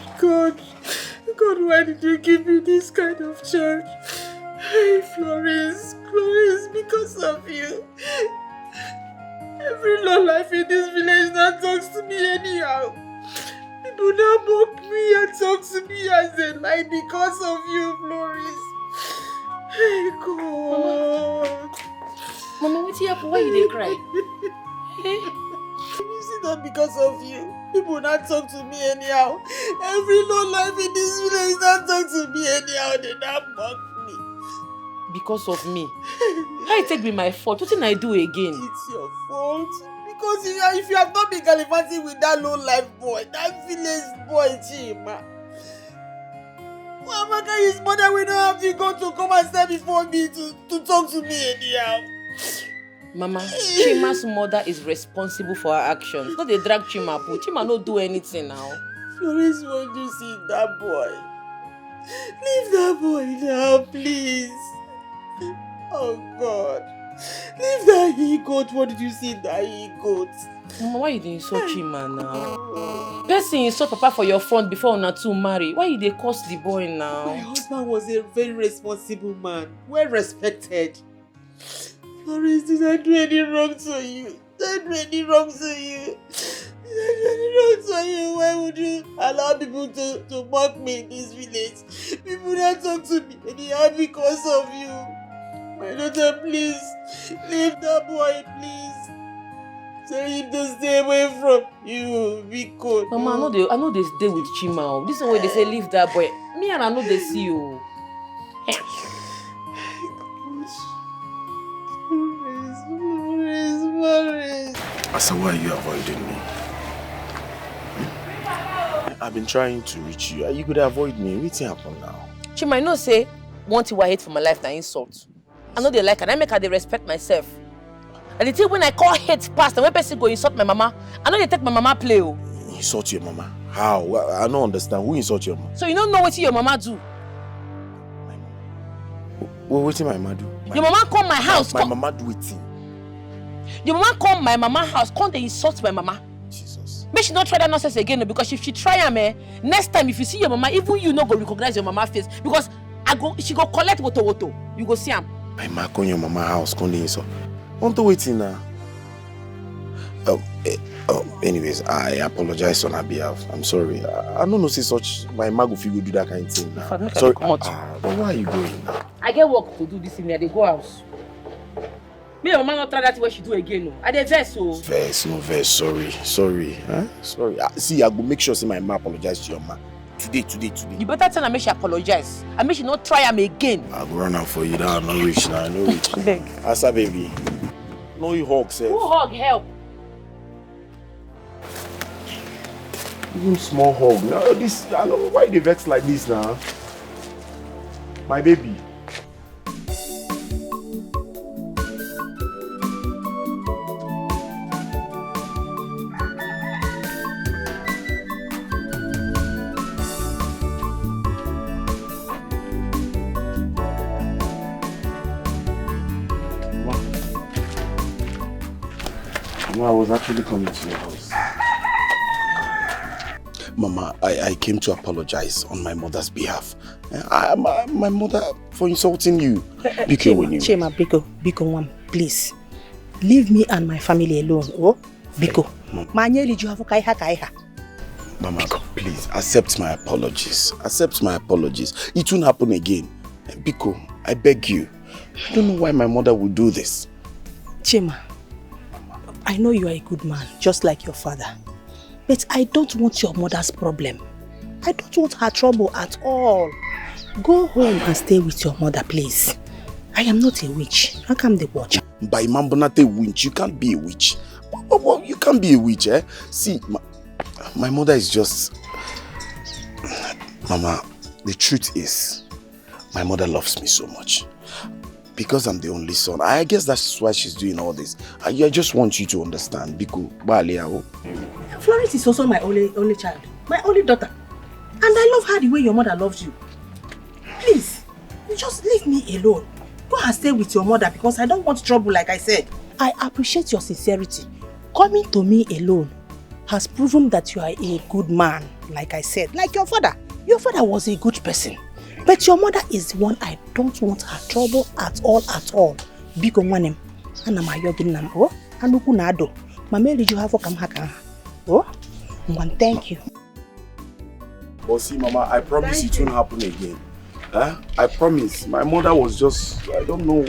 why did you give me this kind of charge? Hey, Florence, because of you. Every low life in this village now talks to me anyhow. People now mock me and talk to me as they like because of you, Florence. Hey, God. Mama, what's happening? Why you cry? You see that because of you. People not talk to me anyhow. Every low life in this village not talk to me anyhow. They not mock me. Because of me? How it take be my fault? What did I do again? It's your fault. Because if you have not been gallivanting with that low life boy, that village boy, Chima. Amaka, his mother will not have to go to come and stand before me to talk to me anyhow. Mama, Chima's mother is responsible for her actions. Not they drag Chima. Chima don't do anything now. Florence, won't you see that boy? Leave that boy now, please. Oh God. Leave that he-goat. What did you see in that he-goat? Mama, why you didn't insult Chima now? Person insult Papa for your front before una two marry. Why you dey curse the boy now? My husband was a very responsible man. Well respected. Florence, did I do any wrong to you? Did I do any wrong to you? Why would you allow people to mock me in this village? People that talk to me anyhow because of you. My daughter, please, leave that boy, please. Tell him to stay away from you, because Mama, I know they stay with Chima. This is why they say leave that boy. Me and I know they see you. Asa, why are you avoiding me? I've been trying to reach you. You could avoid me. What's happened now? Chima, I know say one thing I hate for my life na insult. I know they like and I make her they respect myself. And the thing when I call hate past and when person go insult my mama, I know they take my mama play. Oh. Insult your mama? How? I don't understand. Who insult your mama? So you don't know what your mama do? What did my mama do? Your mama come my house. My mama do it. Your mama come my mama house, come they insult my mama. Jesus. Make she not try that nonsense again, because if she try next time if you see your mama, even you not go recognize your mama face, because she go collect woto. You go see him. My mama come your mama house, come they insult. Want to wait in now? Anyways, I apologize on her behalf. I'm sorry. I don't know say such my mama go do that kind of thing now. Sorry. But where are you going now? I get work to do this evening. I dey go house. Me and mama not try that way she do again. No. I dey vex so. Vex. Sorry. Huh? Sorry. See, I go make sure say my mama apologize to your mama. Today. You better tell her make she apologize. And make she not try am again. I go run out for you now. No reach. Beg. Asa baby. No you hug, sir. Who hug help? Even small hug. No, this. I know why they vex like this now. My baby. No, I was actually coming to your house. Mama, I came to apologize on my mother's behalf. My mother for insulting you. Chima, Biko, please. Leave me and my family alone. Oh, Biko. Mama, please accept my apologies. It won't happen again. Biko, I beg you. I don't know why my mother would do this. Chima, I know you are a good man, just like your father. But I don't want your mother's problem. I don't want her trouble at all. Go home and stay with your mother, please. I am not a witch. How come the watch? By Mambonate witch, you can't be a witch. Well, you can't be a witch, eh? See, my mother is just... Mama, the truth is, my mother loves me so much. Because I'm the only son. I guess that's why she's doing all this. I just want you to understand. Because Florence is also my only child. My only daughter. And I love her the way your mother loves you. Please, you just leave me alone. Go and stay with your mother because I don't want trouble, like I said. I appreciate your sincerity. Coming to me alone has proven that you are a good man, like I said. Like your father. Your father was a good person. But your mother is the one I don't want her trouble at all, at all. Biko mwanem. Ana mayogin nam. Oh, anuku nado. Mame riju hafo kam haka. Oh, one thank you. But see, Mama, I promise it won't happen again. Huh? I promise. My mother was just, I don't know.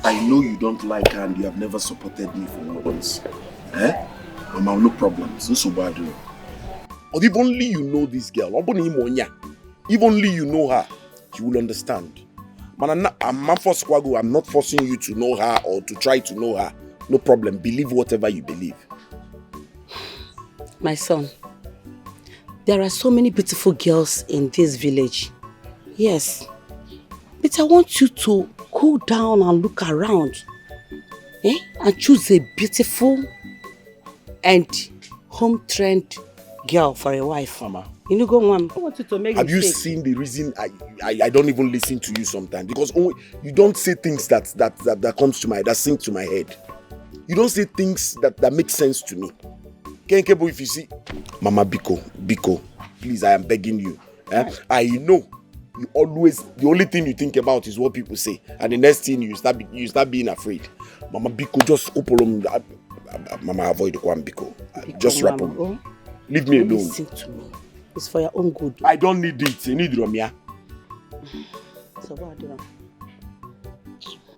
I know you don't like her and you have never supported me for once. Eh? Mama, no problems. No so bad. Or if only you know this girl, if only you know her, you will understand. Man, I'm not forcing you to know her or to try to know her. No problem. Believe whatever you believe. My son, there are so many beautiful girls in this village. Yes. But I want you to cool down and look around. And choose a beautiful and home-trained girl for a wife. Mama. You know, go on. I want you to make Have you seen the reason I don't even listen to you sometimes? Because you don't say things that comes to that sink to my head. You don't say things that make sense to me. Kenkebo, if you see, Mama Biko, please, I am begging you. I know you always, the only thing you think about is what people say, and the next thing you start being afraid. Mama Biko, just open. Mama, avoid the one Biko. Just wrap up. Leave me alone. Listen to me. It's for your own good. I don't need it. I need Romia. So what do you?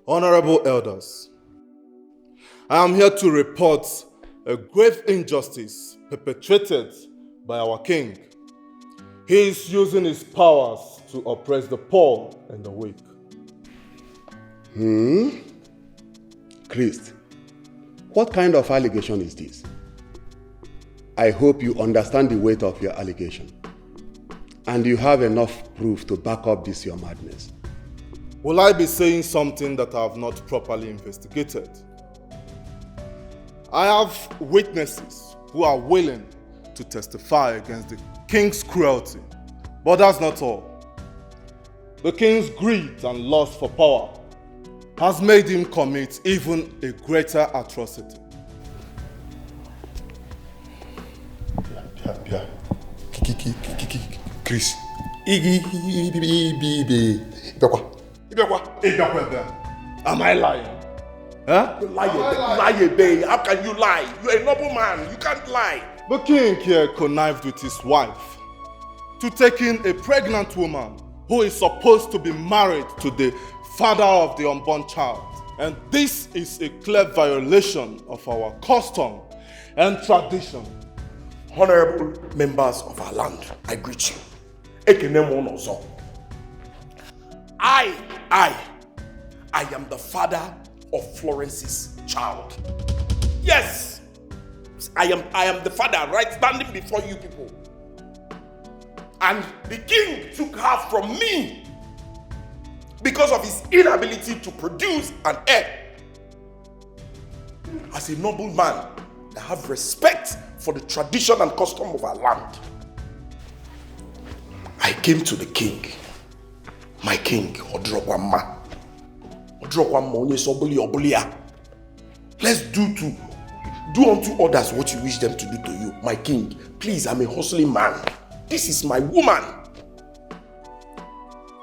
Honorable elders, I am here to report a grave injustice perpetrated by our king. He is using his powers to oppress the poor and the weak. Christ, what kind of allegation is this? I hope you understand the weight of your allegation. And you have enough proof to back up this your madness. Will I be saying something that I have not properly investigated? I have witnesses who are willing to testify against the king's cruelty. But that's not all. The king's greed and lust for power has made him commit even a greater atrocity. Chris. Am I lying? Huh? Lie, babe. How can you lie? You're a noble man. You can't lie. The king here connived with his wife to take in a pregnant woman who is supposed to be married to the father of the unborn child. And this is a clear violation of our custom and tradition. Honorable members of our land, I greet you. I am the father of Florence's child. Yes, I am the father, right, standing before you people. And the king took her from me because of his inability to produce an heir. As a noble man, I have respect for the tradition and custom of our land. I came to the king, my king, Odrokwama. Let's do unto others what you wish them to do to you. My king, please, I'm a hustling man. This is my woman.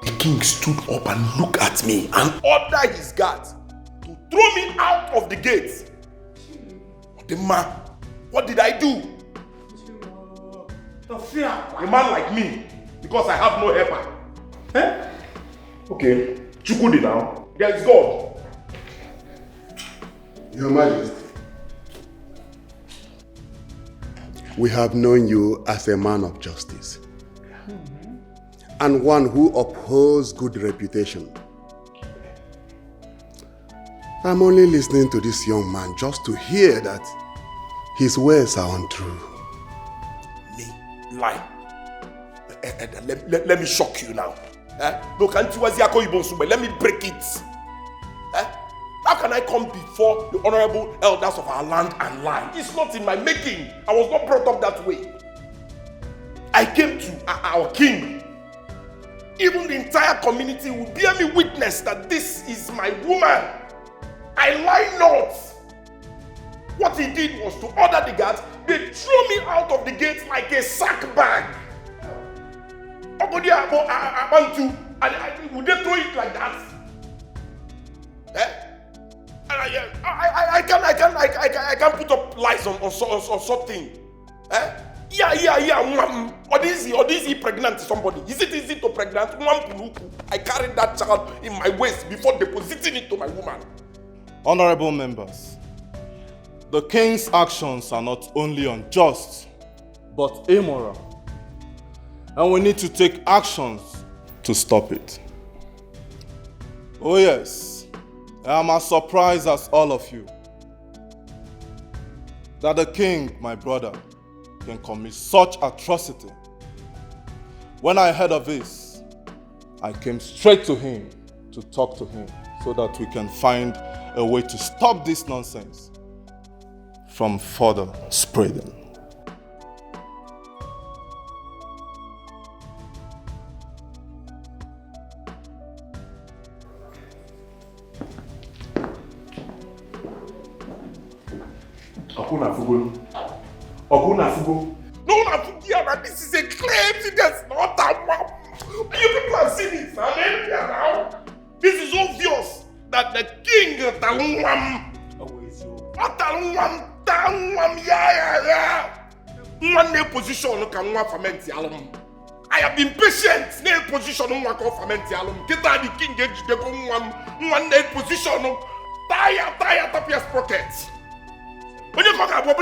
The king stood up and looked at me and ordered his guards to throw me out of the gate. The man, what did I do? To fear a man like me because I have no helper. Eh? Okay, Chukudi now. There is God. Your Majesty, we have known you as a man of justice. and one who upholds good reputation. I'm only listening to this young man just to hear that his words are untrue. Lie. Let me shock you now. Look, let me break it. How can I come before the honorable elders of our land and lie? It's not in my making. I was not brought up that way. I came to our king. Even the entire community will bear me witness that this is my woman. I lie not. What he did was to order the guards. They threw me out of the gate like a sack bag. Would they throw it like that? I can't put up lies on something. Or is he pregnant to somebody? Is it easy to pregnant? I carried that child in my waist before depositing it to my woman. Honorable members, the king's actions are not only unjust, but immoral. And we need to take actions to stop it. Oh yes, I am as surprised as all of you that the king, my brother, can commit such atrocity. When I heard of this, I came straight to him to talk to him so that we can find a way to stop this nonsense from further spreading. No, this is a clear evidence, not that one. You people have seen it now. This is obvious that the king one position can ferment alum. I have been patient. No position can ferment alum. Get the king get the one position. Tire Tapia's pockets. When you talk about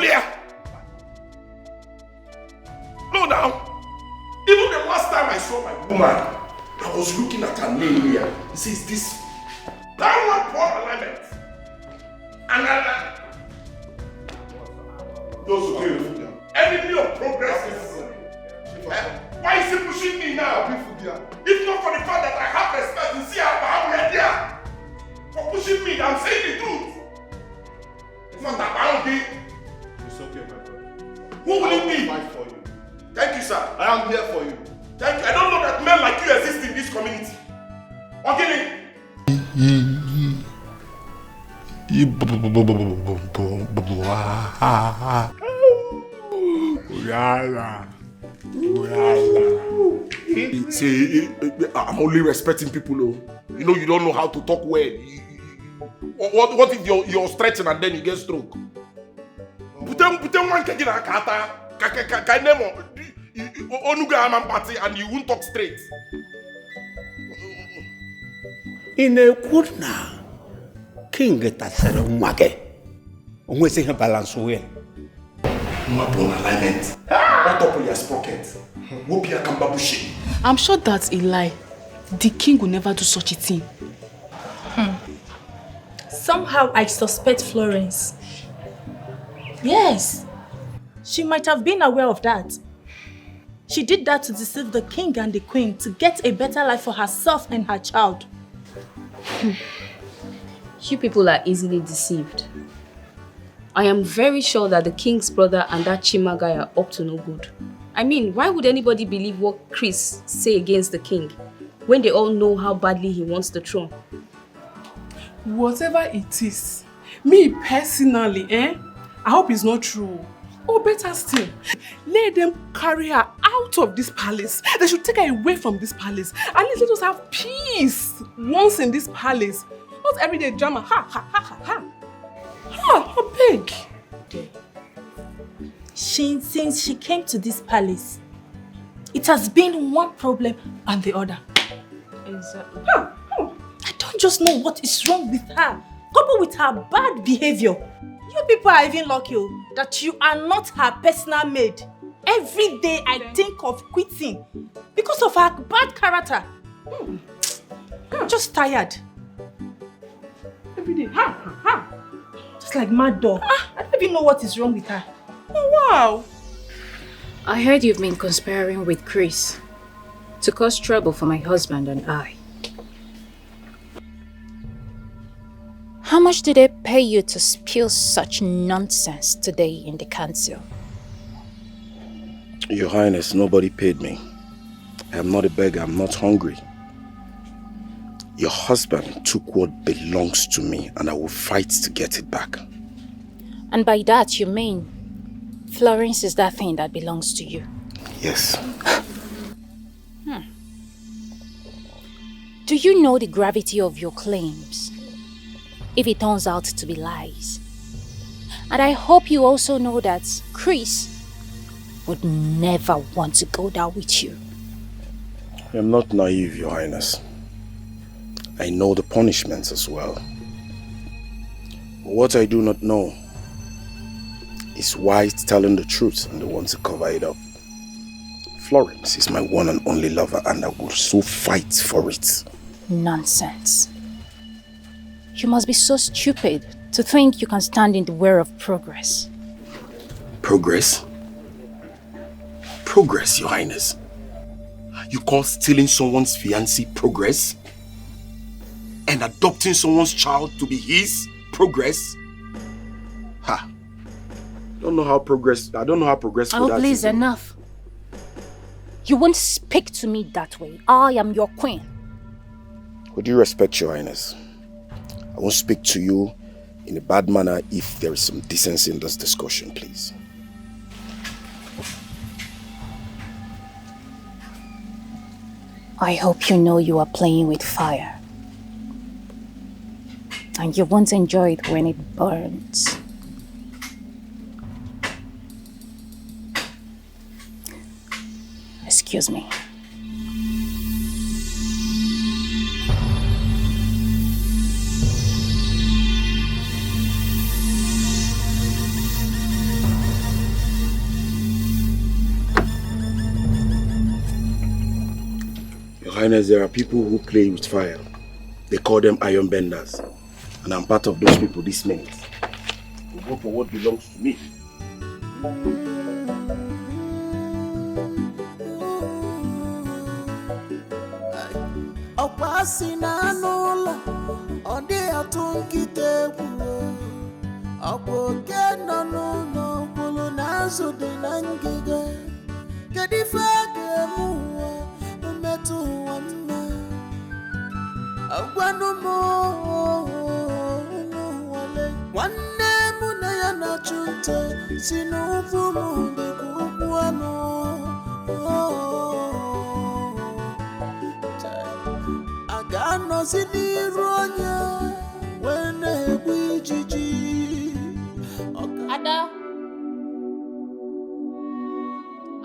no, now, even the last time I saw my woman, I was looking at her name here. It says this downward poor alignment. And those who enemy of progress is. Why is he pushing me now? If not for the fact that I have respect and see how we are there. For pushing me, I'm saying the truth. It's not that I don't think. It's okay, my brother. Who will it be? Fight for you. Thank you, sir. I am here for you. Thank you. I don't know that men like you exist in this community. Okay? See, I'm only respecting people. You know you don't know how to talk well. What if you're stretching and then you get stroke? Put them one kegina kata. And you won't talk straight. In a good now, King Tasser Mwake. Only say balance well. Alignment. What up with your pocket? Wopia Kambabushi. I'm sure that's a lie. The king will never do such a thing. Somehow I suspect Florence. Yes. She might have been aware of that. She did that to deceive the king and the queen to get a better life for herself and her child. You people are easily deceived. I am very sure that the king's brother and that Chima guy are up to no good. I mean, why would anybody believe what Chris say against the king when they all know how badly he wants the throne? Whatever it is, me personally, I hope it's not true. Or better still, let them carry her out of this palace. They should take her away from this palace. At least let us have peace once in this palace. Not everyday drama. Ha, ha, ha, ha, ha. Ha, how big? Since she came to this palace, it has been one problem and the other. Exactly. I don't just know what is wrong with her, coupled with her bad behavior. You people are even lucky that you are not her personal maid. Every day I think of quitting because of her bad character. I'm just tired. Every day. Just like mad dog. I don't even know what is wrong with her. Oh, wow. I heard you've been conspiring with Chris to cause trouble for my husband and I. How much did they pay you to spill such nonsense today in the council? Your Highness, nobody paid me. I am not a beggar, I'm not hungry. Your husband took what belongs to me and I will fight to get it back. And by that you mean Florence is that thing that belongs to you? Yes. Do you know the gravity of your claims if it turns out to be lies? And I hope you also know that Chris would never want to go down with you. I am not naive, Your Highness. I know the punishments as well. But what I do not know is why it's telling the truth and they want to cover it up. Florence is my one and only lover and I will so fight for it. Nonsense. You must be so stupid to think you can stand in the way of progress. Progress? Progress, Your Highness? You call stealing someone's fiancé progress? And adopting someone's child to be his progress? Ha! I don't know how progressful that Please, is. enough. You won't speak to me that way. I am your queen. With due respect, Your Highness, I won't speak to you in a bad manner if there is some decency in this discussion, please. I hope you know you are playing with fire. And you won't enjoy it when it burns. Excuse me. Your Highness, there are people who play with fire. They call them iron benders. And I'm part of those people this minute. We go for what belongs to me. Ọkwasị n'anụ ụlọ, ọ dị atụ nkịta egwu. Ọkwa oke nọ n'ụlọ kwuru na azụ dị na ngịga. Kedu ife a ga-eme ụwa mmetụ ụwa mma? Agwanụ m nwale nwanne mụ na ya na-achụ nta si n'ụkwụ m dịka ụkwụ anụ. Ga-anọzi n'iru onye wee na-egbu ijiji. Ada.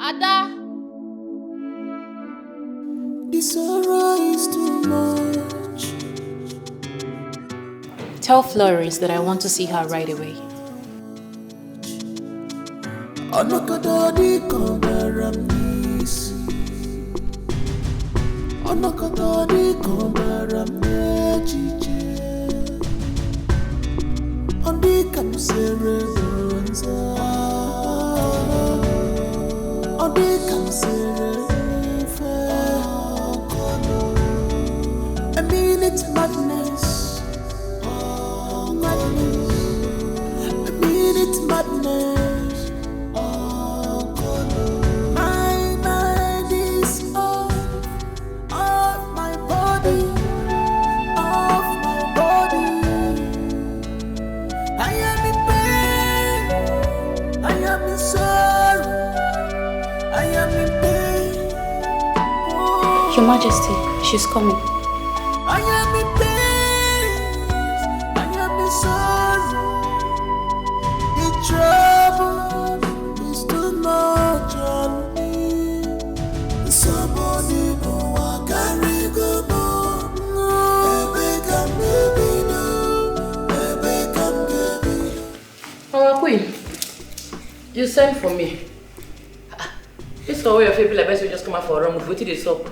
Ada. The sorrow is too much. Tell Florence that I want to see her right away. Ọnọkọta dị ka ọ dara m n'isi. Ọnọkọta dị ka ọ dara m n'echiche. Ọ dị ka m sere bonza. Ọ dị ka m sere ife. I mean it's madness. Madness. I mean it's madness. My mind is off my body, off my body. I am in pain, I am in sorrow, I am in pain. Your Majesty, she's coming. I am in pain, I am in sorrow. The trouble is too much on me. Somebody who I carry go more. Baby, come baby, no. Baby, come baby. Our queen, you sent for me. This one where your people like best will just come out for a run. What did they stop?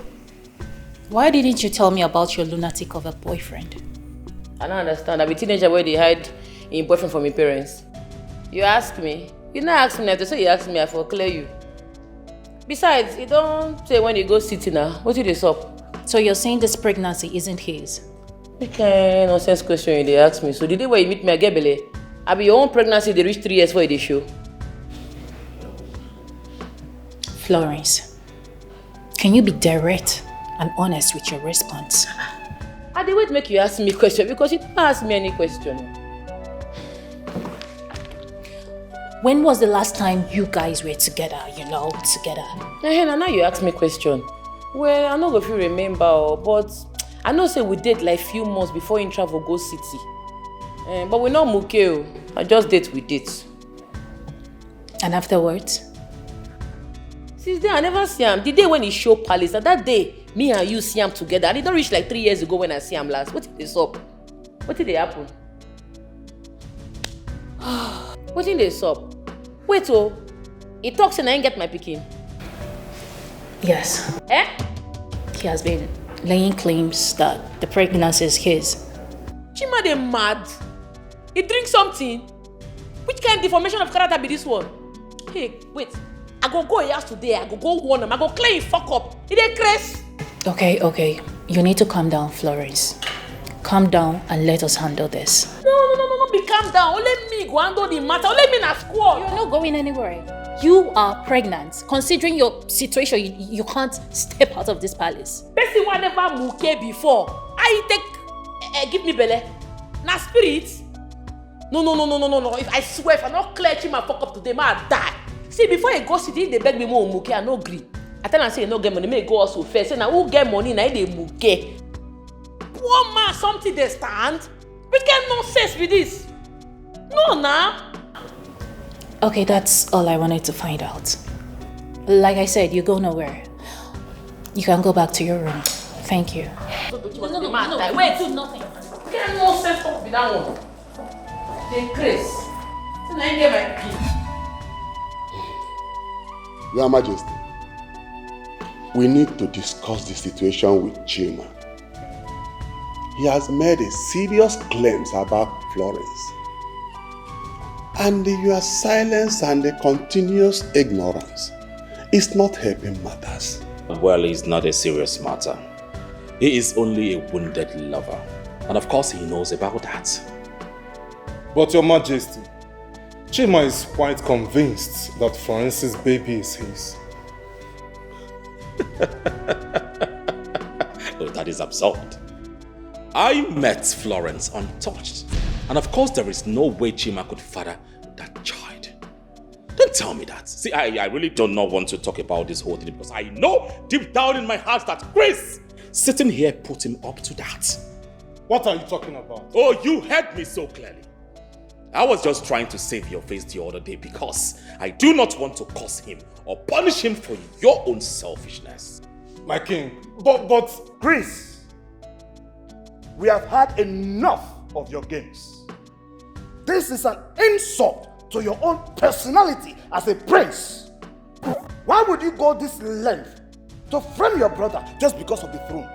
Why didn't you tell me about your lunatic of a boyfriend? I don't understand. I'm a teenager where they hide in boyfriend from my parents. You ask me. You not ask me now. So you ask me, I for clear you. Besides, you don't say when you go city now. What did they stop? So you're saying this pregnancy isn't his? Okay, nonsense question they ask me. So the day where you meet me, I get belly. I be your own pregnancy. They reach 3 years for the show. Florence, can you be direct and honest with your response? I did wait make you ask me question because you don't ask me any question. When was the last time you guys were together, together? Hey, now you ask me question. Well, I don't know if you remember, but I know say we date like few months before you travel go city. But we not muke. I just date with date. And afterwards? Since then, I never see him. The day when he show palace, and that day, me and you see him together. And it don't reach like 3 years ago when I see him last. What did this up? What did they happen? What did they up? Wait, he talks and I ain't get my picking. Yes. Eh? He has been laying claims that the pregnancy is his. Chima, they mad. He drinks something. Which kind of deformation of character be this one? Hey, wait. I go here today. I go warn him. I go clean fuck up. He dey crazy. Okay. You need to calm down, Florence. Calm down and let us handle this. No. Be calm down. Let me go handle the matter. Let me na squad. You're not going anywhere. You are pregnant. Considering your situation, you can't step out of this palace. Person one never muke before. I take give me belly. Na spirit. No. If I swear, if I not clear Chima fuck up today, I die. See, before I go city, they beg me more muke. I no agree. I tell them say you no get money, may go also first. Say now who get money, now they muke. Poor man, something they stand. Which kind of nonsense with this? No, nah. Okay, that's all I wanted to find out. Like I said, you go nowhere. You can go back to your room. Thank you. No. Wait, do nothing. What kind of nonsense talk with that one? They crazy. So now I get my pin. Your Majesty, we need to discuss the situation with Chima. He has made a serious claims about Florence. And your silence and the continuous ignorance is not helping matters. Well, it's not a serious matter. He is only a wounded lover. And of course he knows about that. But Your Majesty, Chima is quite convinced that Florence's baby is his. Oh, that is absurd. I met Florence untouched. And of course there is no way Chima could father that child. Don't tell me that. See, I really do not want to talk about this whole thing because I know deep down in my heart that Chris sitting here put him up to that. What are you talking about? Oh, you heard me so clearly. I was just trying to save your face the other day because I do not want to curse him or punish him for your own selfishness. My king, But Chris, we have had enough of your games. This is an insult to your own personality as a prince. Why would you go this length to frame your brother just because of the throne?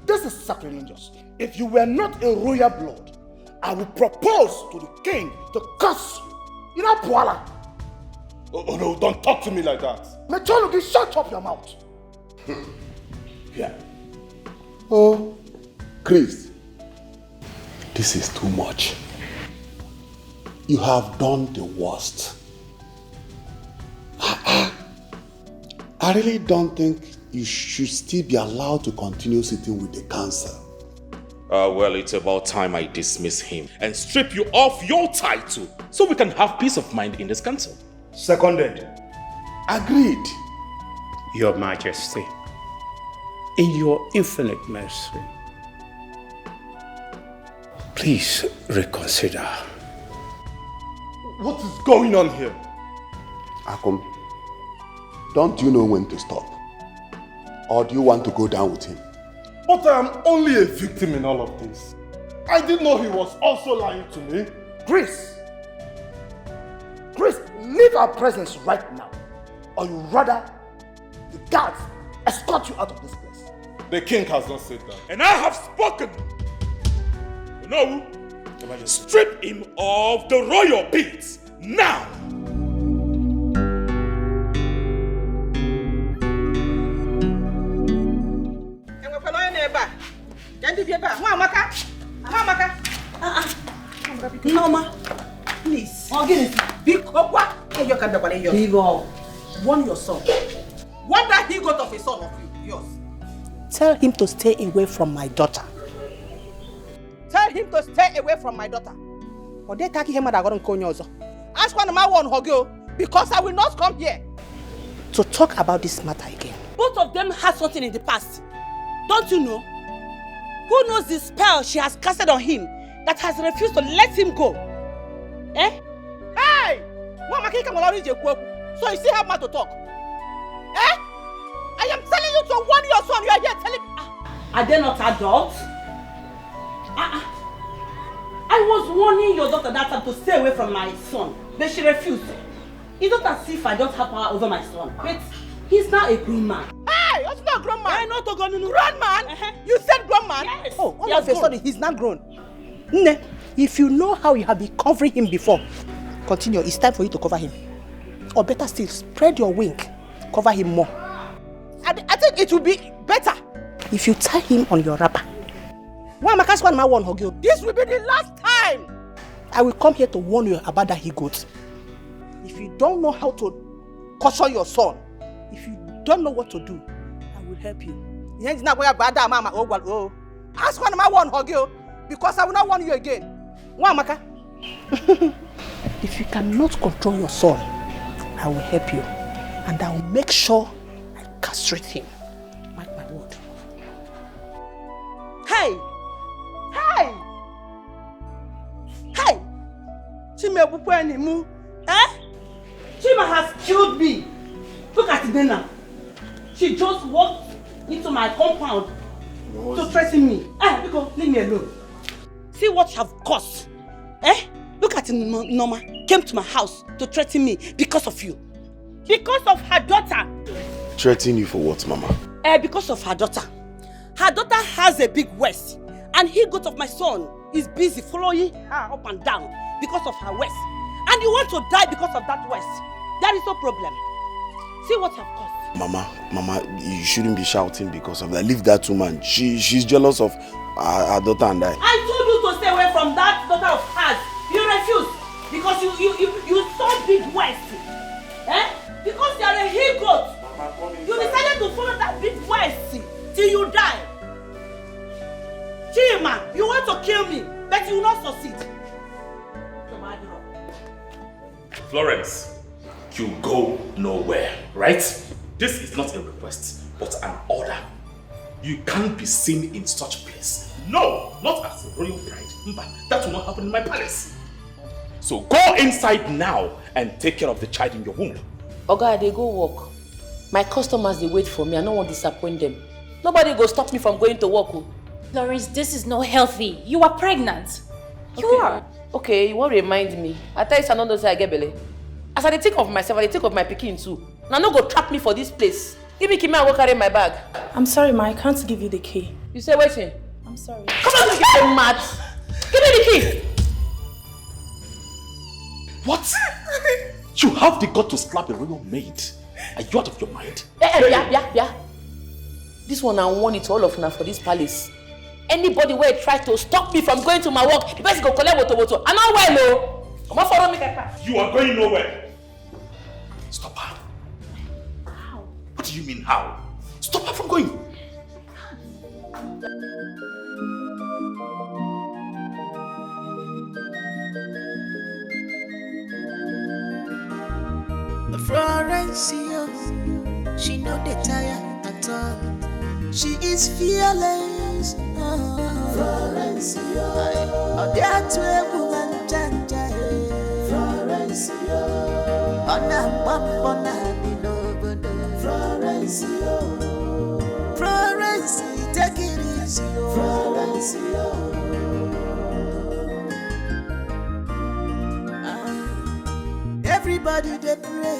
This is sacrilegious. If you were not a royal blood, I would propose to the king to curse you. You know, Puala. Oh no, don't talk to me like that. Mechologi, shut up your mouth. Yeah. Oh, Chris, this is too much. You have done the worst. I really don't think you should still be allowed to continue sitting with the council. Well, it's about time I dismiss him and strip you off your title so we can have peace of mind in this council. Seconded. Agreed. Your Majesty, in your infinite mercy, please reconsider. What is going on here? Akum, don't you know when to stop? Or do you want to go down with him? But I am only a victim in all of this. I didn't know he was also lying to me. Chris, leave our presence right now. or you rather the guards escort you out of this place? The king has not said that. And I have spoken. No, strip him of the royal beads now. Norma, please. Big warn your son. What that he got of a son of yours? Tell him to stay away from my daughter. Tell him to stay away from my daughter. Or they take him at Agoron. Ask one of my one Hogyo, because I will not come here to talk about this matter again. Both of them had something in the past. Don't you know? Who knows the spell she has casted on him that has refused to let him go? Eh? Hey! So you still have more to talk? Eh? I am telling you to warn your son. You are here telling me. Are they not adults? I was warning your daughter that time to stay away from my son, but she refused. It's not as if I don't have power over my son. But he's now a grown man. Hey, you're not a grown man. I'm not a grown man. You said grown man? Yes. Oh, all of a sudden he's not grown. Nne, if you know how you have been covering him before, continue. It's time for you to cover him. Or better still, spread your wing. Cover him more. I think it will be better if you tie him on your wrapper. This will be the last time I will come here to warn you about that he-goat. If you don't know how to caution your son, if you don't know what to do, I will help you. Ask one of my one Hogyo, because I will not warn you again. If you cannot control your son, I will help you, and I will make sure I castrate him. Mark my word. Hey! Hey! Hey! Chima eh? Chima has killed me. Look at Dena. She just walked into my compound to threaten me. Because leave me alone. See what you have caused. Eh? Look at Norma. Came to my house to threaten me because of you. Because of her daughter. Threaten you for what, Mama? Because of her daughter. Her daughter has a big waist. And he-goat of my son is busy following her up and down because of her waist. And you want to die because of that waist. There is no problem. See what you have caused. Mama, you shouldn't be shouting because of that. Leave that woman. She's jealous of her daughter and I. I told you to stay away from that daughter of hers. You refused because you saw big waist. Eh? Because you are a he-goat. You decided to follow that big waist till you die. Chima, you want to kill me, but you will not succeed. Florence, you go nowhere, right? This is not a request, but an order. You can't be seen in such a place. No, not as a royal bride. That will not happen in my palace. So go inside now and take care of the child in your womb. Oga, they go work. My customers, they wait for me. I don't want to disappoint them. Nobody go stop me from going to work. Florence, this is not healthy. You are pregnant. You are. Okay, you won't remind me. I tell you, I don't know say I get belly. As I think of myself, I think of my pikin too. Now no go trap me for this place. Give me key, I will carry my bag. I'm sorry, ma. I can't give you the key. You say waiting? I'm sorry. Come on, get the mat. Give me the key. What? You have the gut to slap a royal maid. Are you out of your mind? Yeah. This one I want it all of now for this palace. Anybody where try to stop me from going to my work, the person go collect woto. I'm not well, no. Come on, follow me, Kaka. You are going nowhere. Stop her. How? What do you mean how? Stop her from going. Florencia, she no dey tire at all. She is fearless. Florencia, that way woman janja. Florencia, ona ni nobody. Florencia, Florencia, take it easy. Florencia. Everybody they pray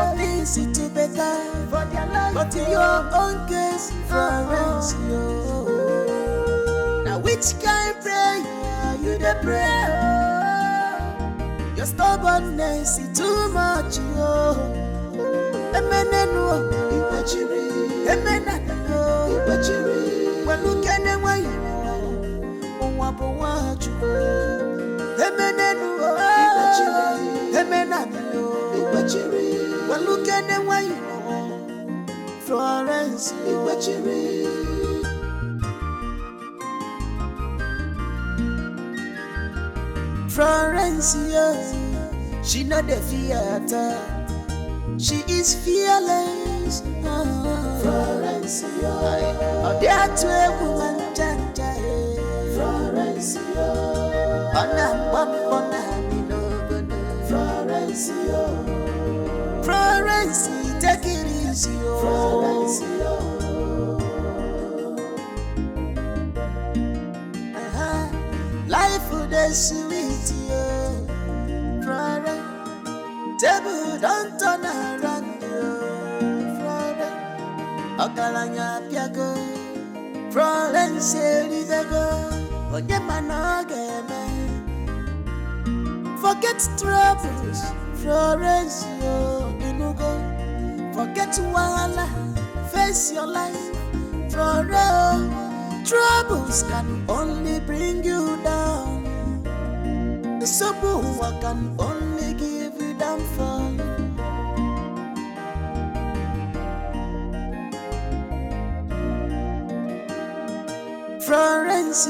for things to better for their life. But in your own case, Florence, now which kind prayer you the pray? Your stubbornness is too much, Emeneno, Ibachiri, Emenano, Ibachiri. Well, look at them way, Wapu, Emeneno, Ibachiri, Emenano, Ibachiri. Well, look at them way, Florence, Ibachiri. Florence, she not the theater. She is fearless. Florence, oh, there to a woman, Janja. Florence, Florence, Florence, take it easy. Florence, life would be sweet, Florence. Table don't turn around, Florence. Okalanya piago, Florence Elidago. Forget troubles, Florence, Inugo. Forget wahala, face your life, Florence. Troubles can only bring you down. The sober can only give you downfall. Florence,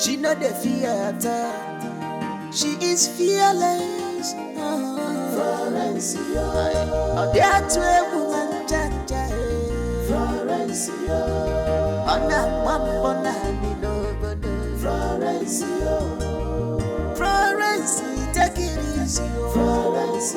she not the theater. She is fearless. Florence, oh, there to a woman, Janja. Florence, Florence, Florence, take it easy. Florence,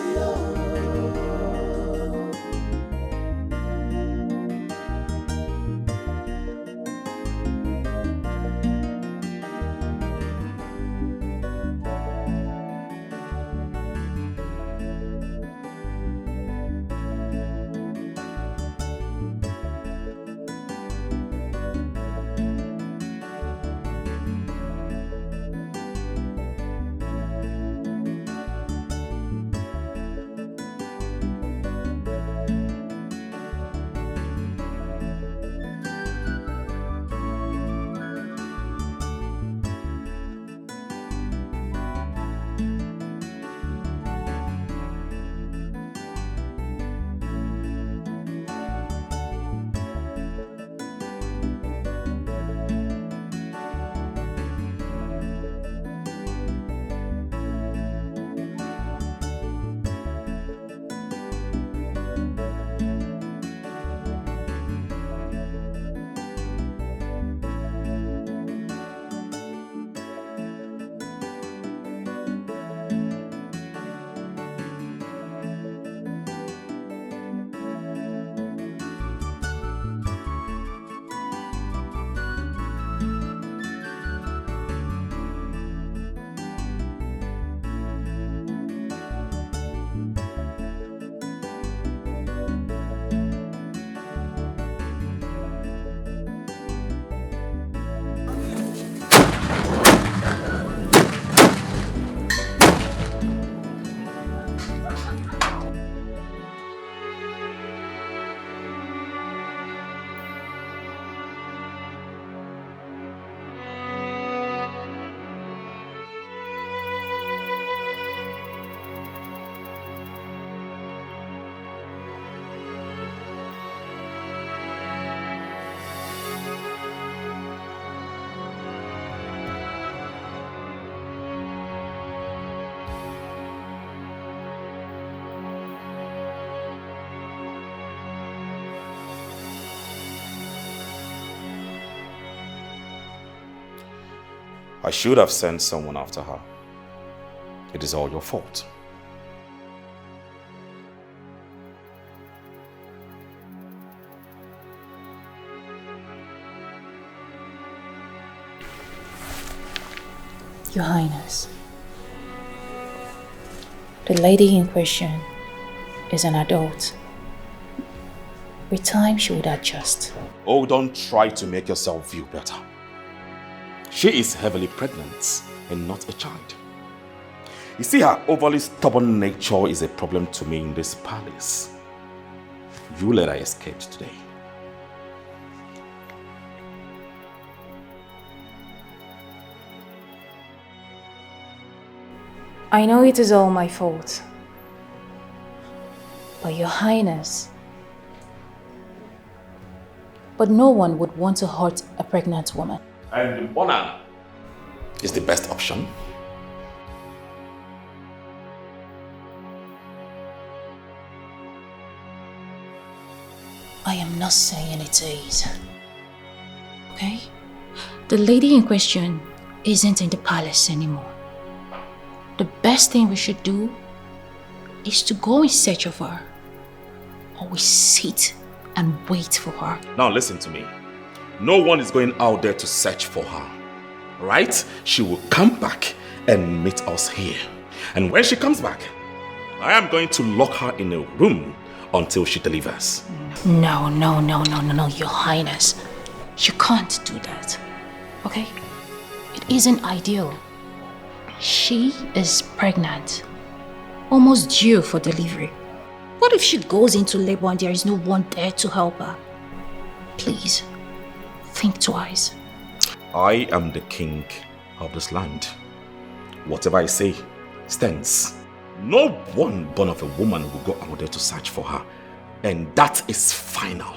I should have sent someone after her. It is all your fault. Your Highness, the lady in question is an adult. With time, she would adjust. Oh, don't try to make yourself feel better. She is heavily pregnant and not a child. You see, her overly stubborn nature is a problem to me in this palace. You let her escape today. I know it is all my fault. But Your Highness, but no one would want to hurt a pregnant woman. And Bona is the best option. I am not saying it is. Okay? The lady in question isn't in the palace anymore. The best thing we should do is to go in search of her. Or we sit and wait for her. Now listen to me. No one is going out there to search for her. Right? She will come back and meet us here. And when she comes back, I am going to lock her in a room until she delivers. No, Your Highness. You can't do that. Okay? It isn't ideal. She is pregnant. Almost due for delivery. What if she goes into labor and there is no one there to help her? Please, think twice. I am the king of this land. Whatever I say stands. No one born of a woman will go out there to search for her. And that is final.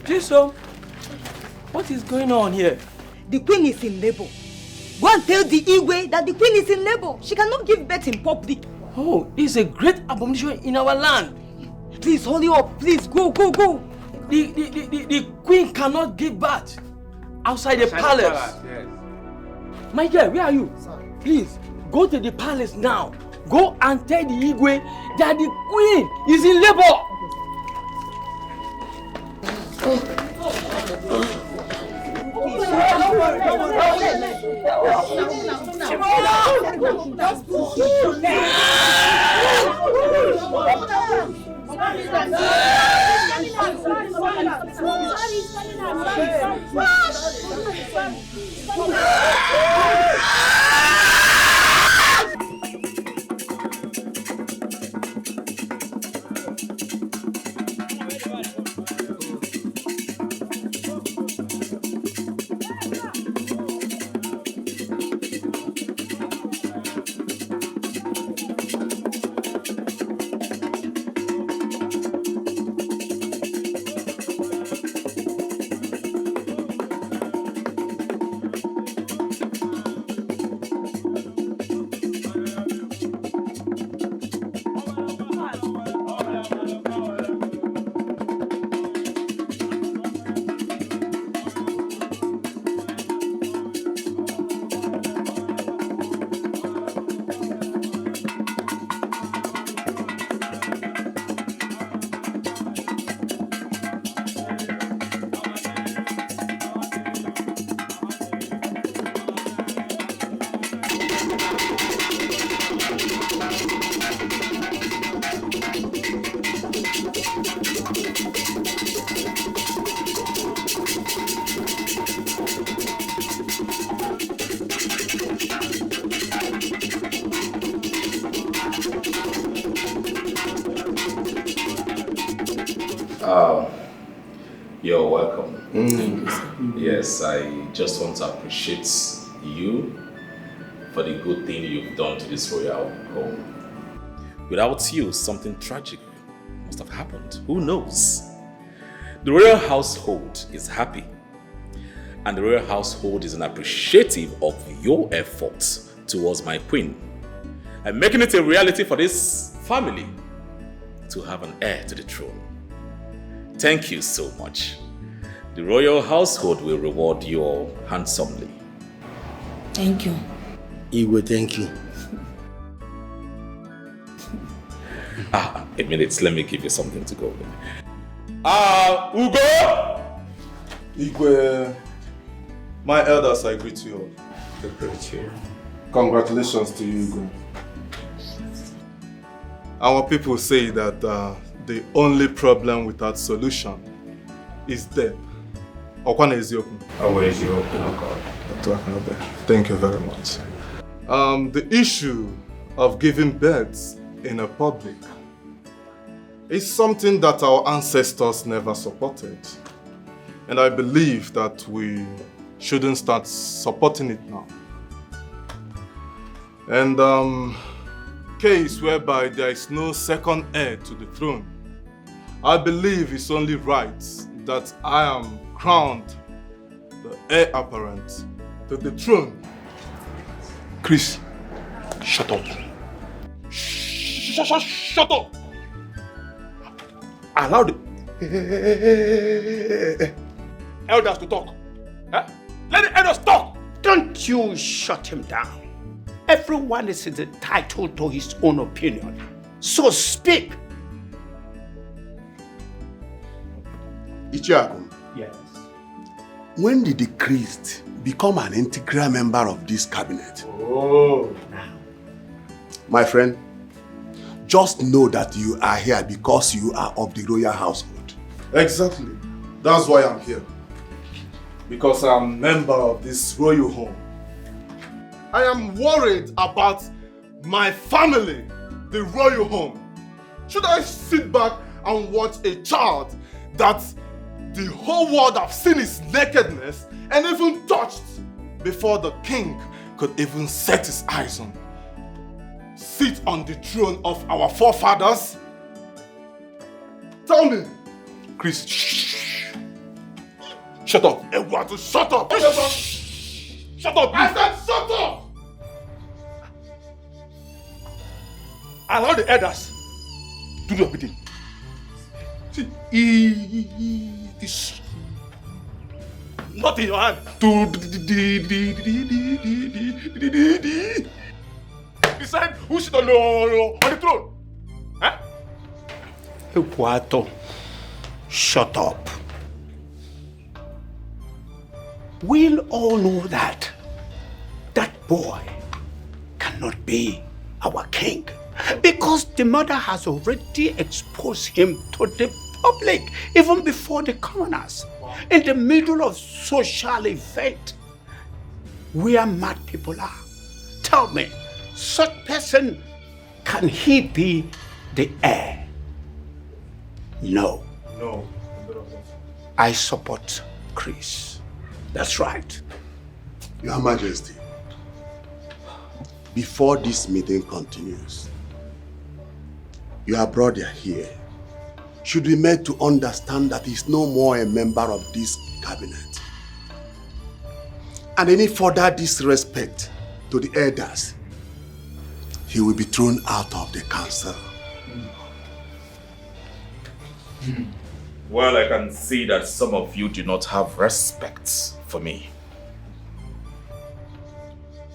Jason, what is going on here? The queen is in labor. Go and tell the Igwe that the queen is in labor. She cannot give birth in public. Oh, this is a great abomination in our land. Please, hurry up. Please, go. The queen cannot give birth outside the palace. Yes. My dear, where are you? Sorry. Please, go to the palace now. Go and tell the Igwe that the queen is in labor. You're welcome. Yes, I just want to appreciate you for the good thing you've done to this royal home. Without you, something tragic must have happened. Who knows? The royal household is happy, and the royal household is appreciative of your efforts towards my queen, and making it a reality for this family to have an heir to the throne. Thank you so much. The royal household will reward you all handsomely. Thank you. Igwe, thank you. A minute, let me give you something to go with. Ugo! Igwe, my elders, I greet you all. I greet you. Congratulations to you, Igwe. Our people say that the only problem without solution is death. Thank you very much. The issue of giving birth in a public is something that our ancestors never supported. And I believe that we shouldn't start supporting it now. And case whereby there is no second heir to the throne, I believe it's only right that I am crowned the heir apparent to the throne. Chris, shut up. Shut up! Allow the elders to talk. Huh? Let the elders talk! Don't you shut him down. Everyone is entitled to his own opinion. So speak. Ichiakum. Yes. When did the priest become an integral member of this cabinet? Oh. My friend, just know that you are here because you are of the royal household. Exactly. That's why I'm here. Because I'm a member of this royal home. I am worried about my family, the royal home. Should I sit back and watch a child that the whole world have seen his nakedness and even touched before the king could even set his eyes on? Sit on the throne of our forefathers? Tell me. Chris, shh. Shut up. Eduardo, shut up. Shut up. I said shut up. Allow the elders to do everything. See, this not in your hand. Decide who should on the throne. Huh? Eduardo, shut up. We'll all know that boy cannot be our king because the mother has already exposed him to the public even before the commoners. In the middle of social event where mad people are. Tell me, such person, can he be the heir? No. No. I support Chris. That's right. Your Majesty, before this meeting continues, your brother here should be made to understand that he's no more a member of this cabinet. And any further disrespect to the elders, he will be thrown out of the council. Well, I can see that some of you do not have respect for me.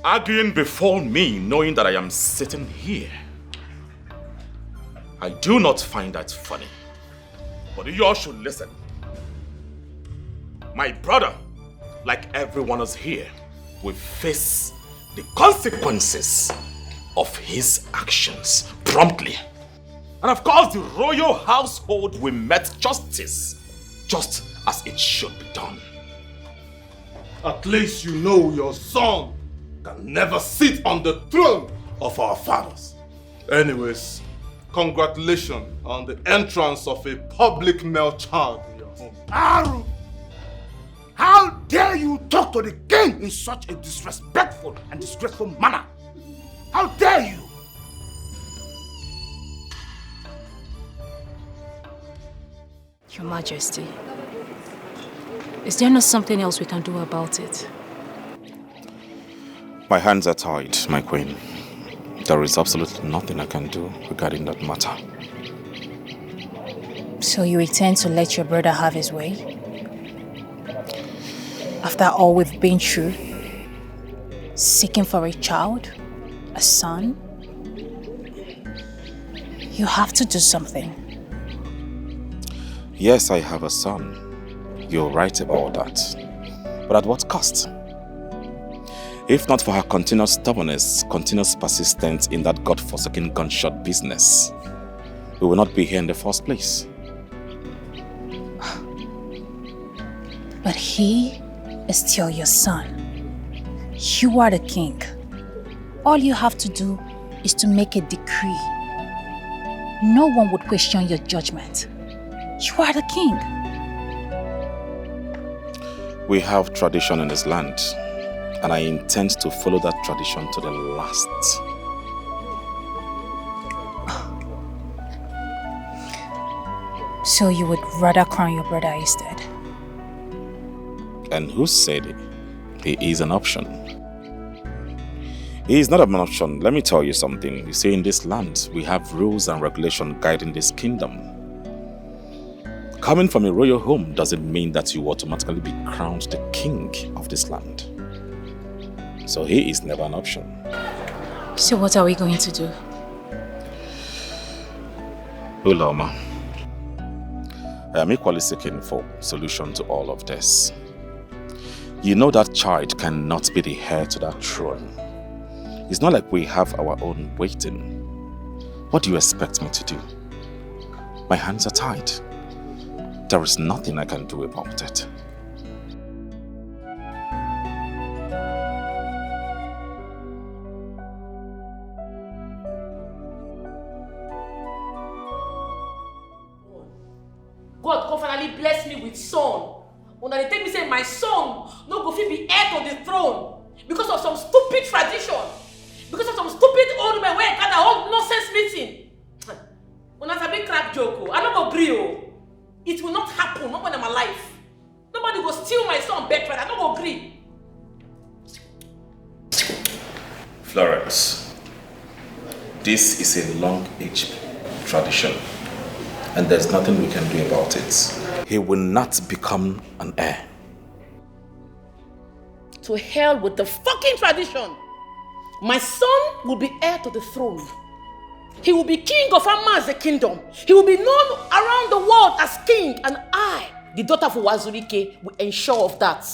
Arguing before me, knowing that I am sitting here. I do not find that funny. But you all should listen. My brother, like everyone else here, will face the consequences of his actions promptly. And of course, the royal household will met justice, just as it should be done. At least you know your son can never sit on the throne of our fathers. Anyways, congratulations on the entrance of a public male child in your home. Aru! How dare you talk to the king in such a disrespectful and disgraceful manner? How dare you? Your Majesty, is there not something else we can do about it? My hands are tied, my queen. There is absolutely nothing I can do regarding that matter. So you intend to let your brother have his way? After all we've been through, seeking for a child, a son, you have to do something. Yes, I have a son. You're right about that. But at what cost? If not for her continuous stubbornness, continuous persistence in that godforsaken gunshot business, we will not be here in the first place. But he is still your son. You are the king. All you have to do is to make a decree. No one would question your judgment. You are the king. We have tradition in this land, and I intend to follow that tradition to the last. So you would rather crown your brother instead? And who said it? He is an option. He is not an option. Let me tell you something. You see, in this land, we have rules and regulations guiding this kingdom. Coming from a royal home doesn't mean that you automatically be crowned the king of this land. So he is never an option. So what are we going to do? Uloma, I am equally seeking for a solution to all of this. You know that child cannot be the heir to that throne. It's not like we have our own waiting. What do you expect me to do? My hands are tied. There is nothing I can do about it. God can finally bless me with son. When they tell me say my son no go fit be heir to the throne because of some stupid tradition, because of some stupid old men wey gather hold nonsense meeting. Una sabi crack joke. I no go gree o. It will not happen, not when I'm alive. Nobody will steal my son birthright. I don't agree. Florence, this is a long-aged tradition, and there's nothing we can do about it. He will not become an heir. To hell with the fucking tradition. My son will be heir to the throne. He will be king of Amaze kingdom. He will be known around the world as king, and I, the daughter of Wazurike, will ensure of that.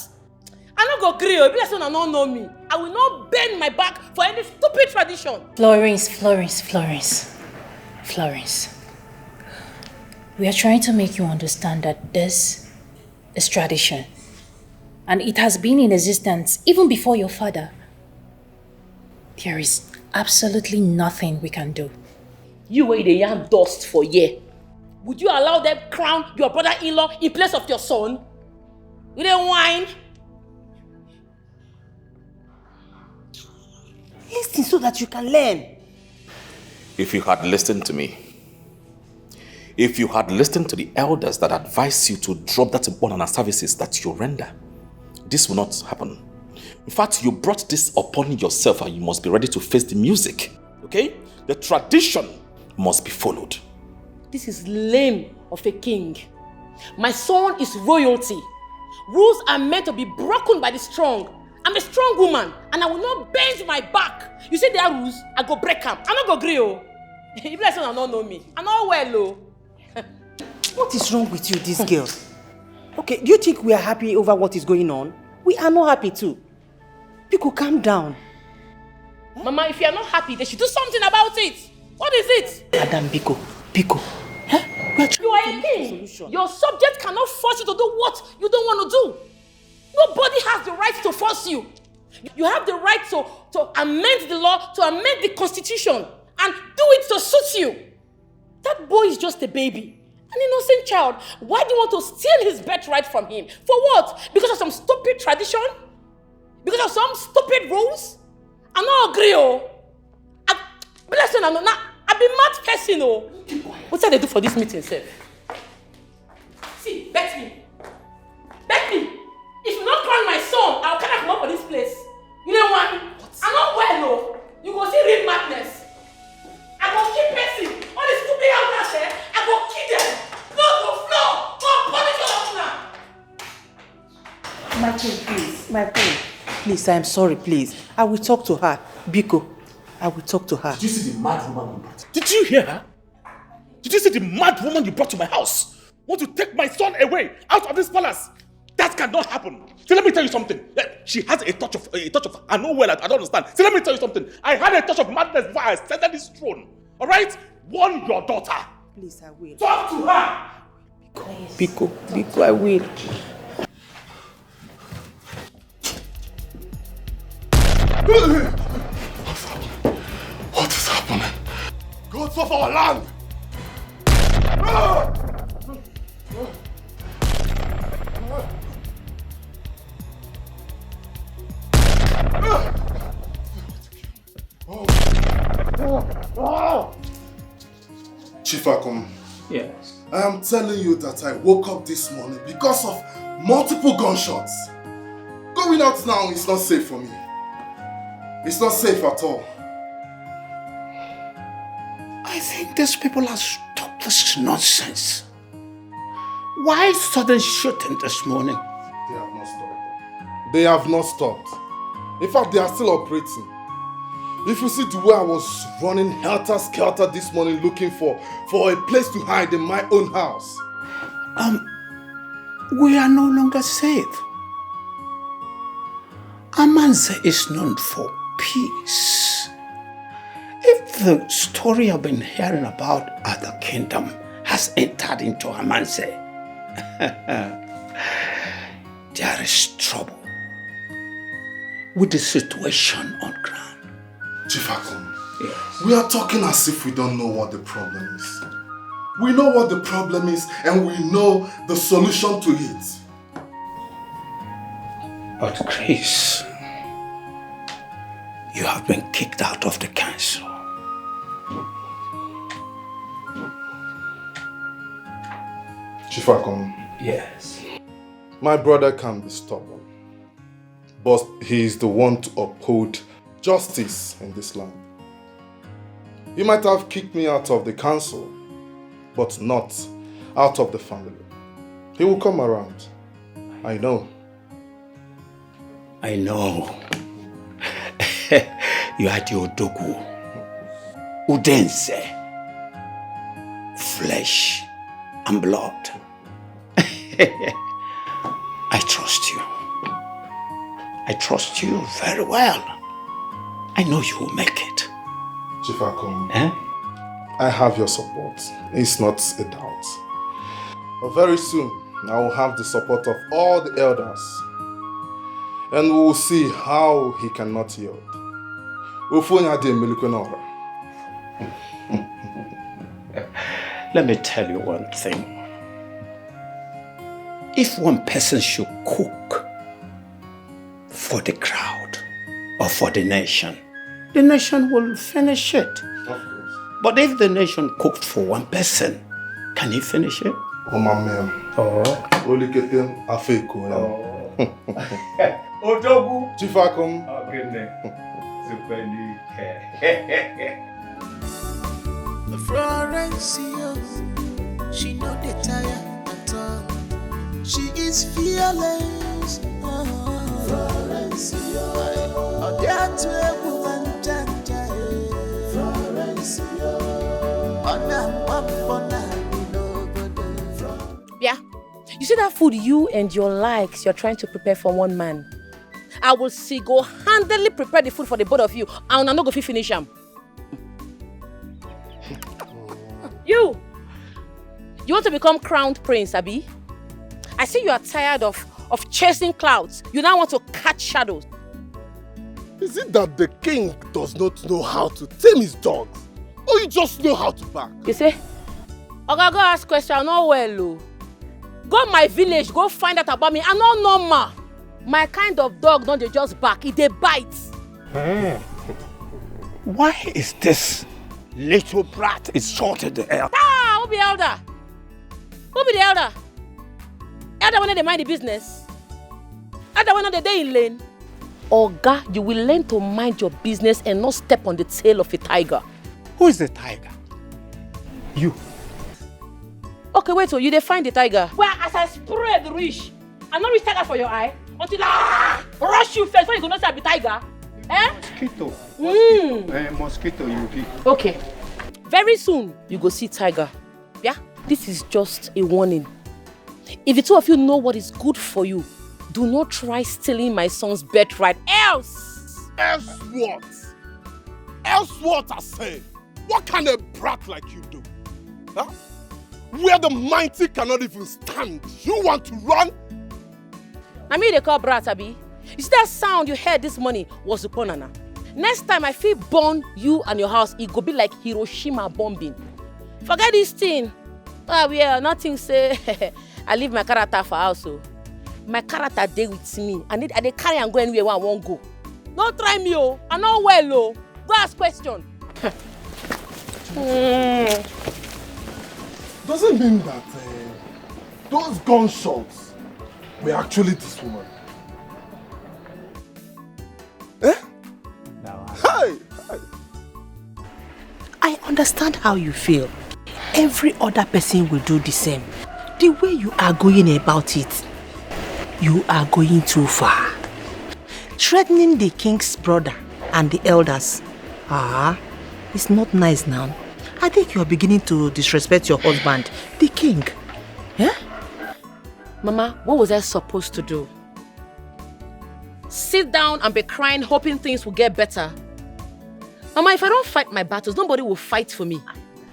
I don't go agree. If you don't know me, I will not bend my back for any stupid tradition. Florence. We are trying to make you understand that this is tradition. And it has been in existence even before your father. There is absolutely nothing we can do. You were the young dust for a year. Would you allow them crown your brother-in-law in place of your son? You didn't whine? Listen so that you can learn. If you had listened to me, if you had listened to the elders that advised you to drop that banana services that you render, this will not happen. In fact, you brought this upon yourself and you must be ready to face the music. Okay? The tradition must be followed. This is lame of a king. My son is royalty. Rules are meant to be broken by the strong. I'm a strong woman and I will not bend my back. You see there are rules, I go break them. I not go agree. If I don't know me, I know well. What is wrong with you, this girl? Okay, do you think we are happy over what is going on? We are not happy too. Biko, calm down. Mama, if you are not happy, they should do something about it. What is it? Madam Biko, Biko, You are a king. Your subject cannot force you to do what you don't want to do. Nobody has the right to force you. You have the right to amend the law, to amend the constitution, and do it to suit you. That boy is just a baby, an innocent child. Why do you want to steal his birthright from him? For what? Because of some stupid tradition? Because of some stupid rules? I don't agree, oh. Bless you, I be mad person, oh. What did they do for this meeting, sir? See, bet me. Bet me. If you don't crown my son, I'll kind of come up for this place. You know what? I'm not well, no. You go see real madness. I go keep person. All the stupid out there, I go kill them. Go floor. Go punish all of them. My queen, please. My queen. Please, I am sorry, please. I will talk to her. Biko, I will talk to her. Did you see the mad woman you brought? Did you hear her? Did you see the mad woman you brought to my house? Want to take my son away out of this palace? That cannot happen. So let me tell you something. She has a touch of I know well, I don't understand. So let me tell you something. I had a touch of madness before I ascended this throne. Alright? Warn your daughter. Please, I will. Talk to her. Biko, I will. What is happening? Gods of our land! Chief Akum. Yes. I am telling you that I woke up this morning because of multiple gunshots. Going out now is not safe for me. It's not safe at all. I think these people have stopped this nonsense. Why sudden shooting this morning? They have not stopped. They have not stopped. In fact, they are still operating. If you see the way I was running helter-skelter this morning looking for a place to hide in my own house. We are no longer safe. Amanze is known for peace. If the story I've been hearing about at the kingdom has entered into Amanze, there is trouble with the situation on ground. Chief Akum, yes. We are talking as if we don't know what the problem is. We know what the problem is and we know the solution to it. But Chris, you have been kicked out of the council. Chief Akum. Yes. My brother can be stubborn, but he is the one to uphold justice in this land. He might have kicked me out of the council, but not out of the family. He will come around. I know. I know. You had your Odogu, Udense, flesh and blood. I trust you. I trust you very well. I know you will make it. Chief Akum, I have your support. It's not a doubt. But very soon, I will have the support of all the elders. And we will see how he cannot yield. Let me tell you one thing. If one person should cook for the crowd or for the nation will finish it. But if the nation cooked for one person, can he finish it? Oh, my man. Oh. Odogu. Chief Akum. Florencio, she no dey tire at all. She is fearless. Florencio, Yeah, you see that food you and your likes you're trying to prepare for one man? I will single-handedly prepare the food for the both of you, and I'm not going to finish them. You You want to become crowned prince, Abi? I see you are tired of chasing clouds. You now want to catch shadows. Is it that the king does not know how to tame his dogs? Or you just know how to bark? You see? Oga, go ask question, not well. Go my village, go find out about me. I'm not normal. My kind of dog don't they just bark, they bite. Why is this little brat insulted the elder? Ah, who be elder? Who be the elder? Elder when they mind the business. Elder when they day in lane. Oga, you will learn to mind your business and not step on the tail of a tiger. Who is the tiger? You. Okay, wait till you dey find the tiger. Well, as I spray the reach, I not reach tiger for your eye until I rush you first. When you go not say I be tiger. Eh? Mosquito. Mosquito, you be. Okay. Very soon, you go see tiger. Yeah? This is just a warning. If the two of you know what is good for you, do not try stealing my son's birthright. Else! Else what? Else what, I say? What kind of brat like you do? Huh? Where the mighty cannot even stand, you want to run? I mean they call brat, Abi. You see that sound you heard this morning was the Ponana. Next time I feel burn you and your house, it go be like Hiroshima bombing. Forget this thing. Nothing say I leave my character for house. So. My character dey with me. I dey carry and go anywhere where I won't go. Don't try me, oh. I know well, oh. Go ask question. Does it mean that those gunshots were actually this woman? Eh? Hey! I understand how you feel. Every other person will do the same. The way you are going about it, you are going too far. Threatening the king's brother and the elders. It's not nice now. I think you are beginning to disrespect your husband, the king. Yeah? Mama, what was I supposed to do? Sit down and be crying, hoping things will get better. Mama, if I don't fight my battles, nobody will fight for me.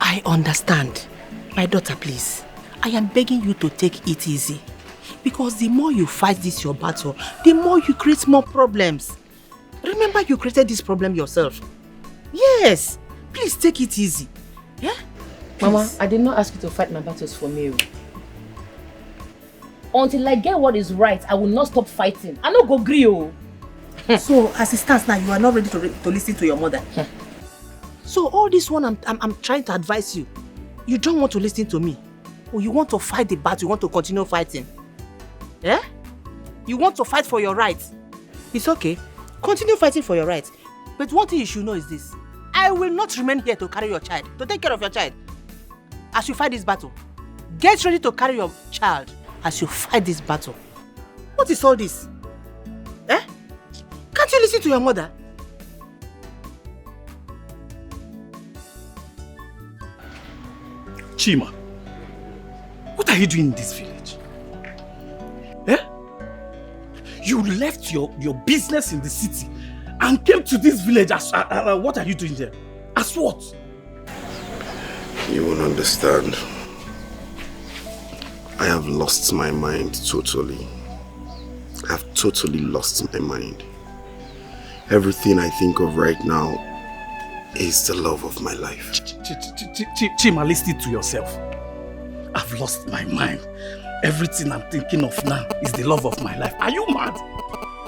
I understand. My daughter, please. I am begging you to take it easy. Because the more you fight this your battle, the more you create more problems. Remember you created this problem yourself. Yes. Please take it easy. Yeah? Mama, I did not ask you to fight my battles for me. Until I get what is right, I will not stop fighting. I no go gree. So, as it stands now, you are not ready to listen to your mother. So, all this one I'm trying to advise you. You don't want to listen to me. Or you want to fight the battle, you want to continue fighting. Yeah? You want to fight for your rights. It's okay. Continue fighting for your rights. But one thing you should know is this. I will not remain here to carry your child, to take care of your child. As you fight this battle, get ready to carry your child as you fight this battle. What is all this? Eh? Can't you listen to your mother? Chima, what are you doing in this village? Eh? You left your business in the city and came to this village as what are you doing there? As what? You won't understand. I have lost my mind totally. I have totally lost my mind. Everything I think of right now is the love of my life. Chima, listen to yourself. I've lost my mind. Everything I'm thinking of now is the love of my life. Are you mad?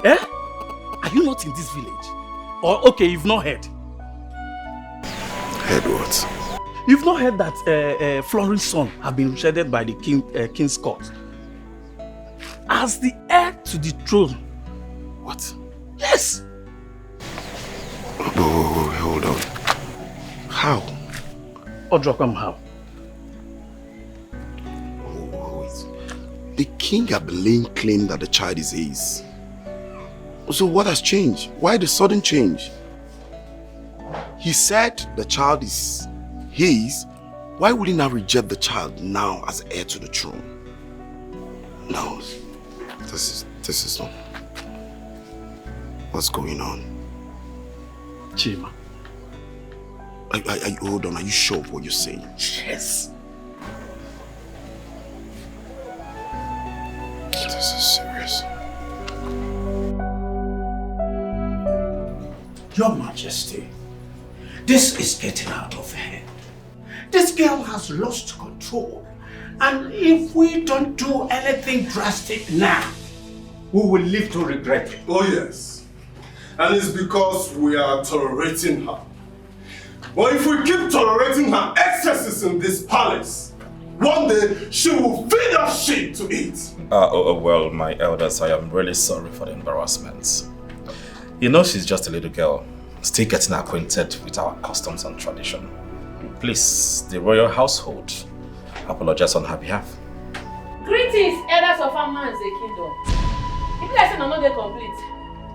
Eh? Are you not in this village? Or okay, you've not heard. Heard what? You've not heard that Florin's son have been shredded by the king's court as the heir to the throne. What? Yes. Oh, hold on. How? Odrakwam, how? The king had been laying claim that the child is his. So what has changed? Why the sudden change? He said the child is his. Why would he not reject the child now as heir to the throne? No, this is not. What's going on? Chima, Hold on, are you sure of what you're saying? Yes. This is serious. Your Majesty, this is getting out of hand. This girl has lost control. And if we don't do anything drastic now, we will live to regret it. Oh yes. And it's because we are tolerating her. But if we keep tolerating her excesses in this palace, one day she will feed us shit to eat. Well, my elders, I am really sorry for the embarrassment. You know she's just a little girl, still getting acquainted with our customs and tradition. Please, the royal household, apologize on her behalf. Greetings, elders of Amanze Kingdom. If I say no, they complete.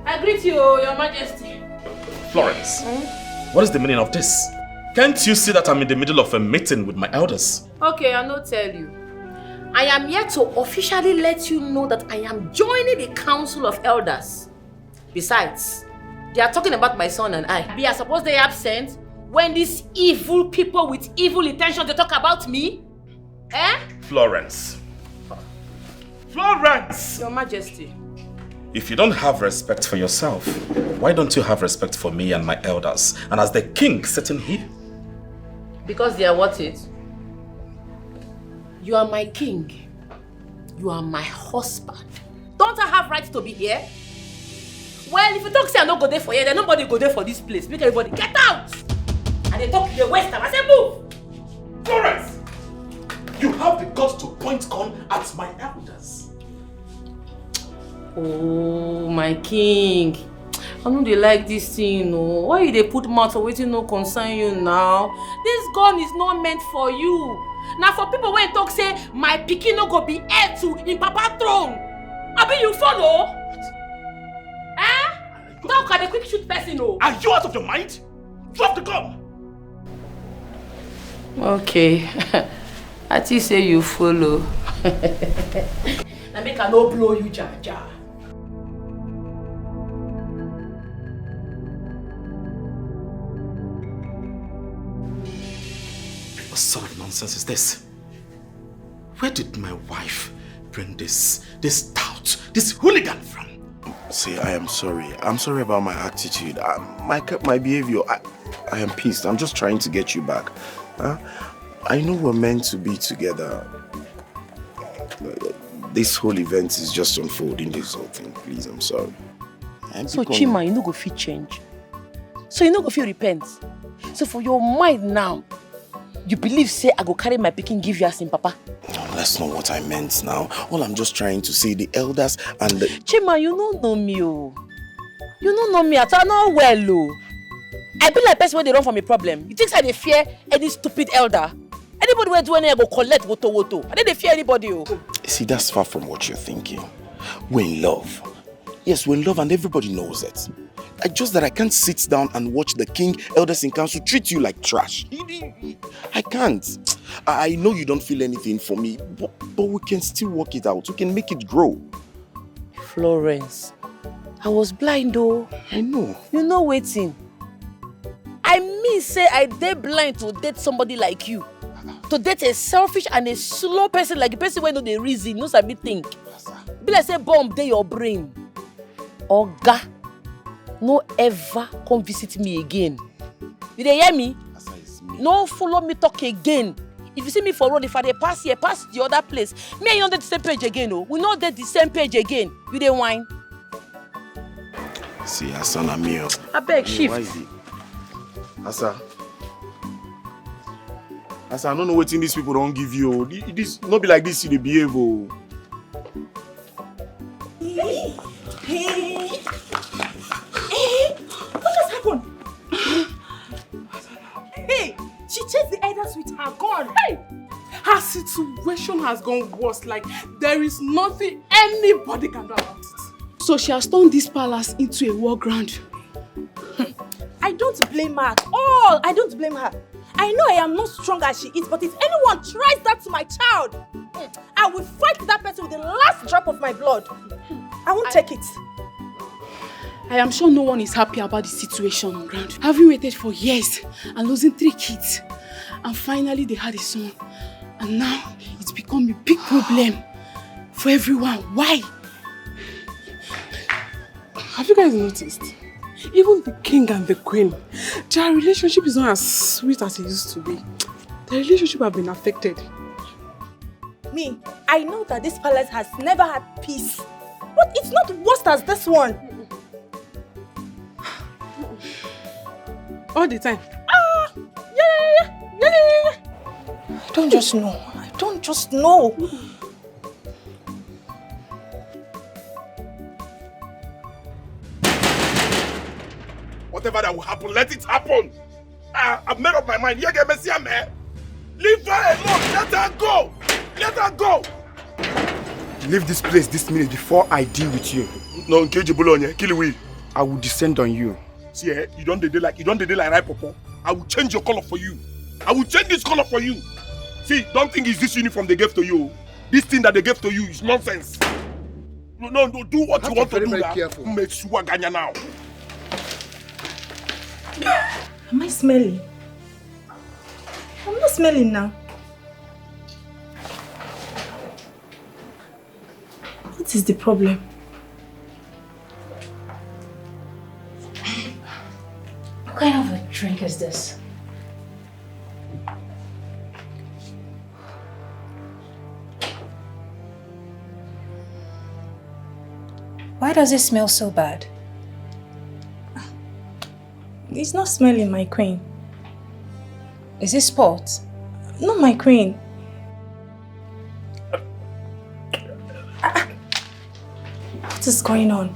I greet you, Your Majesty. Florence, what is the meaning of this? Can't you see that I'm in the middle of a meeting with my elders? Okay, I'll not tell you. I am here to officially let you know that I am joining the Council of Elders. Besides, they are talking about my son and I. We are supposed to be absent when these evil people with evil intentions, they talk about me? Eh? Florence. Florence! Your Majesty. If you don't have respect for yourself, why don't you have respect for me and my elders, and as the king sitting here? Because they are what it? You are my king. You are my husband. Don't I have right to be here? Well, if you talk say I don't go there for here, then nobody go there for this place. Make everybody get out! And they talk to the west, I say move! Florence! You have the guts to point gun at my elders. Oh, my king. I know they like this thing, no. Why you they put mouth for waiting no concern you now? This gun is not meant for you. Now for people when talk say my pikin no go be heir to in Papa throne. I mean you follow? Eh? Talk at the quick shoot person, no. Are you out of your mind? Drop the gun! Okay. I think say you follow. Now make I no blow you, Jar Jar. What sort of nonsense is this? Where did my wife bring this tout, this hooligan from? See, I am sorry. I'm sorry about my attitude. My behavior. I am pissed. I'm just trying to get you back. Huh? I know we're meant to be together. This whole event is just unfolding this whole thing. Please, I'm sorry. So Chima, you no go fit change. So you no go fit repent. So for your mind now, you believe say I go carry my pikin give you as in Papa? No, that's not what I meant now. All I'm just trying to say, the elders and the... Chima, you don't know me, oh. You don't know me at all, not well, oh. I be like person when they run from a problem. You think I they fear any stupid elder? Anybody will do anything, I go collect woto. I don't fear anybody, oh. See, that's far from what you're thinking. We're in love. Yes, we're in love and everybody knows it. Just that I can't sit down and watch the king, elders in council treat you like trash. I can't. I know you don't feel anything for me, but we can still work it out. We can make it grow. Florence, I was blind though. I know. You know waiting. I mean say I dey blind to date somebody like you. To date a selfish and a slow person like a person wey no dey reason, no sabi think. Be like say bomb dey your brain. Oga, no ever come visit me again. You dey hear me? No follow me talk again. If you see me for road, if I dey pass here, pass the other place. Me and you not dey the same page again, oh. We not dey the same page again. You dey whine. See, Asa na me. I beg, shift. Why is it? Asa, I don't know what these people don't give you. This not be like this you dey behave. Oh. What just happened? Hey, she chased the elders with her gun. Hey, her situation has gone worse. Like, there is nothing anybody can do about it. So she has turned this palace into a war ground. I don't blame her at all. I don't blame her. I know I am not strong as she is, but if anyone tries that to my child, I will fight that person with the last drop of my blood. I won't take it. I am sure no one is happy about the situation on ground. Having waited for years and losing 3 kids, and finally they had a son. And now it's become a big problem for everyone. Why? Have you guys noticed? Even the king and the queen, their relationship is not as sweet as it used to be. Their relationship have been affected. Me, I know that this palace has never had peace. But it's not worse as this one. All the time. Yeah. I don't just know. Whatever that will happen, let it happen. I've made up my mind. Leave her alone. Let her go. Let her go. Leave this place this minute before I deal with you. No, kill we. I will descend on you. See, you don't do like right, Papa. I will change your color for you. I will change this color for you. See, don't think it's this uniform they gave to you. This thing that they gave to you is nonsense. No, do what you want to do. Make sure Ganya now. Am I smelling? I'm not smelling now. What is the problem? What kind of a drink is this? Why does it smell so bad? It's not smelling, my queen. Is it sport? No, my queen. What is going on?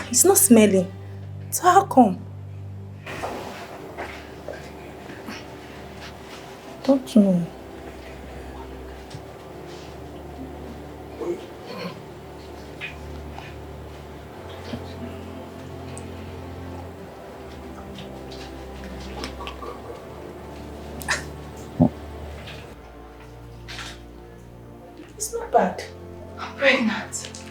It's not smelling. So how come? Don't know. It's not bad. I'm pregnant.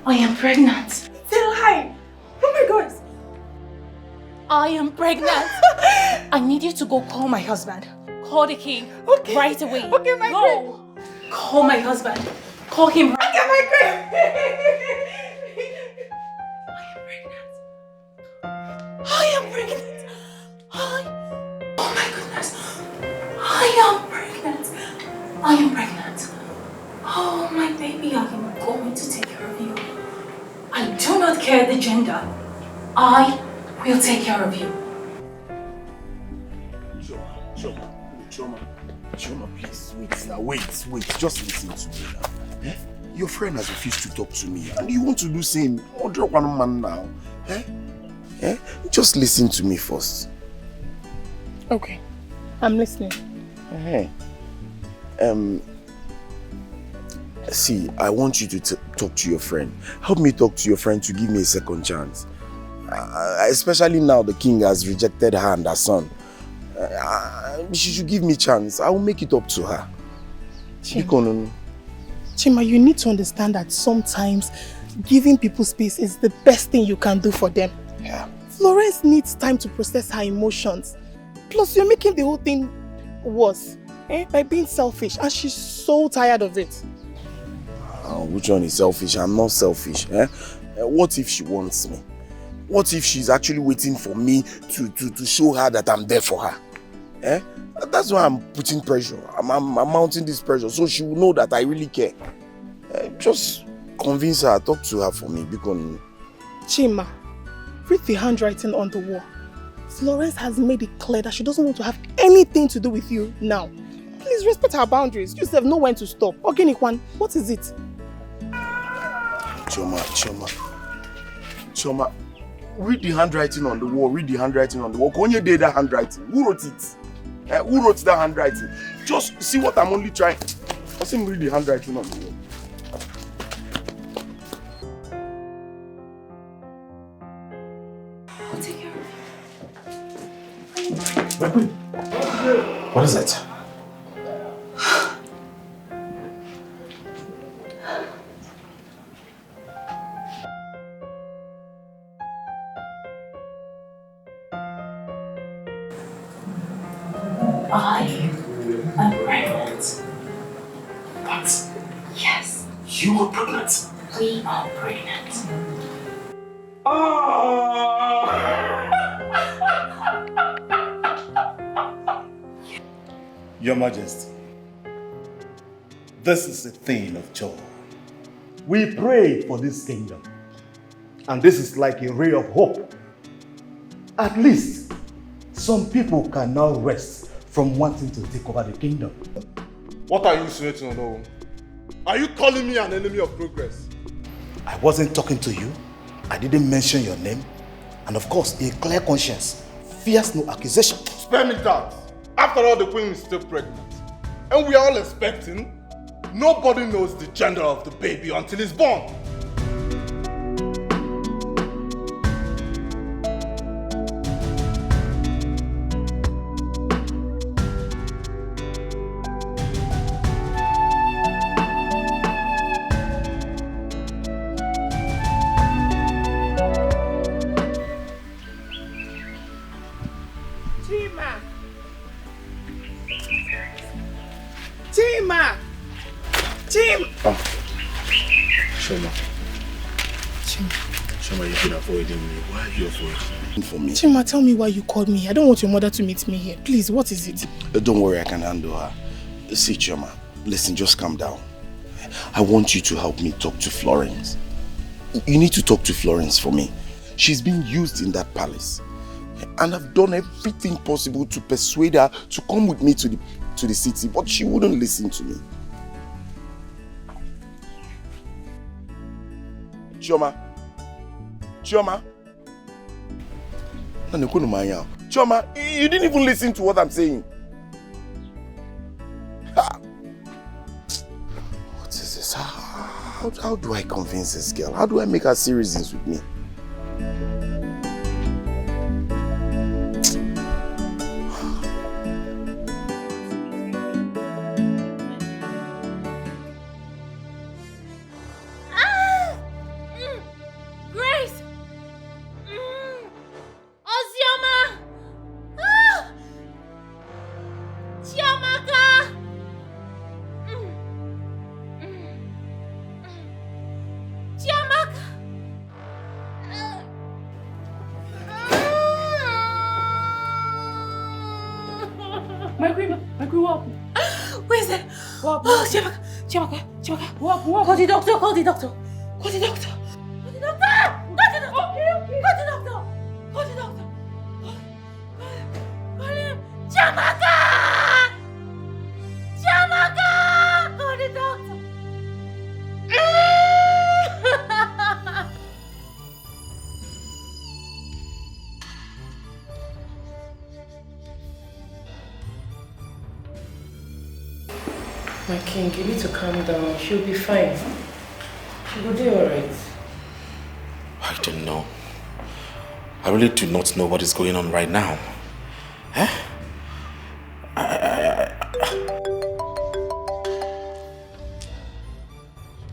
I am pregnant. It's a lie. Oh my God. I am pregnant. I need you to go call my husband. Call the king. Okay. Right away. Okay, my Go. Call my husband. Call him right Okay, my queen. I am pregnant. Oh my goodness. I am pregnant. I am pregnant. Oh my baby, I am going to take care of you. I do not care the gender. I will take care of you. Choma, please, wait now, wait, just listen to me now. Eh? Your friend has refused to talk to me, and you want to do same. Order one man now. Eh? Just listen to me first. Okay, I'm listening. See, I want you to talk to your friend. Help me talk to your friend to give me a second chance. Especially now the king has rejected her and her son. She should give me a chance. I will make it up to her. Chima, you need to understand that sometimes giving people space is the best thing you can do for them. Yeah. Florence needs time to process her emotions. Plus, you're making the whole thing worse by being selfish, and she's so tired of it. Which one is selfish? I'm not selfish. What if she wants me? What if she's actually waiting for me to show her that I'm there for her? That's why I'm putting pressure. I'm mounting this pressure so she will know that I really care. Just convince her, talk to her for me. Because Chima, read the handwriting on the wall. Florence has made it clear that she doesn't want to have anything to do with you now. Please respect her boundaries. You have know when to stop. Organic one, what is it? Choma, read the handwriting on the wall. Konye did that handwriting. Who wrote it? Who wrote that handwriting? Just see what I'm only trying. I see him read the handwriting on the wall. I'll take care of you. What is it? I am pregnant. What? Yes. You are pregnant? We are pregnant. Your Majesty, this is a thing of joy. We prayed for this kingdom, and this is like a ray of hope. At least, some people can now rest from wanting to take over the kingdom. What are you insinuating, Onowu? Are you calling me an enemy of progress? I wasn't talking to you. I didn't mention your name. And of course, a clear conscience fears no accusation. Spare me that. After all, the queen is still pregnant. And we are all expecting. Nobody knows the gender of the baby until it's born. Shoma, you've been avoiding me. Why are you avoiding me? For me? Chima, tell me why you called me. I don't want your mother to meet me here. Please, what is it? Don't worry, I can handle her. See, Choma, listen, just calm down. I want you to help me talk to Florence. You need to talk to Florence for me. She's been used in that palace. And I've done everything possible to persuade her to come with me to the city, but she wouldn't listen to me. Chioma. Chioma, you didn't even listen to what I'm saying. What is this? How do I convince this girl? How do I make her see reasons with me? Call the doctor, call the doctor. Call the doctor. Call the doctor. Call the doctor. Okay. Call the doctor. Call the doctor. Call him. Chiamaka! Chiamaka! Call the doctor. My king, you need to calm down. She'll be fine. She will do alright. I don't know. I really do not know what is going on right now. Huh?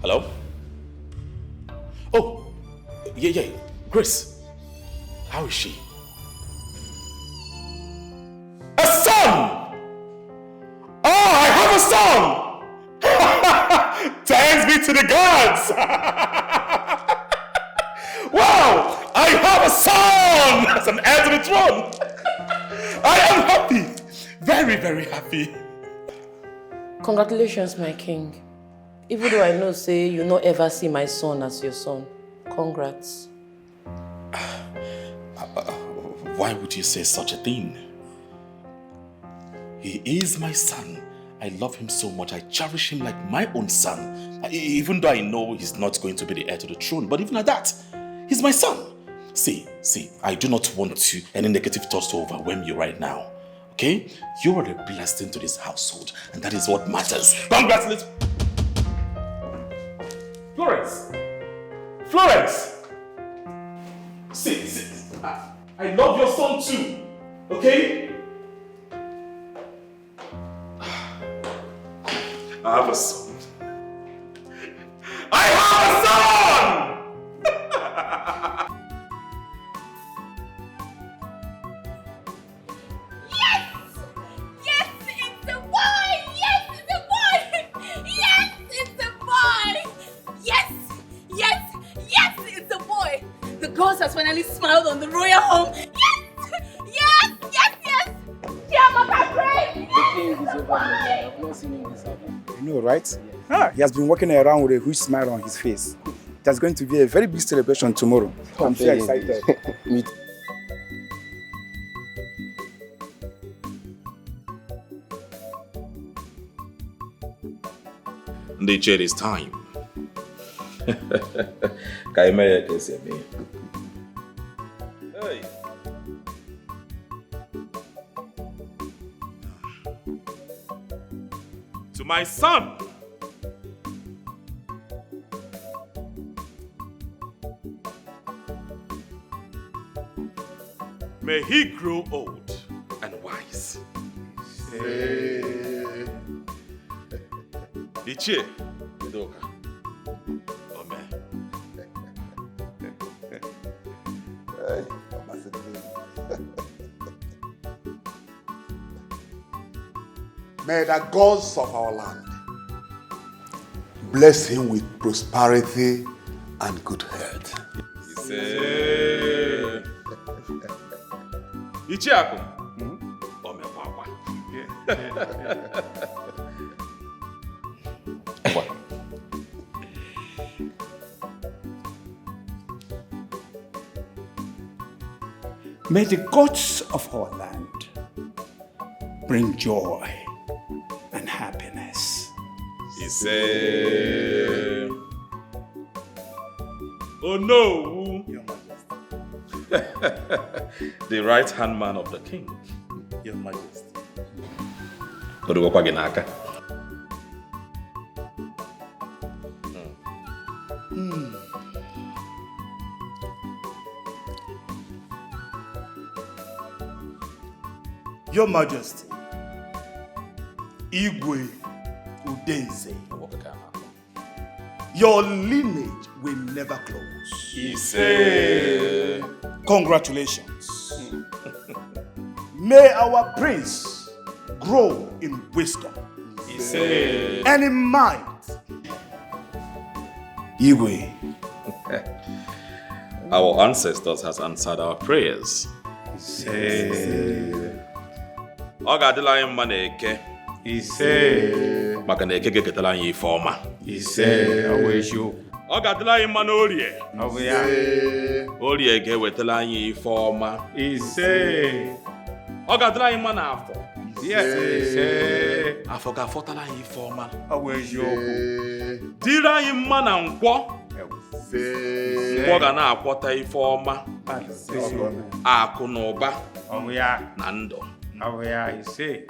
Hello? Oh, yeah. Grace. How is she? A son! Oh, I have a son! Thanks be to the gods! Wow! I have a son as an heir to the throne! I am happy! Very, very happy. Congratulations, my king. Even though I know, say, you'll not ever see my son as your son. Congrats. Why would you say such a thing? He is my son. I love him so much. I cherish him like my own son. Even though I know he's not going to be the heir to the throne, but even at that, he's my son. See, I do not want any negative thoughts to overwhelm you right now. Okay? You are a blessing to this household, and that is what matters. Congratulations! Florence! See, I love your son too. Okay? I have a son. I have a son! Yes! Yes! finally smiled on the royal home. Yes! Yes! Yes! Yes! Chiamaka, great! I've not seen him this happen. You know, right? He has been walking around with a huge smile on his face. There's going to be a very big celebration tomorrow. I'm so excited. Me too. They check this time. Kaimaya kese me. Hey. To my son. May he grow old and wise. Ichie, Udoka. Amen. May the gods of our land bless him with prosperity and good health. Ichiaku. May the gods of our land bring joy and happiness. He said, oh no! Your Majesty. The right-hand man of the king. Your Majesty. Your Majesty, Igwe Udenze, your lineage will never close. He said, congratulations. May our prince grow in wisdom. He said, and in might. Igwe. Our ancestors has answered our prayers. He said, Ogadila anyị mma na-eke. Ise. Maka na eke geketala anyị ife ọma. Ise. Ọwụ eziokwu. Ogadila anyị mma n'orie. Ọ bụ ya. Orie ga-ewetala anyị ife ọma. Ise. Ogadila anyị mma n'afọ. Ise. Afọ ga-afọtala anyị ife ọma. Ọ bụ eziokwu. Dịrị anyị mma na nkwọ. Nkwọ ga na-akwọta ife ọma. Akụ na ụba. Ọ bụ ya. Na ndụ. Say.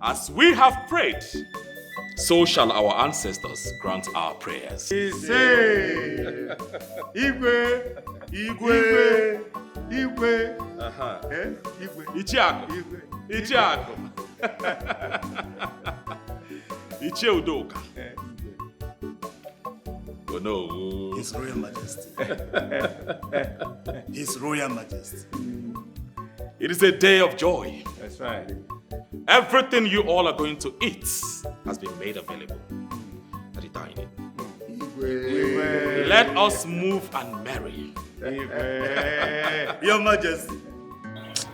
As we have prayed, so shall our ancestors grant our prayers. Igwe, Igwe, Igwe. Igwe. Ichiaku. Ichiaku. Ichie Udoka. Oh no. His Royal Majesty. His Royal Majesty. It is a day of joy. That's right. Everything you all are going to eat has been made available at the dining. Let us move and marry. Your Majesty.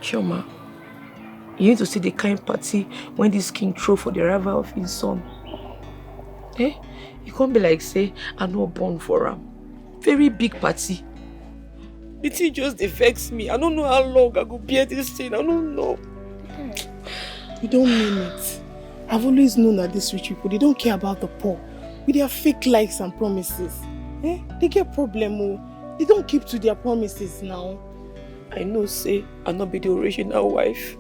Chioma, you need to see the kind party when this king throw for the arrival of his son. Eh? You can't be like, say, I'm not born for him. Very big party. The thing just vex me. I don't know how long I go bear this thing. I don't know. You don't mean it. I've always known that these rich people, they don't care about the poor. With their fake likes and promises. Eh? They get problem. Oh. They don't keep to their promises now. I know, say, I'll not be the original wife.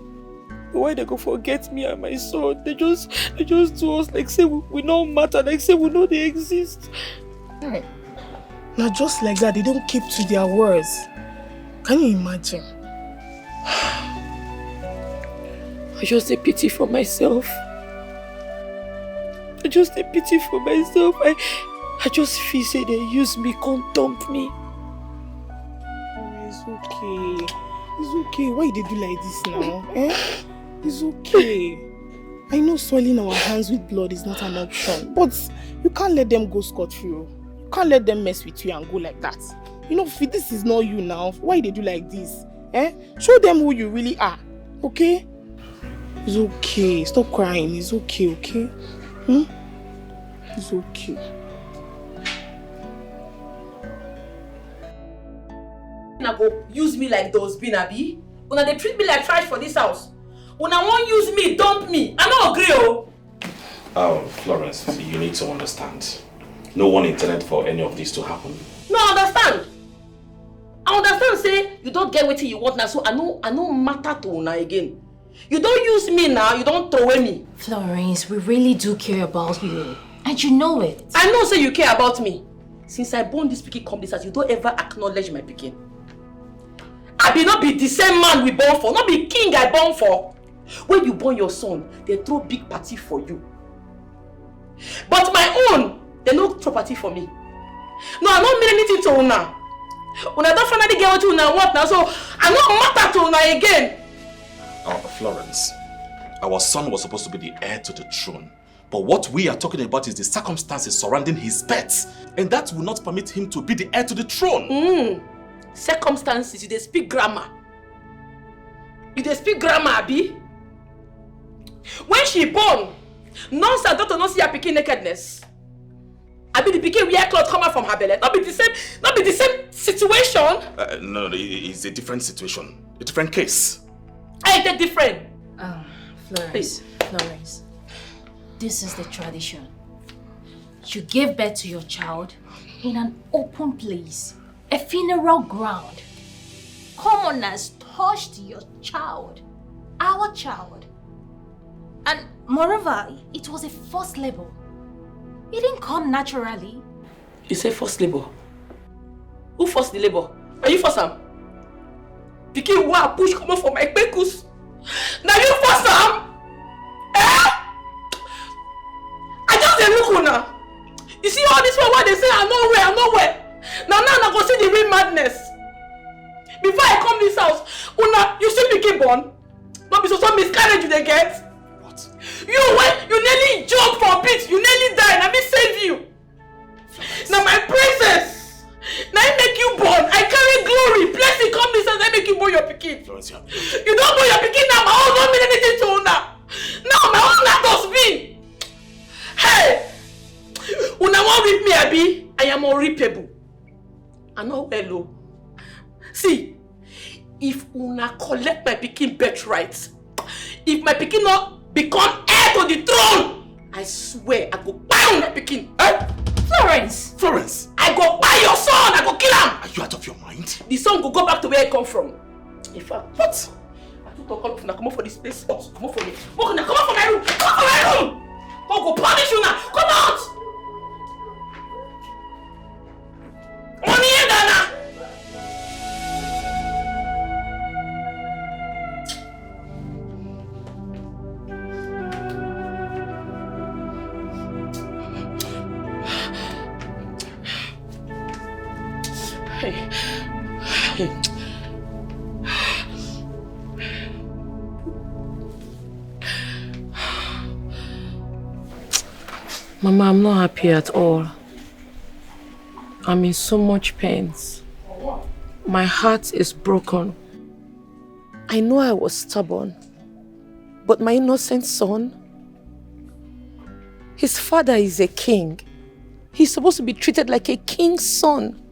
But why they go forget me and my son? They just do us like say we don't matter, like say we know they exist. Now just like that, they don't keep to their words. Can you imagine? I just a pity for myself. I just feel say they use me, can't dump me. Oh, it's okay. It's okay. Why they do like this now? Eh? It's okay. I know soiling our hands with blood is not an option, but you can't let them go scot-free. You can't let them mess with you and go like that. You know, this is not you now. Why they do like this? Eh? Show them who you really are. Okay? It's okay. Stop crying. It's okay, okay? Hmm? It's okay. Una go use me like those bin abi? Una they treat me like trash for this house. Una won't use me, dump me. I don't agree, oh. Oh, Florence, you need to understand. No one intended for any of this to happen. No, understand. I understand, say, you don't get what you want now, so I know matter to una again. You don't use me now, you don't throw away me. Florence, we really do care about you. And you know it. I know, say you care about me. Since I born this pikin come this house, you don't ever acknowledge my pikin. I be not be the same man we born for, not be king I born for. When you born your son, they throw big party for you. But my own, they no throw party for me. No, I don't mean anything to una. Una don't finally get what una want now, so I don't matter to una again. Oh, Florence, our son was supposed to be the heir to the throne. But what we are talking about is the circumstances surrounding his birth. And that will not permit him to be the heir to the throne. Circumstances, you dey speak grammar. You dey speak grammar, abi? When she born, nurse and doctor not see her pikin nakedness. Abi the pikin wear clothes come out from her belly. Not be the same situation. No, it's a different situation. A different case. I ain't different. Florence, Florence, this is the tradition. You give birth to your child in an open place, a funeral ground. Commoners touched your child, our child. And moreover, it was a forced labor. It didn't come naturally. You say forced labor? Who forced the labor? Are you forced am? Pikin wa push come for my pekus. Now you force am? Eh? I just dey look una. You see all this one why they say I'm nowhere. Now I go see the real madness. Before I come this house, una, you see pikin born? Not be so miscarriage you dey get? What? You nearly jumped for a bit, you nearly died, I mean save you. Now my princess. Now I make you born. I carry glory. Blessing come this house. I make you born your pikin. You don't born your pikin now. My own don't mean anything to una. Now my own not does mean. Hey, una won't rip me, Abi. I am unreapable. I know hello. See, if una collect my pikin birthright, if my pikin not become heir to the throne, I swear I go buy my pikin. Eh? Florence! Florence! I go buy your son! I go kill him! Are you out of your mind? The son go back to where he come from. In fact, what? I told to call come up for this place. What? Come up for me. Come up for my room! Come up for my room! Come go punish you now! Come out! Money here, Dana! Mama, I'm not happy at all. I'm in so much pain. My heart is broken. I know I was stubborn, but my innocent son, his father is a king. He's supposed to be treated like a king's son.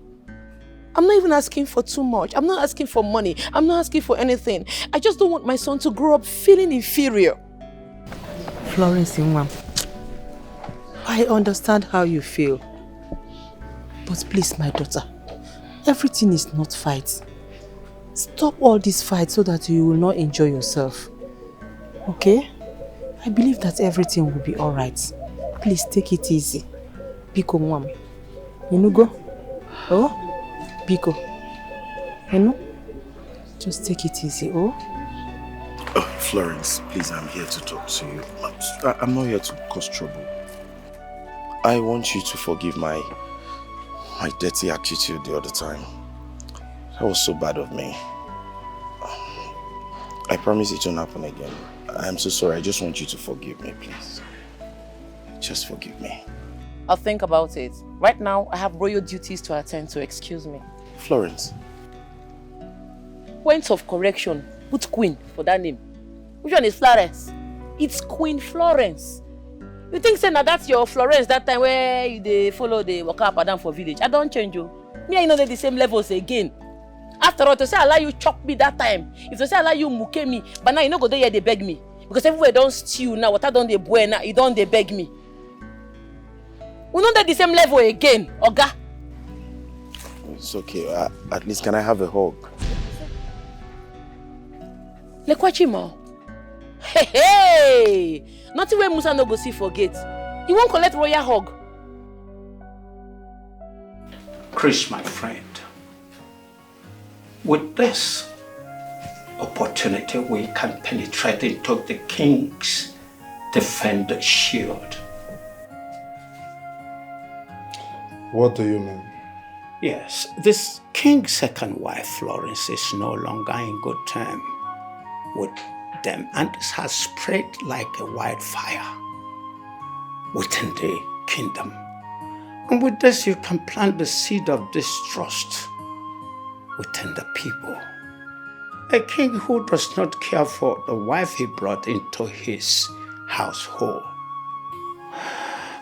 I'm not even asking for too much. I'm not asking for money. I'm not asking for anything. I just don't want my son to grow up feeling inferior. Florence Inwam, I understand how you feel. But please, my daughter, everything is not fight. Stop all this fight so that you will not enjoy yourself. Okay? I believe that everything will be alright. Please take it easy. Biko Mwam. You know go? Oh? Biko. You know? Just take it easy, oh? Oh, Florence, please, I'm here to talk to you. I'm not here to cause trouble. I want you to forgive my dirty attitude the other time. That was so bad of me. I promise it won't happen again. I'm so sorry. I just want you to forgive me, please. Just forgive me. I'll think about it. Right now, I have royal duties to attend to. Excuse me. Florence. Points of correction. Put Queen for that name. Which one is Florence? It's Queen Florence. You think say now that's your Florence that time where you dey follow the waka up and down for village? I don't change you. Me and you know they're the same levels again. After all, to say allow you chop me that time, if to say allow you muke me, but now you no go there, they beg me. Because everywhere don't stew now, what I don't they boy now, you don't they beg me. We not at the same level again, Oga. It's okay. At least can I have a hug? Lekwachimo. Hey! Nothing where Musa no go see forget. He won't collect royal hug. Chris, my friend, with this opportunity, we can penetrate into the king's defender shield. What do you mean? Yes, this king's second wife, Florence, is no longer in good term with them, and this has spread like a wildfire within the kingdom. And with this, you can plant the seed of distrust within the people. A king who does not care for the wife he brought into his household.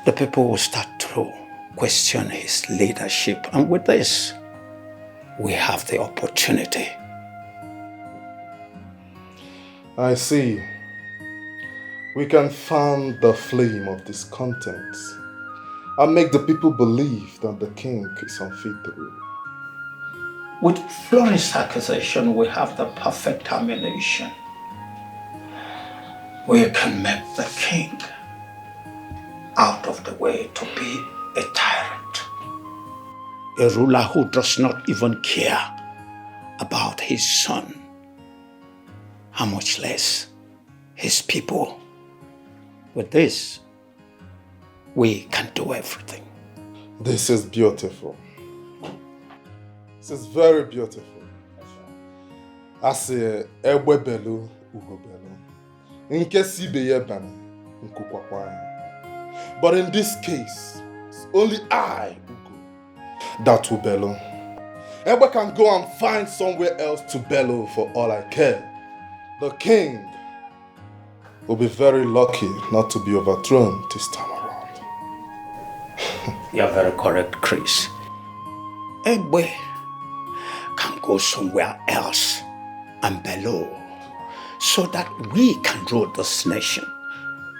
The people will start to question his leadership. And with this, we have the opportunity. I see. We can fan the flame of discontent and make the people believe that the king is unfit to rule. With Florence's accusation, we have the perfect ammunition. We can make the king out of the way to be a tyrant. A ruler who does not even care about his son, how much less his people. With this, we can do everything. This is beautiful. This is very beautiful. I say, Ewe belu, ugo belu. Nke sibe ye bana, nkukwakwanya. But in this case, it's only I, Ugo, that will bellow. Ewe can go and find somewhere else to bellow for all I care. The king will be very lucky not to be overthrown this time around. You're very correct, Chris. Ewe can go somewhere else and bellow so that we can rule this nation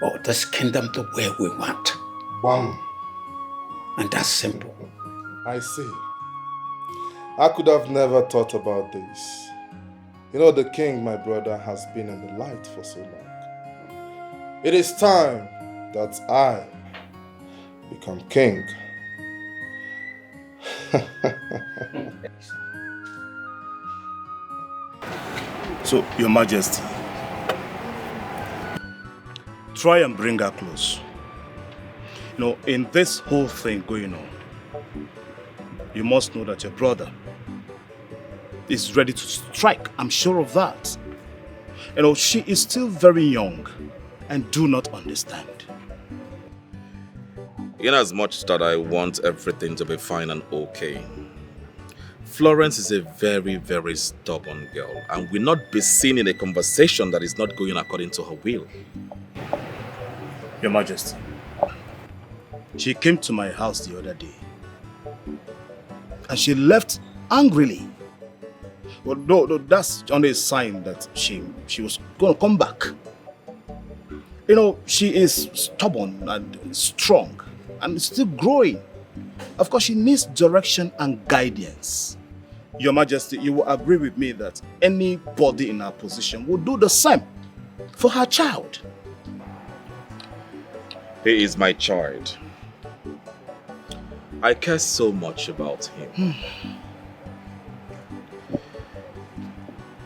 or this kingdom the way we want. Bam. And that's simple. I see. I could have never thought about this. You know, the king, my brother, has been in the light for so long. It is time that I become king. So, Your Majesty, try and bring her close. You know, in this whole thing going on, you must know that your brother is ready to strike. I'm sure of that. You know, she is still very young and do not understand. In as much that I want everything to be fine and okay, Florence is a very, very stubborn girl and will not be seen in a conversation that is not going according to her will. Your Majesty, she came to my house the other day and she left angrily. Well, no, that's only a sign that she was going to come back. You know, she is stubborn and strong and still growing. Of course, she needs direction and guidance. Your Majesty, you will agree with me that anybody in her position would do the same for her child. He is my child. I care so much about him.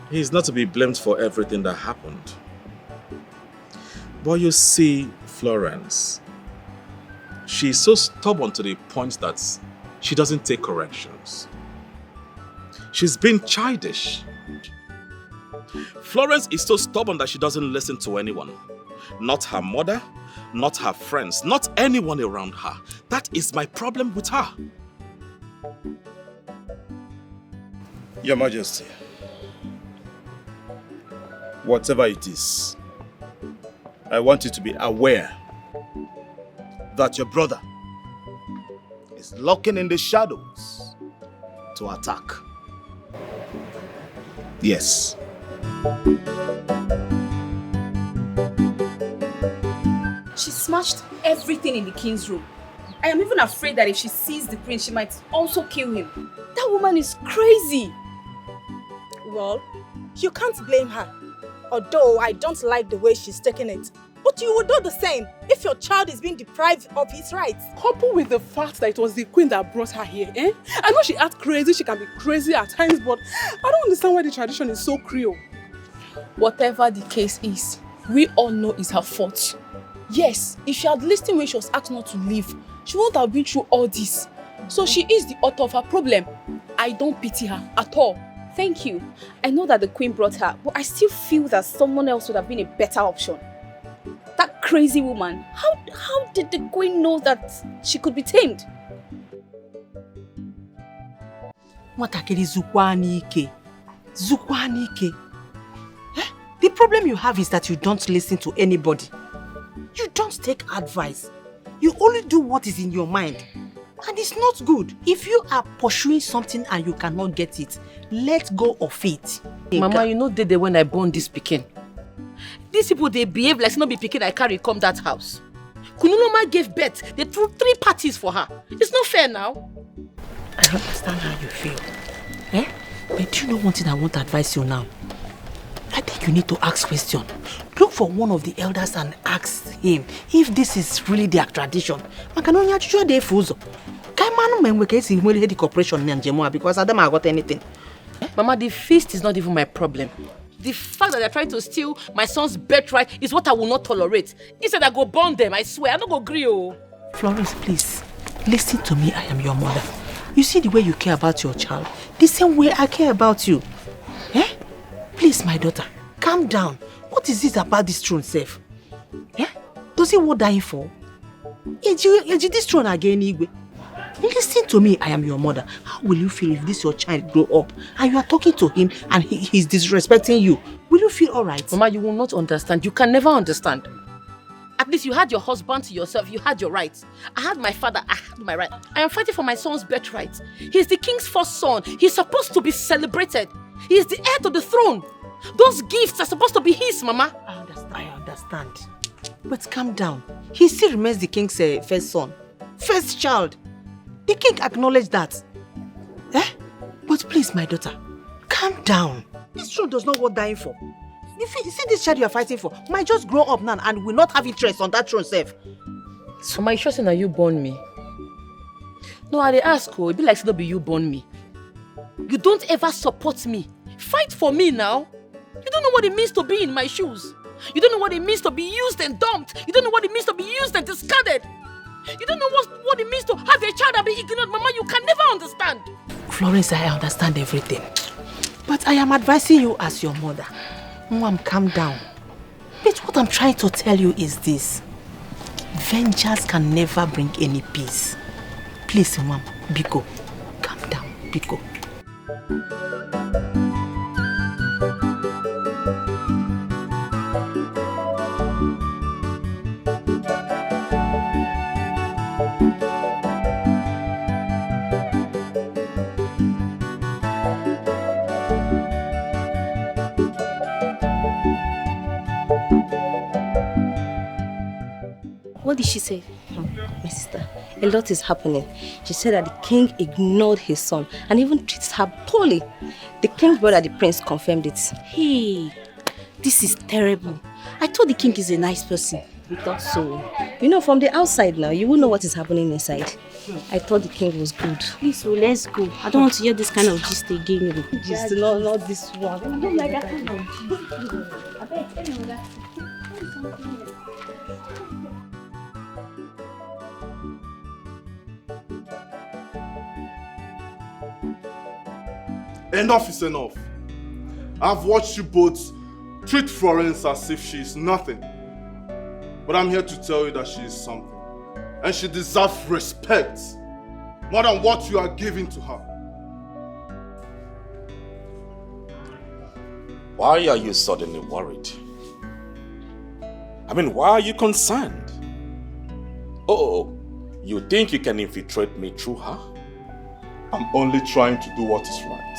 He is not to be blamed for everything that happened. But you see, Florence, she is so stubborn to the point that she doesn't take corrections. She's been childish. Florence is so stubborn that she doesn't listen to anyone. Not her mother, not her friends, not anyone around her. That is my problem with her. Your Majesty, whatever it is, I want you to be aware that your brother is lurking in the shadows to attack. Yes. She smashed everything in the king's room. I am even afraid that if she sees the prince, she might also kill him. That woman is crazy. Well, you can't blame her. Although I don't like the way she's taking it. But you would do the same if your child is being deprived of his rights. Coupled with the fact that it was the queen that brought her here, eh? I know she acts crazy, she can be crazy at times, but I don't understand why the tradition is so cruel. Whatever the case is, we all know it's her fault. Yes, if she had listened when she was asked not to leave, she wouldn't have been through all this. So she is the author of her problem. I don't pity her at all. Thank you. I know that the queen brought her, but I still feel that someone else would have been a better option. That crazy woman, how did the queen know that she could be tamed? Nwatakịrị zukwa n'ike. Zukwa n'ike. The problem you have is that you don't listen to anybody. You don't take advice. You only do what is in your mind. And it's not good. If you are pursuing something and you cannot get it, let go of it. Mama, you know the day when I born this pikin. These people, they behave like no be pikin I carry come that house. Kununoma gave birth. They threw 3 parties for her. It's not fair now. I understand how you feel. Eh? But do you know one thing I want to advise you now? I think you need to ask questions. Look for one of the elders and ask him if this is really their tradition. Because I don't got anything. Mama, the feast is not even my problem. The fact that they're trying to steal my son's birthright is what I will not tolerate. Instead, I go burn them, I swear. I don't go agree. Florence, please, listen to me. I am your mother. You see the way you care about your child? The same way I care about you. Eh? Please, my daughter, calm down. What is this about this throne, Seth? Eh? Does he want dying for? Is this throne again, Igwe? Listen to me, I am your mother. How will you feel if this your child grow up and you are talking to him and he's disrespecting you? Will you feel alright? Mama, you will not understand. You can never understand. At least you had your husband to yourself. You had your rights. I had my father. I had my right. I am fighting for my son's birthright. He's the king's first son. He's supposed to be celebrated. He is the heir to the throne. Those gifts are supposed to be his, Mama. I understand. But calm down. He still remains the king's first son. First child. The king acknowledged that. Eh? But please, my daughter, calm down. This throne does not worth dying for. You see this child you are fighting for might just grow up now and will not have interest on that throne, Seth. So my trust in that you born me. No, I ask you, it be like it'll be you born me. You don't ever support me. Fight for me now. You don't know what it means to be in my shoes. You don't know what it means to be used and dumped. You don't know what it means to be used and discarded. You don't know what it means to have a child and be ignored. Mama, you can never understand. Florence, I understand everything. But I am advising you as your mother. Mom, calm down. But what I'm trying to tell you is this. Vengeance can never bring any peace. Please, Mom, Biko, calm down, Biko. What did she say? My sister, a lot is happening. She said that the king ignored his son and even treats her poorly. The king's brother, the prince, confirmed it. Hey, this is terrible. I thought the king is a nice person. We thought so. You know, from the outside now, you will know what is happening inside. I thought the king was good. Please, let's go. I don't want to hear this kind of gist again. Gist, not this one. I don't like that kind of gist. I bet anyone Enough is enough. I've watched you both treat Florence as if she is nothing. But I'm here to tell you that she is something. And she deserves respect more than what you are giving to her. Why are you suddenly worried? I mean, why are you concerned? Oh, you think you can infiltrate me through her? I'm only trying to do what is right.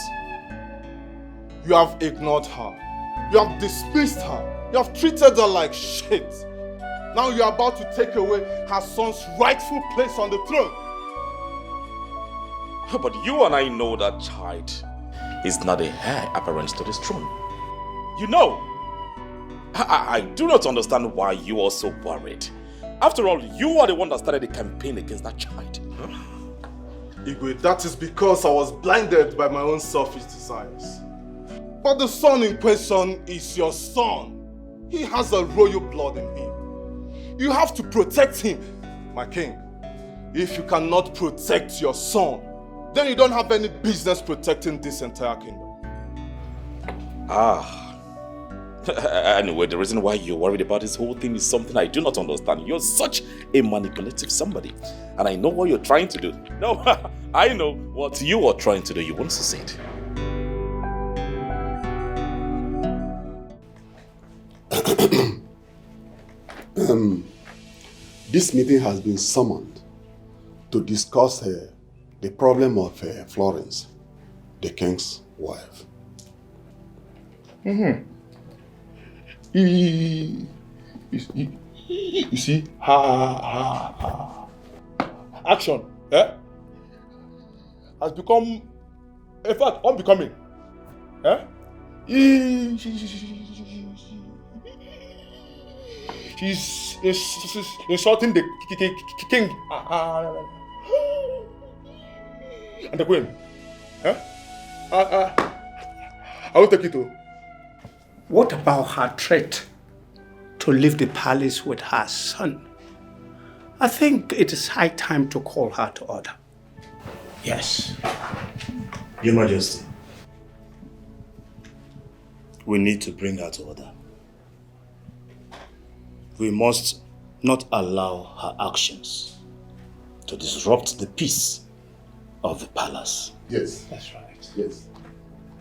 You have ignored her. You have dismissed her. You have treated her like shit. Now you are about to take away her son's rightful place on the throne. But you and I know that child is not a heir apparent to this throne. You know, I do not understand why you are so worried. After all, you are the one that started the campaign against that child. Igwe, that is because I was blinded by my own selfish desires. But the son in question is your son. He has a royal blood in him. You have to protect him, my king. If you cannot protect your son, then you don't have any business protecting this entire kingdom. Anyway, the reason why you're worried about this whole thing is something I do not understand. You're such a manipulative somebody. And I know what you're trying to do. No, I know what you are trying to do. You won't succeed. This meeting has been summoned to discuss the problem of Florence, the king's wife. You see, her action has become, in fact, unbecoming. She's insulting the king and the queen. I will take it too. What about her threat to leave the palace with her son? I think it is high time to call her to order. Yes. Your Majesty, we need to bring her to order. We must not allow her actions to disrupt the peace of the palace. Yes. That's right. Yes.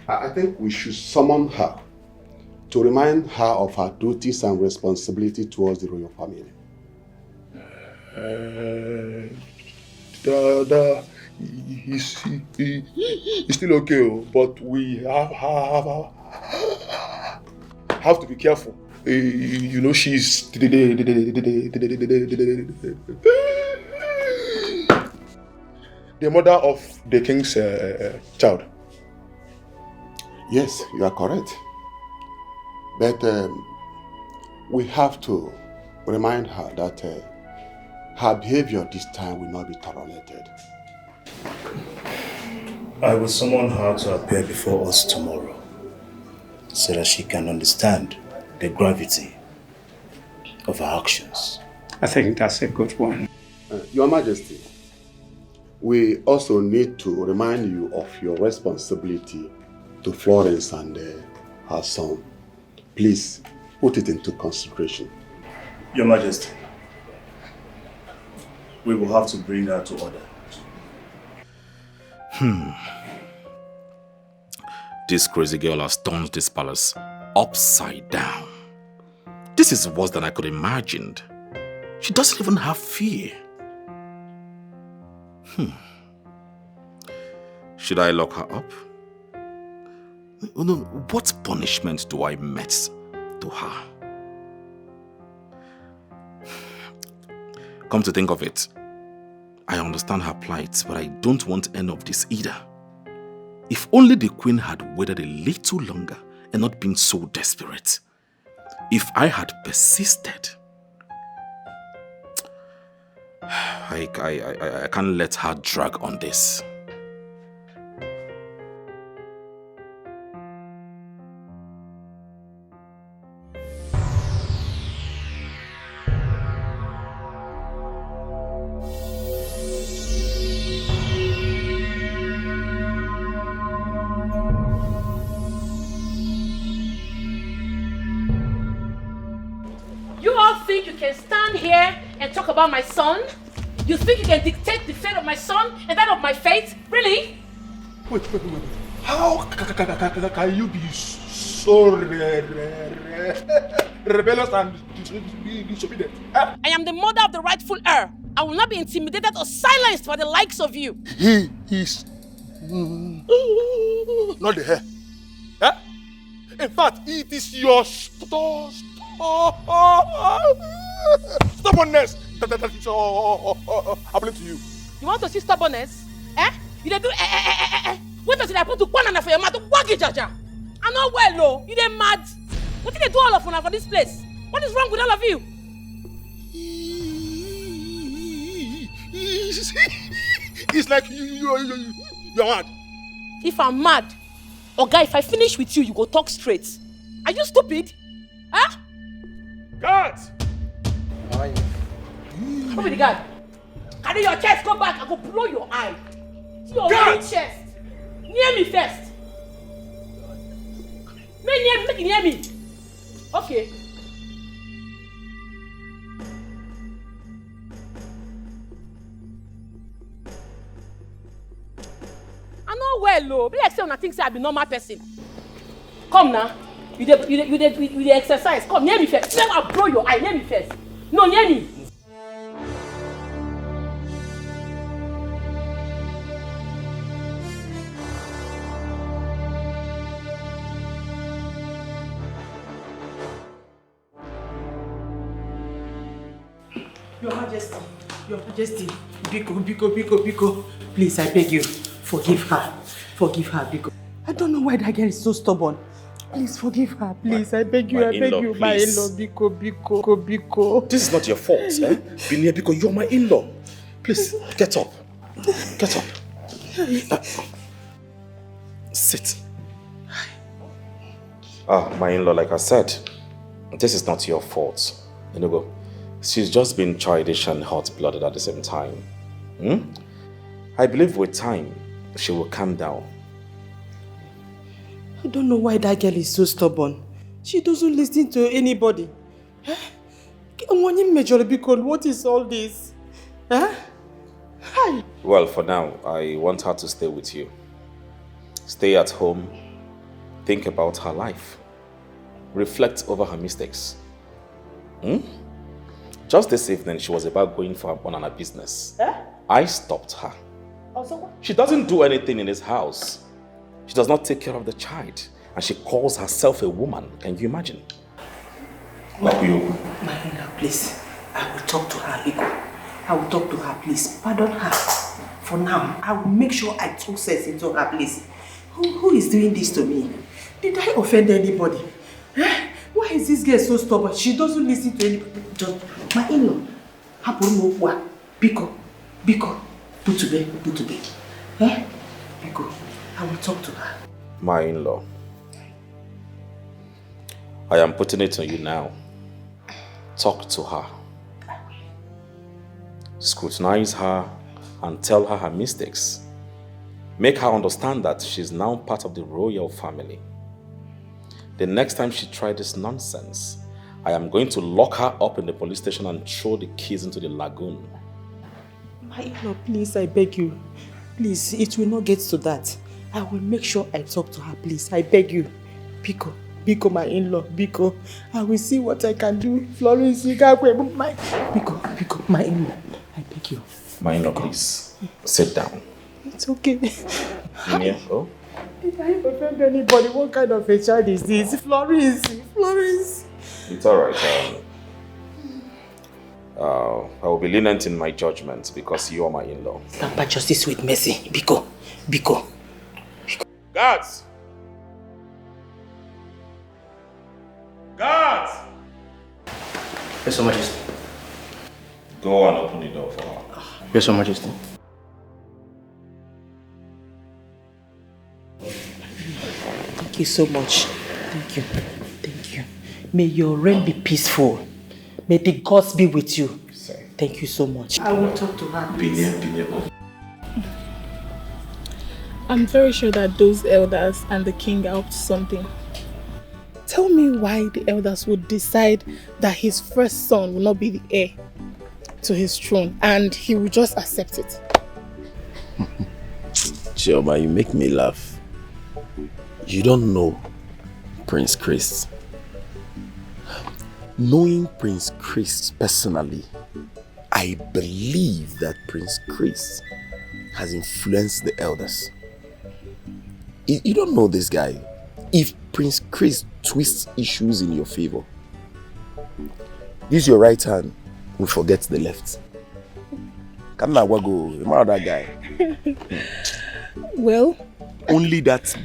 I think we should summon her to remind her of her duties and responsibility towards the royal family. He's still okay, but we have to be careful. You know, she's the mother of the king's child. Yes, you are correct. But we have to remind her that her behavior this time will not be tolerated. I will summon her to appear before us tomorrow so that she can understand the gravity of her actions. I think that's a good one. Your Majesty, we also need to remind you of your responsibility to Florence and her son. Please put it into consideration. Your Majesty, we will have to bring her to order. This crazy girl has turned this palace upside down. This is worse than I could have imagined. She doesn't even have fear. Should I lock her up? No, what punishment do I met to her? Come to think of it, I understand her plight, but I don't want any of this either. If only the queen had waited a little longer and not been so desperate. If I had persisted, I can't let her drag on this. About my son? You think you can dictate the fate of my son and that of my fate? Really? Wait. How can you be so rebellious and disobedient? I am the mother of the rightful heir. I will not be intimidated or silenced by the likes of you. He is not the heir. In fact, it is your stubbornness that is happening to you. You want to see stubbornness? You dey do What does it happen to one and for your mouth? Wag it, Jaja. I know well, no. You dey mad. What did they do all of you for this place? What is wrong with all of you? It's like you're mad. If I'm mad, Oga, if I finish with you, you go talk straight. Are you stupid? Huh? Guards! Come with the guard. Carry your chest, go back. I go blow your eye. See your chest. Near me first. Make it near me. Okay. I know well, though. Be like say when I think say I be normal person. Come now. You dey exercise. Come near me first. Then I'll blow your eye. Near me first. No, near me. Your Majesty, Biko, please, I beg you, forgive her, Biko. I don't know why that girl is so stubborn. Please forgive her, please, I beg you, my in-law, Biko. This is not your fault, eh? Binia, Biko, you're my in-law. Please, get up. Sit. My in-law, like I said, this is not your fault. Inogo, she's just been childish and hot-blooded at the same time. I believe with time, she will calm down. I don't know why that girl is so stubborn. She doesn't listen to anybody. What is all this? Hi. Well, for now, I want her to stay with you. Stay at home, think about her life, reflect over her mistakes. Just this evening, she was about going for a banana business. I stopped her. She doesn't do anything in this house. She does not take care of the child. And she calls herself a woman. Can you imagine? My please. I will talk to her, Biko. I will talk to her, please. Pardon her. For now, I will make sure I talk sense into her, please. Who is doing this to me? Did I offend anybody? Why is this girl so stubborn? She doesn't listen to anybody. Just my in-law. Biko. Put to bed. Biko, I will talk to her. My in-law. I am putting it on you now. Talk to her. Scrutinize her and tell her her mistakes. Make her understand that she's now part of the royal family. The next time she tries this nonsense, I am going to lock her up in the police station and throw the keys into the lagoon. My in-law, please, I beg you. Please, it will not get to that. I will make sure I talk to her, please. I beg you. Biko, my in-law, Biko. I will see what I can do. Florence, Biko, my in-law. I beg you. My in-law, please. Sit down. It's okay. Yeah. Oh? Did I offend anybody? What kind of a child is this? Florence. It's alright. I will be lenient in my judgment because you are my in-law. Tamper justice with mercy. Biko. Guards! Guards! Yes, Your Majesty. Go and open the door for her. Yes, Your Majesty. Thank you so much. Thank you. May your reign be peaceful. May the gods be with you. Thank you so much. I will talk to her. Binia. I'm very sure that those elders and the king are up to something. Tell me why the elders would decide that his first son will not be the heir to his throne and he will just accept it. Chioma, you make me laugh. You don't know Prince Chris. Knowing Prince Chris personally, I believe that Prince Chris has influenced the elders. You don't know this guy. If Prince Chris twists issues in your favor, use your right hand and forget the left. Come now, go. Remember that guy? Well, only that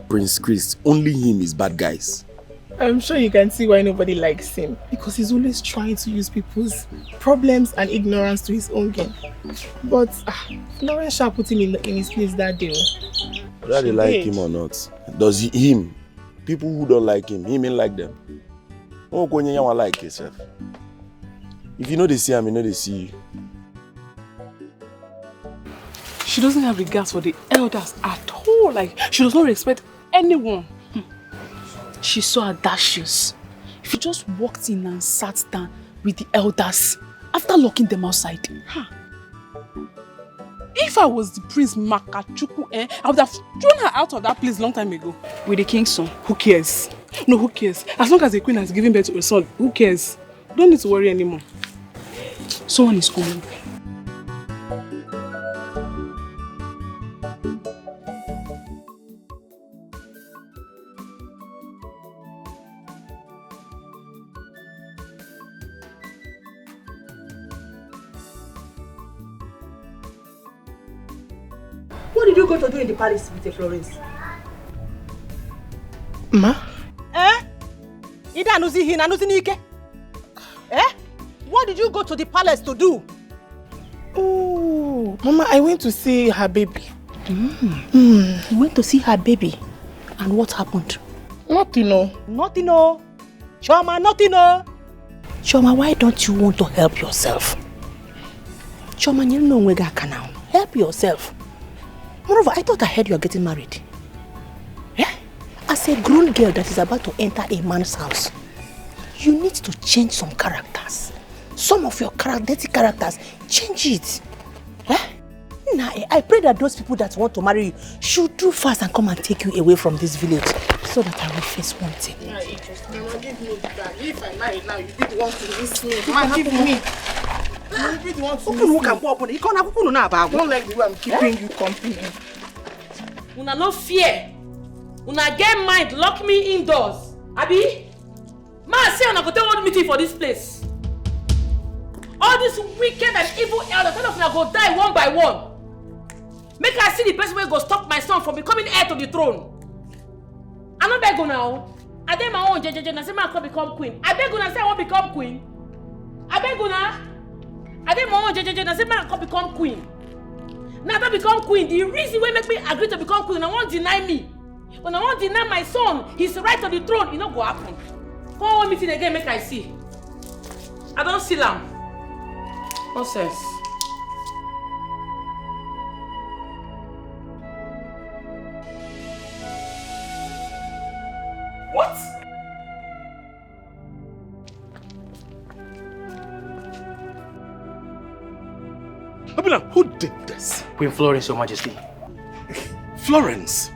Prince Chris, only him is bad guys. I'm sure you can see why nobody likes him. Because he's always trying to use people's problems and ignorance to his own gain. But Florence Sha put him in his place that day. Whether they like him or not, does him, people who don't like him ain't like them. Oh, go like yourself. If you know they see him, you know they see you. She doesn't have regards for the elders at all. Like, she does not respect anyone. She's so audacious. If you just walked in and sat down with the elders after locking them outside. If I was the Prince Makachuku, I would have thrown her out of that place long time ago. With the king's son. Who cares? No, who cares? As long as the queen has given birth to a son, who cares? Don't need to worry anymore. Someone is coming. What did you go to do in the palace with Florence? Ma? What did you go to the palace to do? Oh, Mama, I went to see her baby. You went to see her baby? And what happened? Nothing, no. Nothing, no. Choma, nothing, no. Choma, why don't you want to help yourself? Choma, you know where you can now. Help yourself. Moreover, I thought I heard you are getting married. As a grown girl that is about to enter a man's house, you need to change some characters. Some of your dirty characters, change it. Nah, I pray that those people that want to marry you should do fast and come and take you away from this village so that I will face one thing. Mama, give me that. If I marry now, you be the one to miss me. Mama, give me. You be the one to miss me. Don't like the way I'm keeping you company. Una no fear. Una get mind, lock me indoors. Abi? Ma say una go tell one meeting for this place. All these wicked and evil elders, all of them go die one by one. Make her see the person who go stop my son from becoming heir to the throne. I no beg now. I did my own jejeje na say I can become queen. I beg una say I won't become queen. I beg una. I did my own jejeje na say I can become queen. Now that I become queen, the reason why make me agree to become queen, I won't deny me. When I won't deny my son his right to the throne, it not go happen. Come on meeting again, make I see. I don't see them. Nonsense. What? Abina, who did this? Queen Florence, Your Majesty. Florence?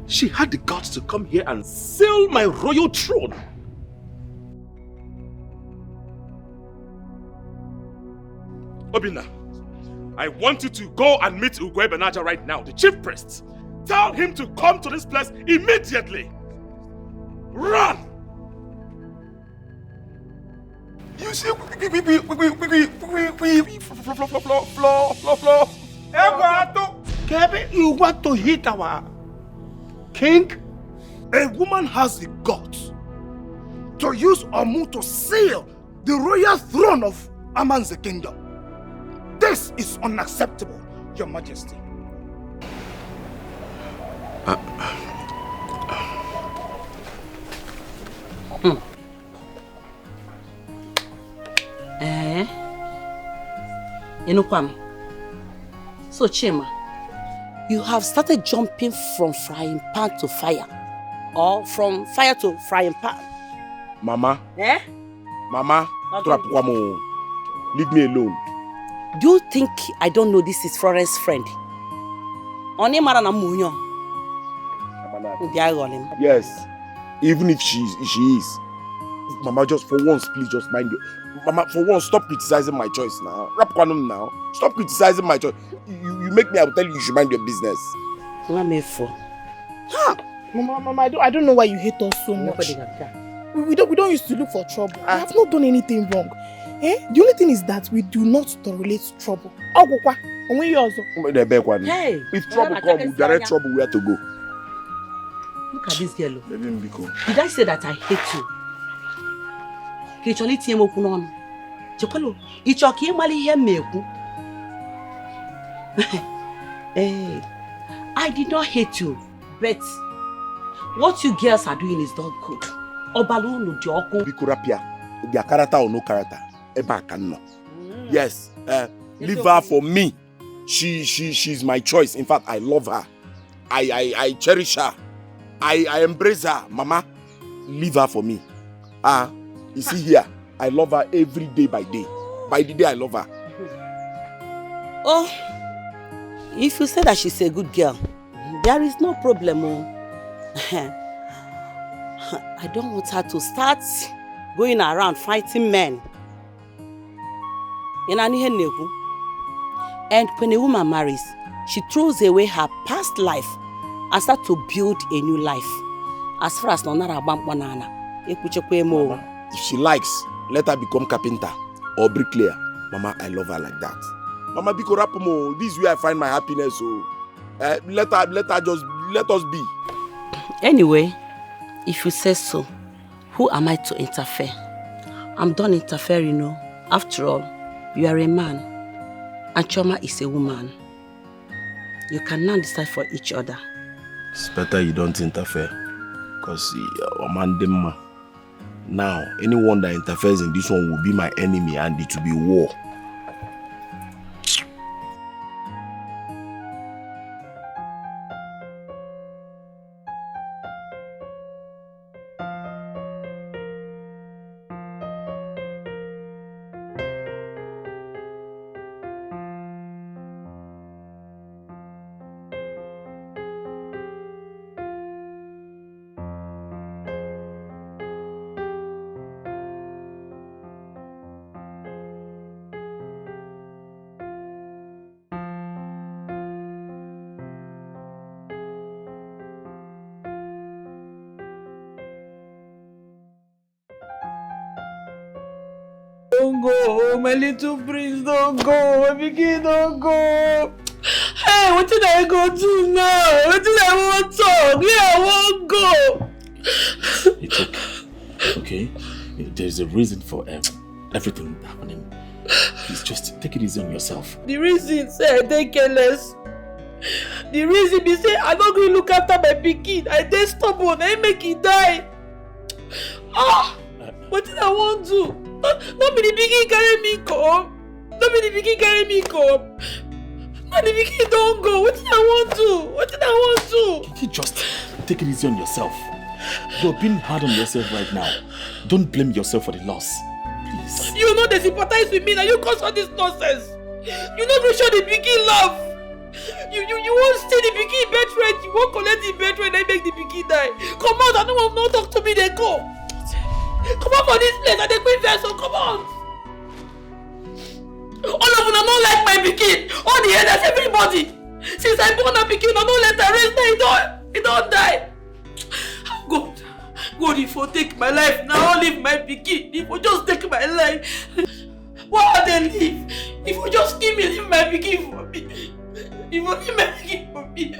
She had the guts to come here and seal my royal throne. Obina, I want you to go and meet Ugwe Benaja right now, the chief priest. Tell him to come to this place immediately. Run! You see, you want to hit our king? A woman has the guts to use Omu to seal the royal throne of Aman's kingdom. This is unacceptable, Your Majesty. So Chima, you have started jumping from frying pan to fire, or from fire to frying pan. Mama. Mama, leave me alone. Do you think I don't know this is Florence's friend? that. Yes. Even if she is. Mama, just for once, please just mind you. Mama, for once, stop criticizing my choice now. Rap Kwanum now. Stop criticizing my choice. You make me, I will tell you should mind your business. Mama, I don't know why you hate us so much. We don't used to look for trouble. I have not done anything wrong. The only thing is that we do not tolerate trouble. Hey, if trouble comes, we direct trouble where to go. Look at this girl. Did I say that I hate you? Hey, I did not hate you, but what you girls are doing is not good. Bikurapia, their character or no character, yes, leave her for me. She's my choice. In fact, I love her. I cherish her. I embrace her. Mama, leave her for me. You see here, I love her every day by day. By the day I love her. Oh, if you say that she's a good girl, there is no problem. I don't want her to start going around fighting men. And when a woman marries, she throws away her past life and starts to build a new life. As far as Nonara Banana, if she likes, let her become carpenter or bricklayer. Mama, I love her like that. Mama, Biko Rapomo, this is where I find my happiness. So let us be. Anyway, if you say so, who am I to interfere? I'm done interfering, After all, you are a man, and Choma is a woman. You can now decide for each other. It's better you don't interfere, because man, now anyone that interferes in this one will be my enemy, and it will be war. Don't go, my little prince, don't go, my pikin, don't go. Hey, what did I go do now? What did I want to talk? Yeah, I won't go. It's okay. There's a reason for everything happening. Please just take it easy on yourself. The reason, say, I dey careless. The reason be say, I don't go look after my pikin. I dey stubborn, I make it die. What did I want to? Not be the pikin carry me come. Not be the pikin carry me come. Not the pikin don't go. What did I want to? What did I want to? Can you just take it easy on yourself? You're being hard on yourself right now. Don't blame yourself for the loss. Please. You know they sympathize with me. Now you cause all this nonsense. You not go show the pikin love. You won't stay the pikin birthright. You won't collect the birthright and make the pikin die. Come out. I don't want to talk to me. They go. Come on for this place and they queen vessel, come on! All of them are not like my pikin. All the elders, everybody. Since I born a pikin, I don't let her rest, he don't die. God, if you take my life, now I'll leave my pikin. If you just take my life, why are they leave? If you just give me, leave my pikin for me. If you leave my pikin for me.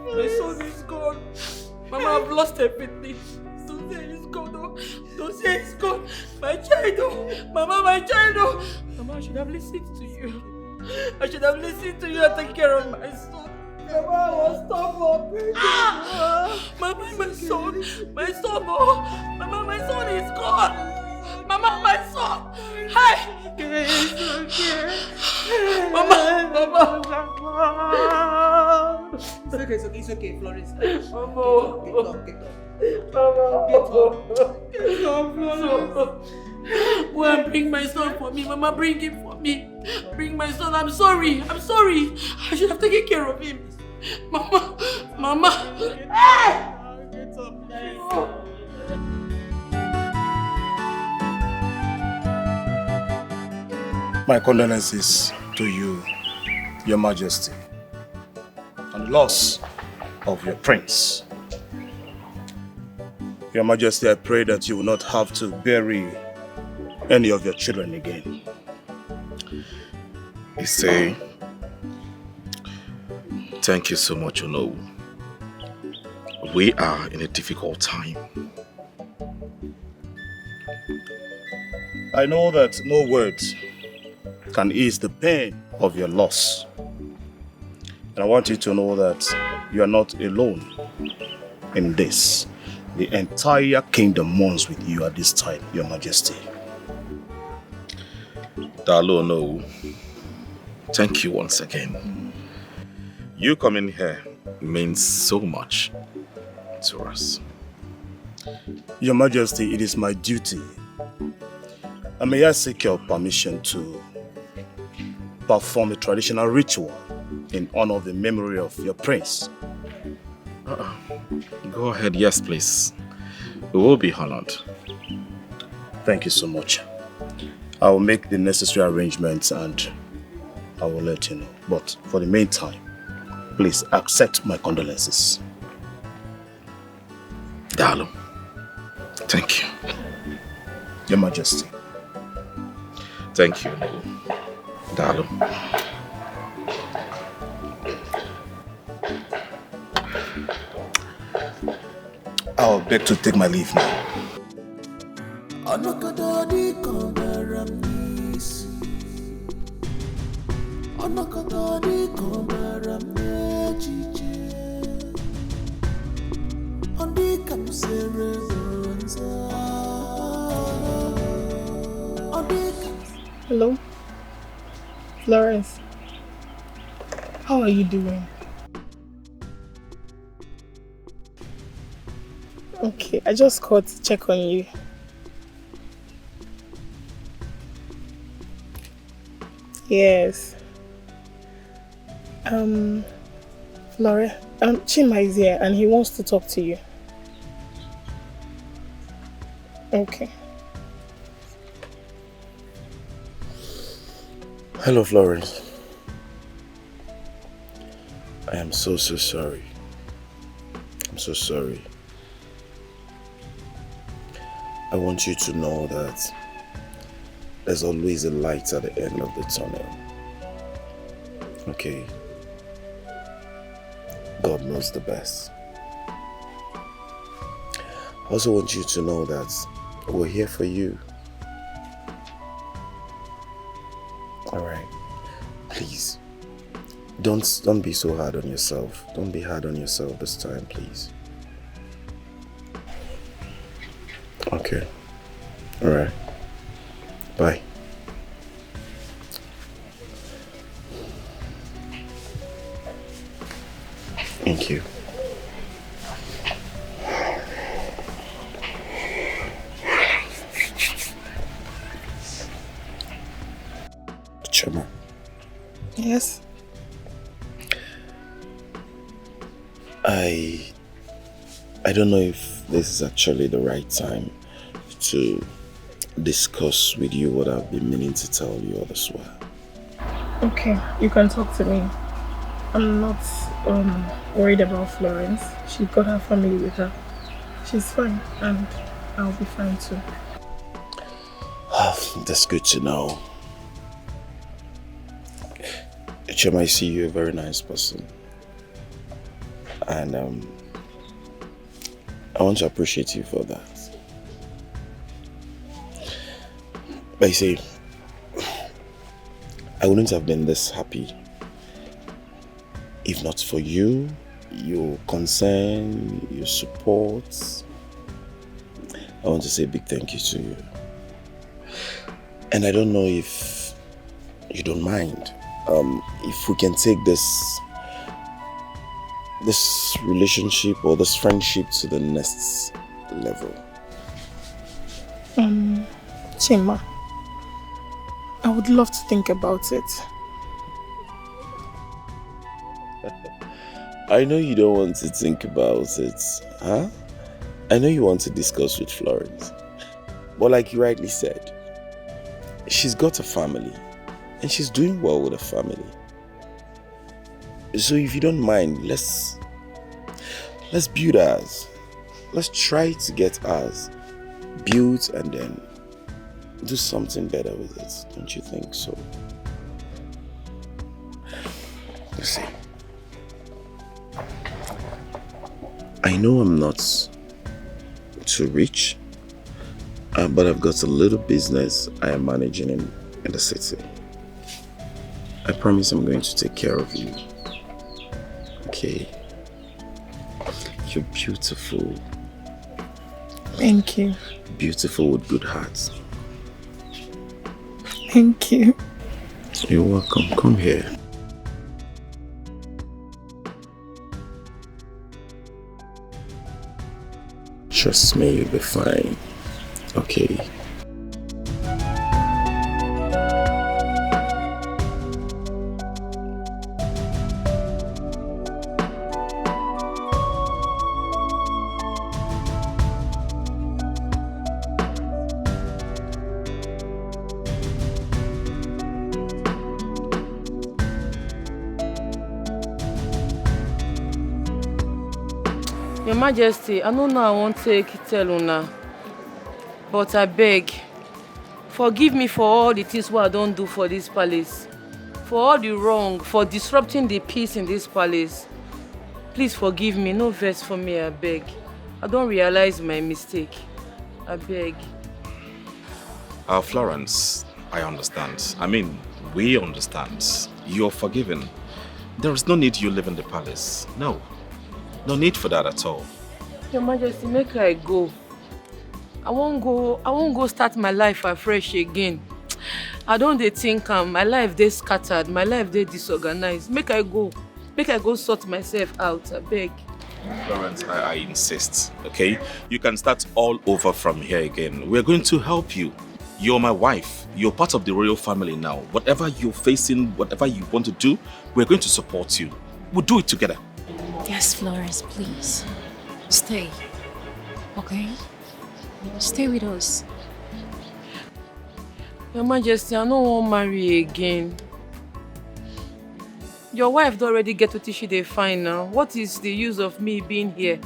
My son is gone. Mama, I've lost everything. Don't say he's gone, no. Don't say he's gone. My child, oh. Mama, my child, oh. Mama, I should have listened to you. I should have listened to you and taken care of my son. Mama, I was stubborn. Mama, my son, oh. Mama, my son is gone. Mama, my son. Hi. It's okay. Mama. It's okay, Florence. Mama. Get up. Go and bring my son for me. Mama, bring him for me. me. Bring my son. I'm sorry. I'm sorry. I should have taken care of him. Mama. Mama. Hey! My condolences to you, Your Majesty, on the loss of your prince. Your Majesty, I pray that you will not have to bury any of your children again. Issei, thank you so much, Onowu. We are in a difficult time. I know that no words can ease the pain of your loss. And I want you to know that you are not alone in this. The entire kingdom mourns with you at this time, Your Majesty. Dalo Onowu, thank you once again. You coming here means so much to us. Your Majesty, it is my duty. And may I seek your permission to perform a traditional ritual in honor of the memory of your prince. Go ahead, yes please. We will be honored. Thank you so much. I will make the necessary arrangements and I will let you know. But for the meantime, please accept my condolences. Dalo, thank you. Your Majesty. Thank you, Dalo. I'll beg to take my leave now. Hello? Florence. How are you doing? Okay, I just called to check on you. Yes. Flora, Chima is here and he wants to talk to you. Okay. Hello, Florence. I am so sorry. I'm so sorry. I want you to know that there's always a light at the end of the tunnel. Okay? God knows the best. I also want you to know that we're here for you. Alright? Please. Don't be so hard on yourself. Don't be hard on yourself this time, please. Okay. Alright. Bye. Thank you. Chima. Yes? I don't know if this is actually the right time to discuss with you what I've been meaning to tell you all this while. Okay, you can talk to me. I'm not worried about Florence. She got her family with her. She's fine and I'll be fine too. That's good to know. Chima, I see you're a very nice person. And I want to appreciate you for that. But you see, I wouldn't have been this happy if not for you, your concern, your support. I want to say a big thank you to you. And I don't know if you don't mind, if we can take this relationship or this friendship to the next level. Chima, I would love to think about it. I know you don't want to think about it, huh? I know you want to discuss with Florence. But like you rightly said, she's got a family and she's doing well with her family. So if you don't mind, let's build ours. Let's try to get ours built and then do something better with it. Don't you think so? Let's see. I know I'm not too rich, but I've got a little business I am managing in the city. I promise I'm going to take care of you. Okay? You're beautiful. Thank you. Beautiful with good hearts. Thank you. You're welcome. Come here. Trust me, you'll be fine. Okay? Your Majesty, I know now I won't take tell una, but I beg, forgive me for all the things what I don't do for this palace, for all the wrong, for disrupting the peace in this palace. Please forgive me, no vex for me, I beg. I don't realize my mistake. I beg. Florence, I understand. I mean, we understand. You're forgiven. There is no need you live in the palace. No. No need for that at all. Your Majesty, make I go. I won't go start my life afresh again. I don't think my life they scattered, my life they disorganized. Make I go sort myself out, I beg. Florence, I insist, okay? You can start all over from here again. We're going to help you. You're my wife. You're part of the royal family now. Whatever you're facing, whatever you want to do, we're going to support you. We'll do it together. Yes, Florence, please. Stay. Okay? Stay with us. Your Majesty, I don't want to marry again. Your wife already get what she dey find now. What is the use of me being here?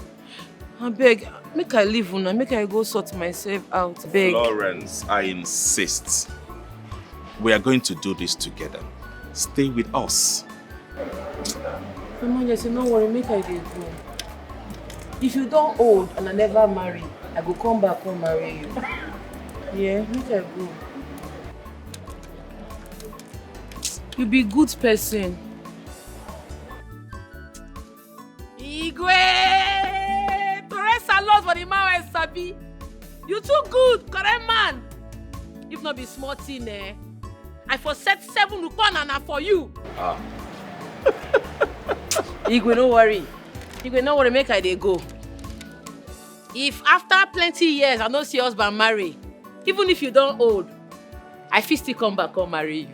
I beg, make I leave una, make I go sort myself out, beg. Florence, I insist. We are going to do this together. Stay with us. Your Majesty, no worry, make I dey go. If you don't old and I never marry, I go come back and marry you. Yeah, make I go. You be good person. Igwe! Press a lot for the man wey sabi. You too good, correct man. If not be small thing, I for set 7 rupanana for you. Igwe, no worry. Igwe, no worry, make I dey go. If after plenty years I don't see husband marry, even if you don't old, I fit still come back and marry you.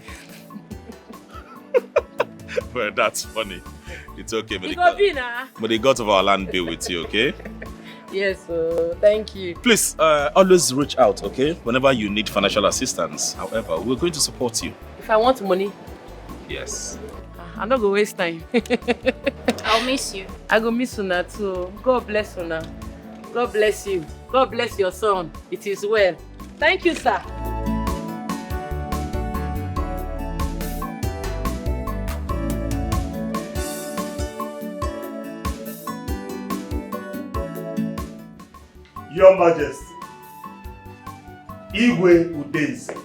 Well, that's funny. It's okay, but the God of our land be with you, okay? Yes, thank you. Please, always reach out, okay? Whenever you need financial assistance. However, we're going to support you. If I want money? Yes. I'm not going to waste time. I'll miss you. I go miss Una too. God bless Una. God bless you. God bless your son. It is well. Thank you, sir. Your Majesty, Igwe Udense,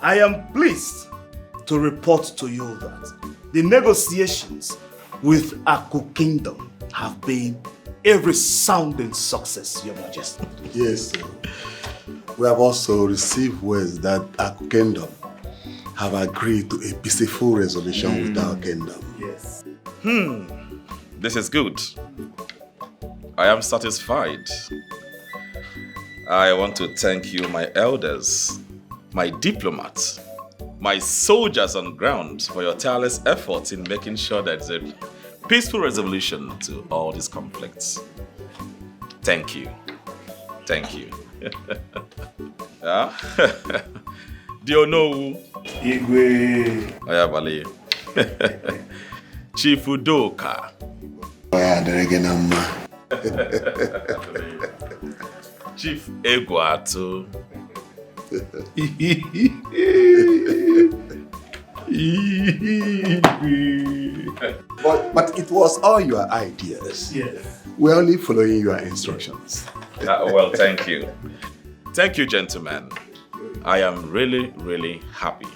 I am pleased to report to you that the negotiations with Aku Kingdom have been a resounding success, Your Majesty. Yes, sir. We have also received words that Aku Kingdom have agreed to a peaceful resolution with our kingdom. Yes. This is good. I am satisfied. I want to thank you, my elders. my diplomats, my soldiers on ground for your tireless efforts in making sure there's a peaceful resolution to all these conflicts. Thank you. Thank you. Do you know Igwe? Ayabale. Chief Udoka. Chief Eguatu. But it was all your ideas. Yes. We're only following your instructions. Well, thank you. Thank you, gentlemen. I am really, really happy.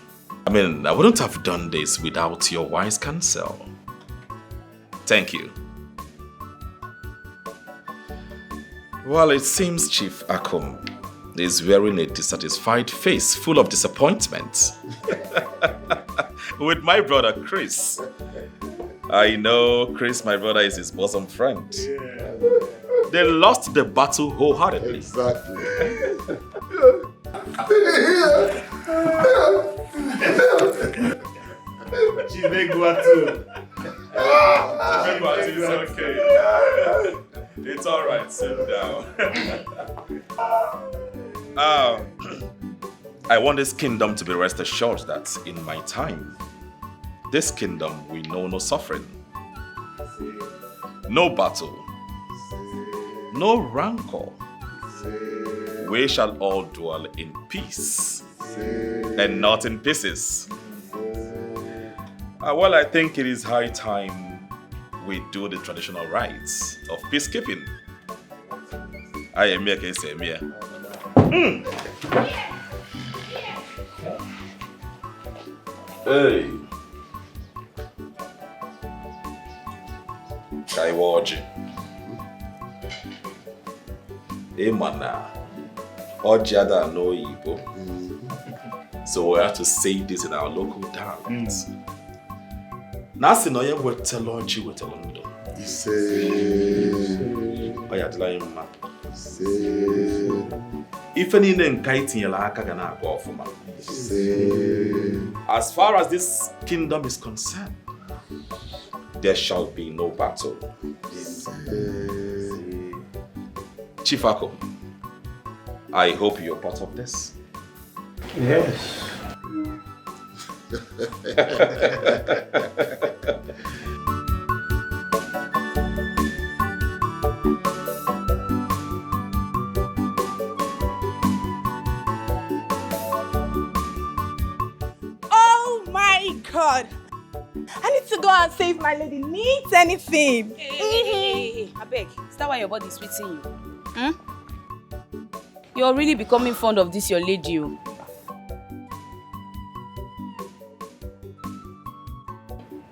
I mean, I wouldn't have done this without your wise counsel. Thank you. Well, it seems Chief Akum is wearing a dissatisfied face full of disappointment. With my brother Chris. I know Chris, my brother, is his bosom friend. Yeah. They lost the battle wholeheartedly. Exactly. It's okay. It's all right. Sit down. I want this kingdom to be rest assured that in my time, this kingdom will know no suffering, no battle, no rancor. We shall all dwell in peace and not in pieces. Well, I think it is high time we do the traditional rites of peacekeeping. I am here, Hey. Kaiwaji. Emana. Ojada no Igbo. So we have to say this in our local dialect. Nasi no ye wetelo nchi wetelo ndo. Ise. Oya dila yemma. Ise. Ife niile nka itinyela aka ga na-aga ọfụma. As far as this kingdom is concerned, there shall be no battle. Chief Akum, I hope you're part of this. Yes. God, I need to go and save my lady. Needs anything? Hey, I beg. Is that why your body is sweeting you? You're really becoming fond of this your lady.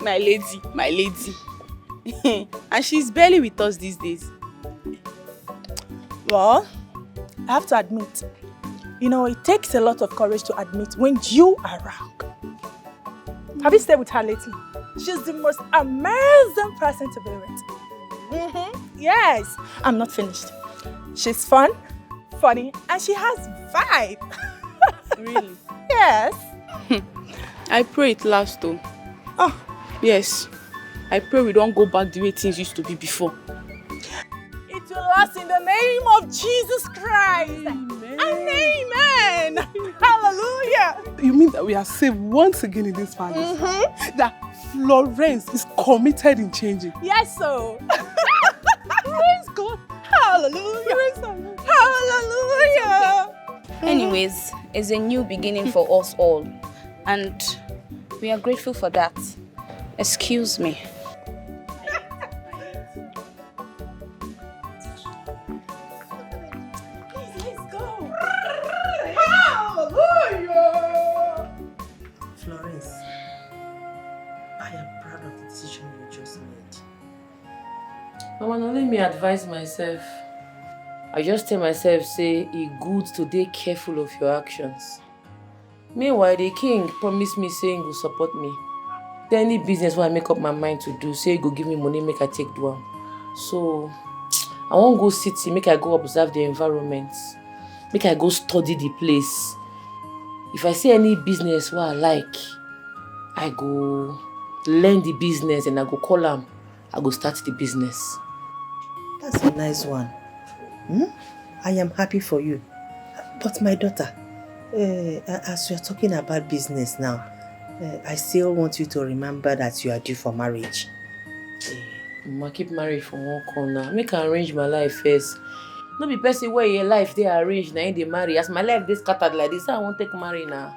My lady. And she's barely with us these days. Well, I have to admit, it takes a lot of courage to admit when you are wrong. Have you stayed with her lately? She's the most amazing person to be with. Yes, I'm not finished. She's fun, funny, and she has vibe. Really? Yes. I pray it lasts though. Oh. Yes. I pray we don't go back the way things used to be before. It will last in the name of Jesus Christ. Amen. And amen. Hallelujah. You mean that we are saved once again in this family? That Florence is committed in changing? Yes, sir. Praise God. Hallelujah. Hallelujah. Anyways, it's a new beginning for us all. And we are grateful for that. Excuse me. Florence, I am proud of the decision you just made. Mama, no let me advise myself. I just tell myself, say, it's good to be careful of your actions. Meanwhile, the king promised me saying he will support me. Then any business when I make up my mind to do, say he go give me money, make I take do am. So, I won't go city, make I go observe the environment. Make I go study the place. If I see any business what I like, I go learn the business and I go call them. I go start the business. That's a nice one. I am happy for you. But my daughter, as you're talking about business now, I still want you to remember that you are due for marriage. I keep married for one corner. Make I arrange my life first. No be person where your life they arrange now they marry. As my life they scattered like this, I won't take marry now.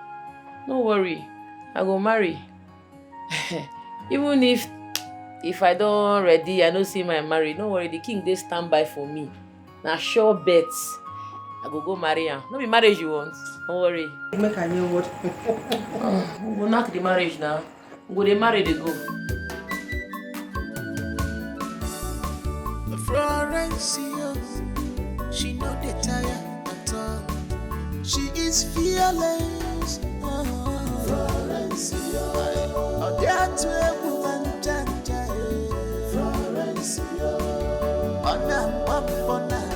No worry, I go marry. Even if I don't ready, I don't see my marry. No worry, the king they stand by for me. Now sure bets, I go marry him. No be marriage you want. Don't worry. Make a new word. We go knock the marriage now. We go they marry they go. Florencio, she no dey tire at all. She is fearless. Florencio, odia tu ebu Florencio, ona wapona.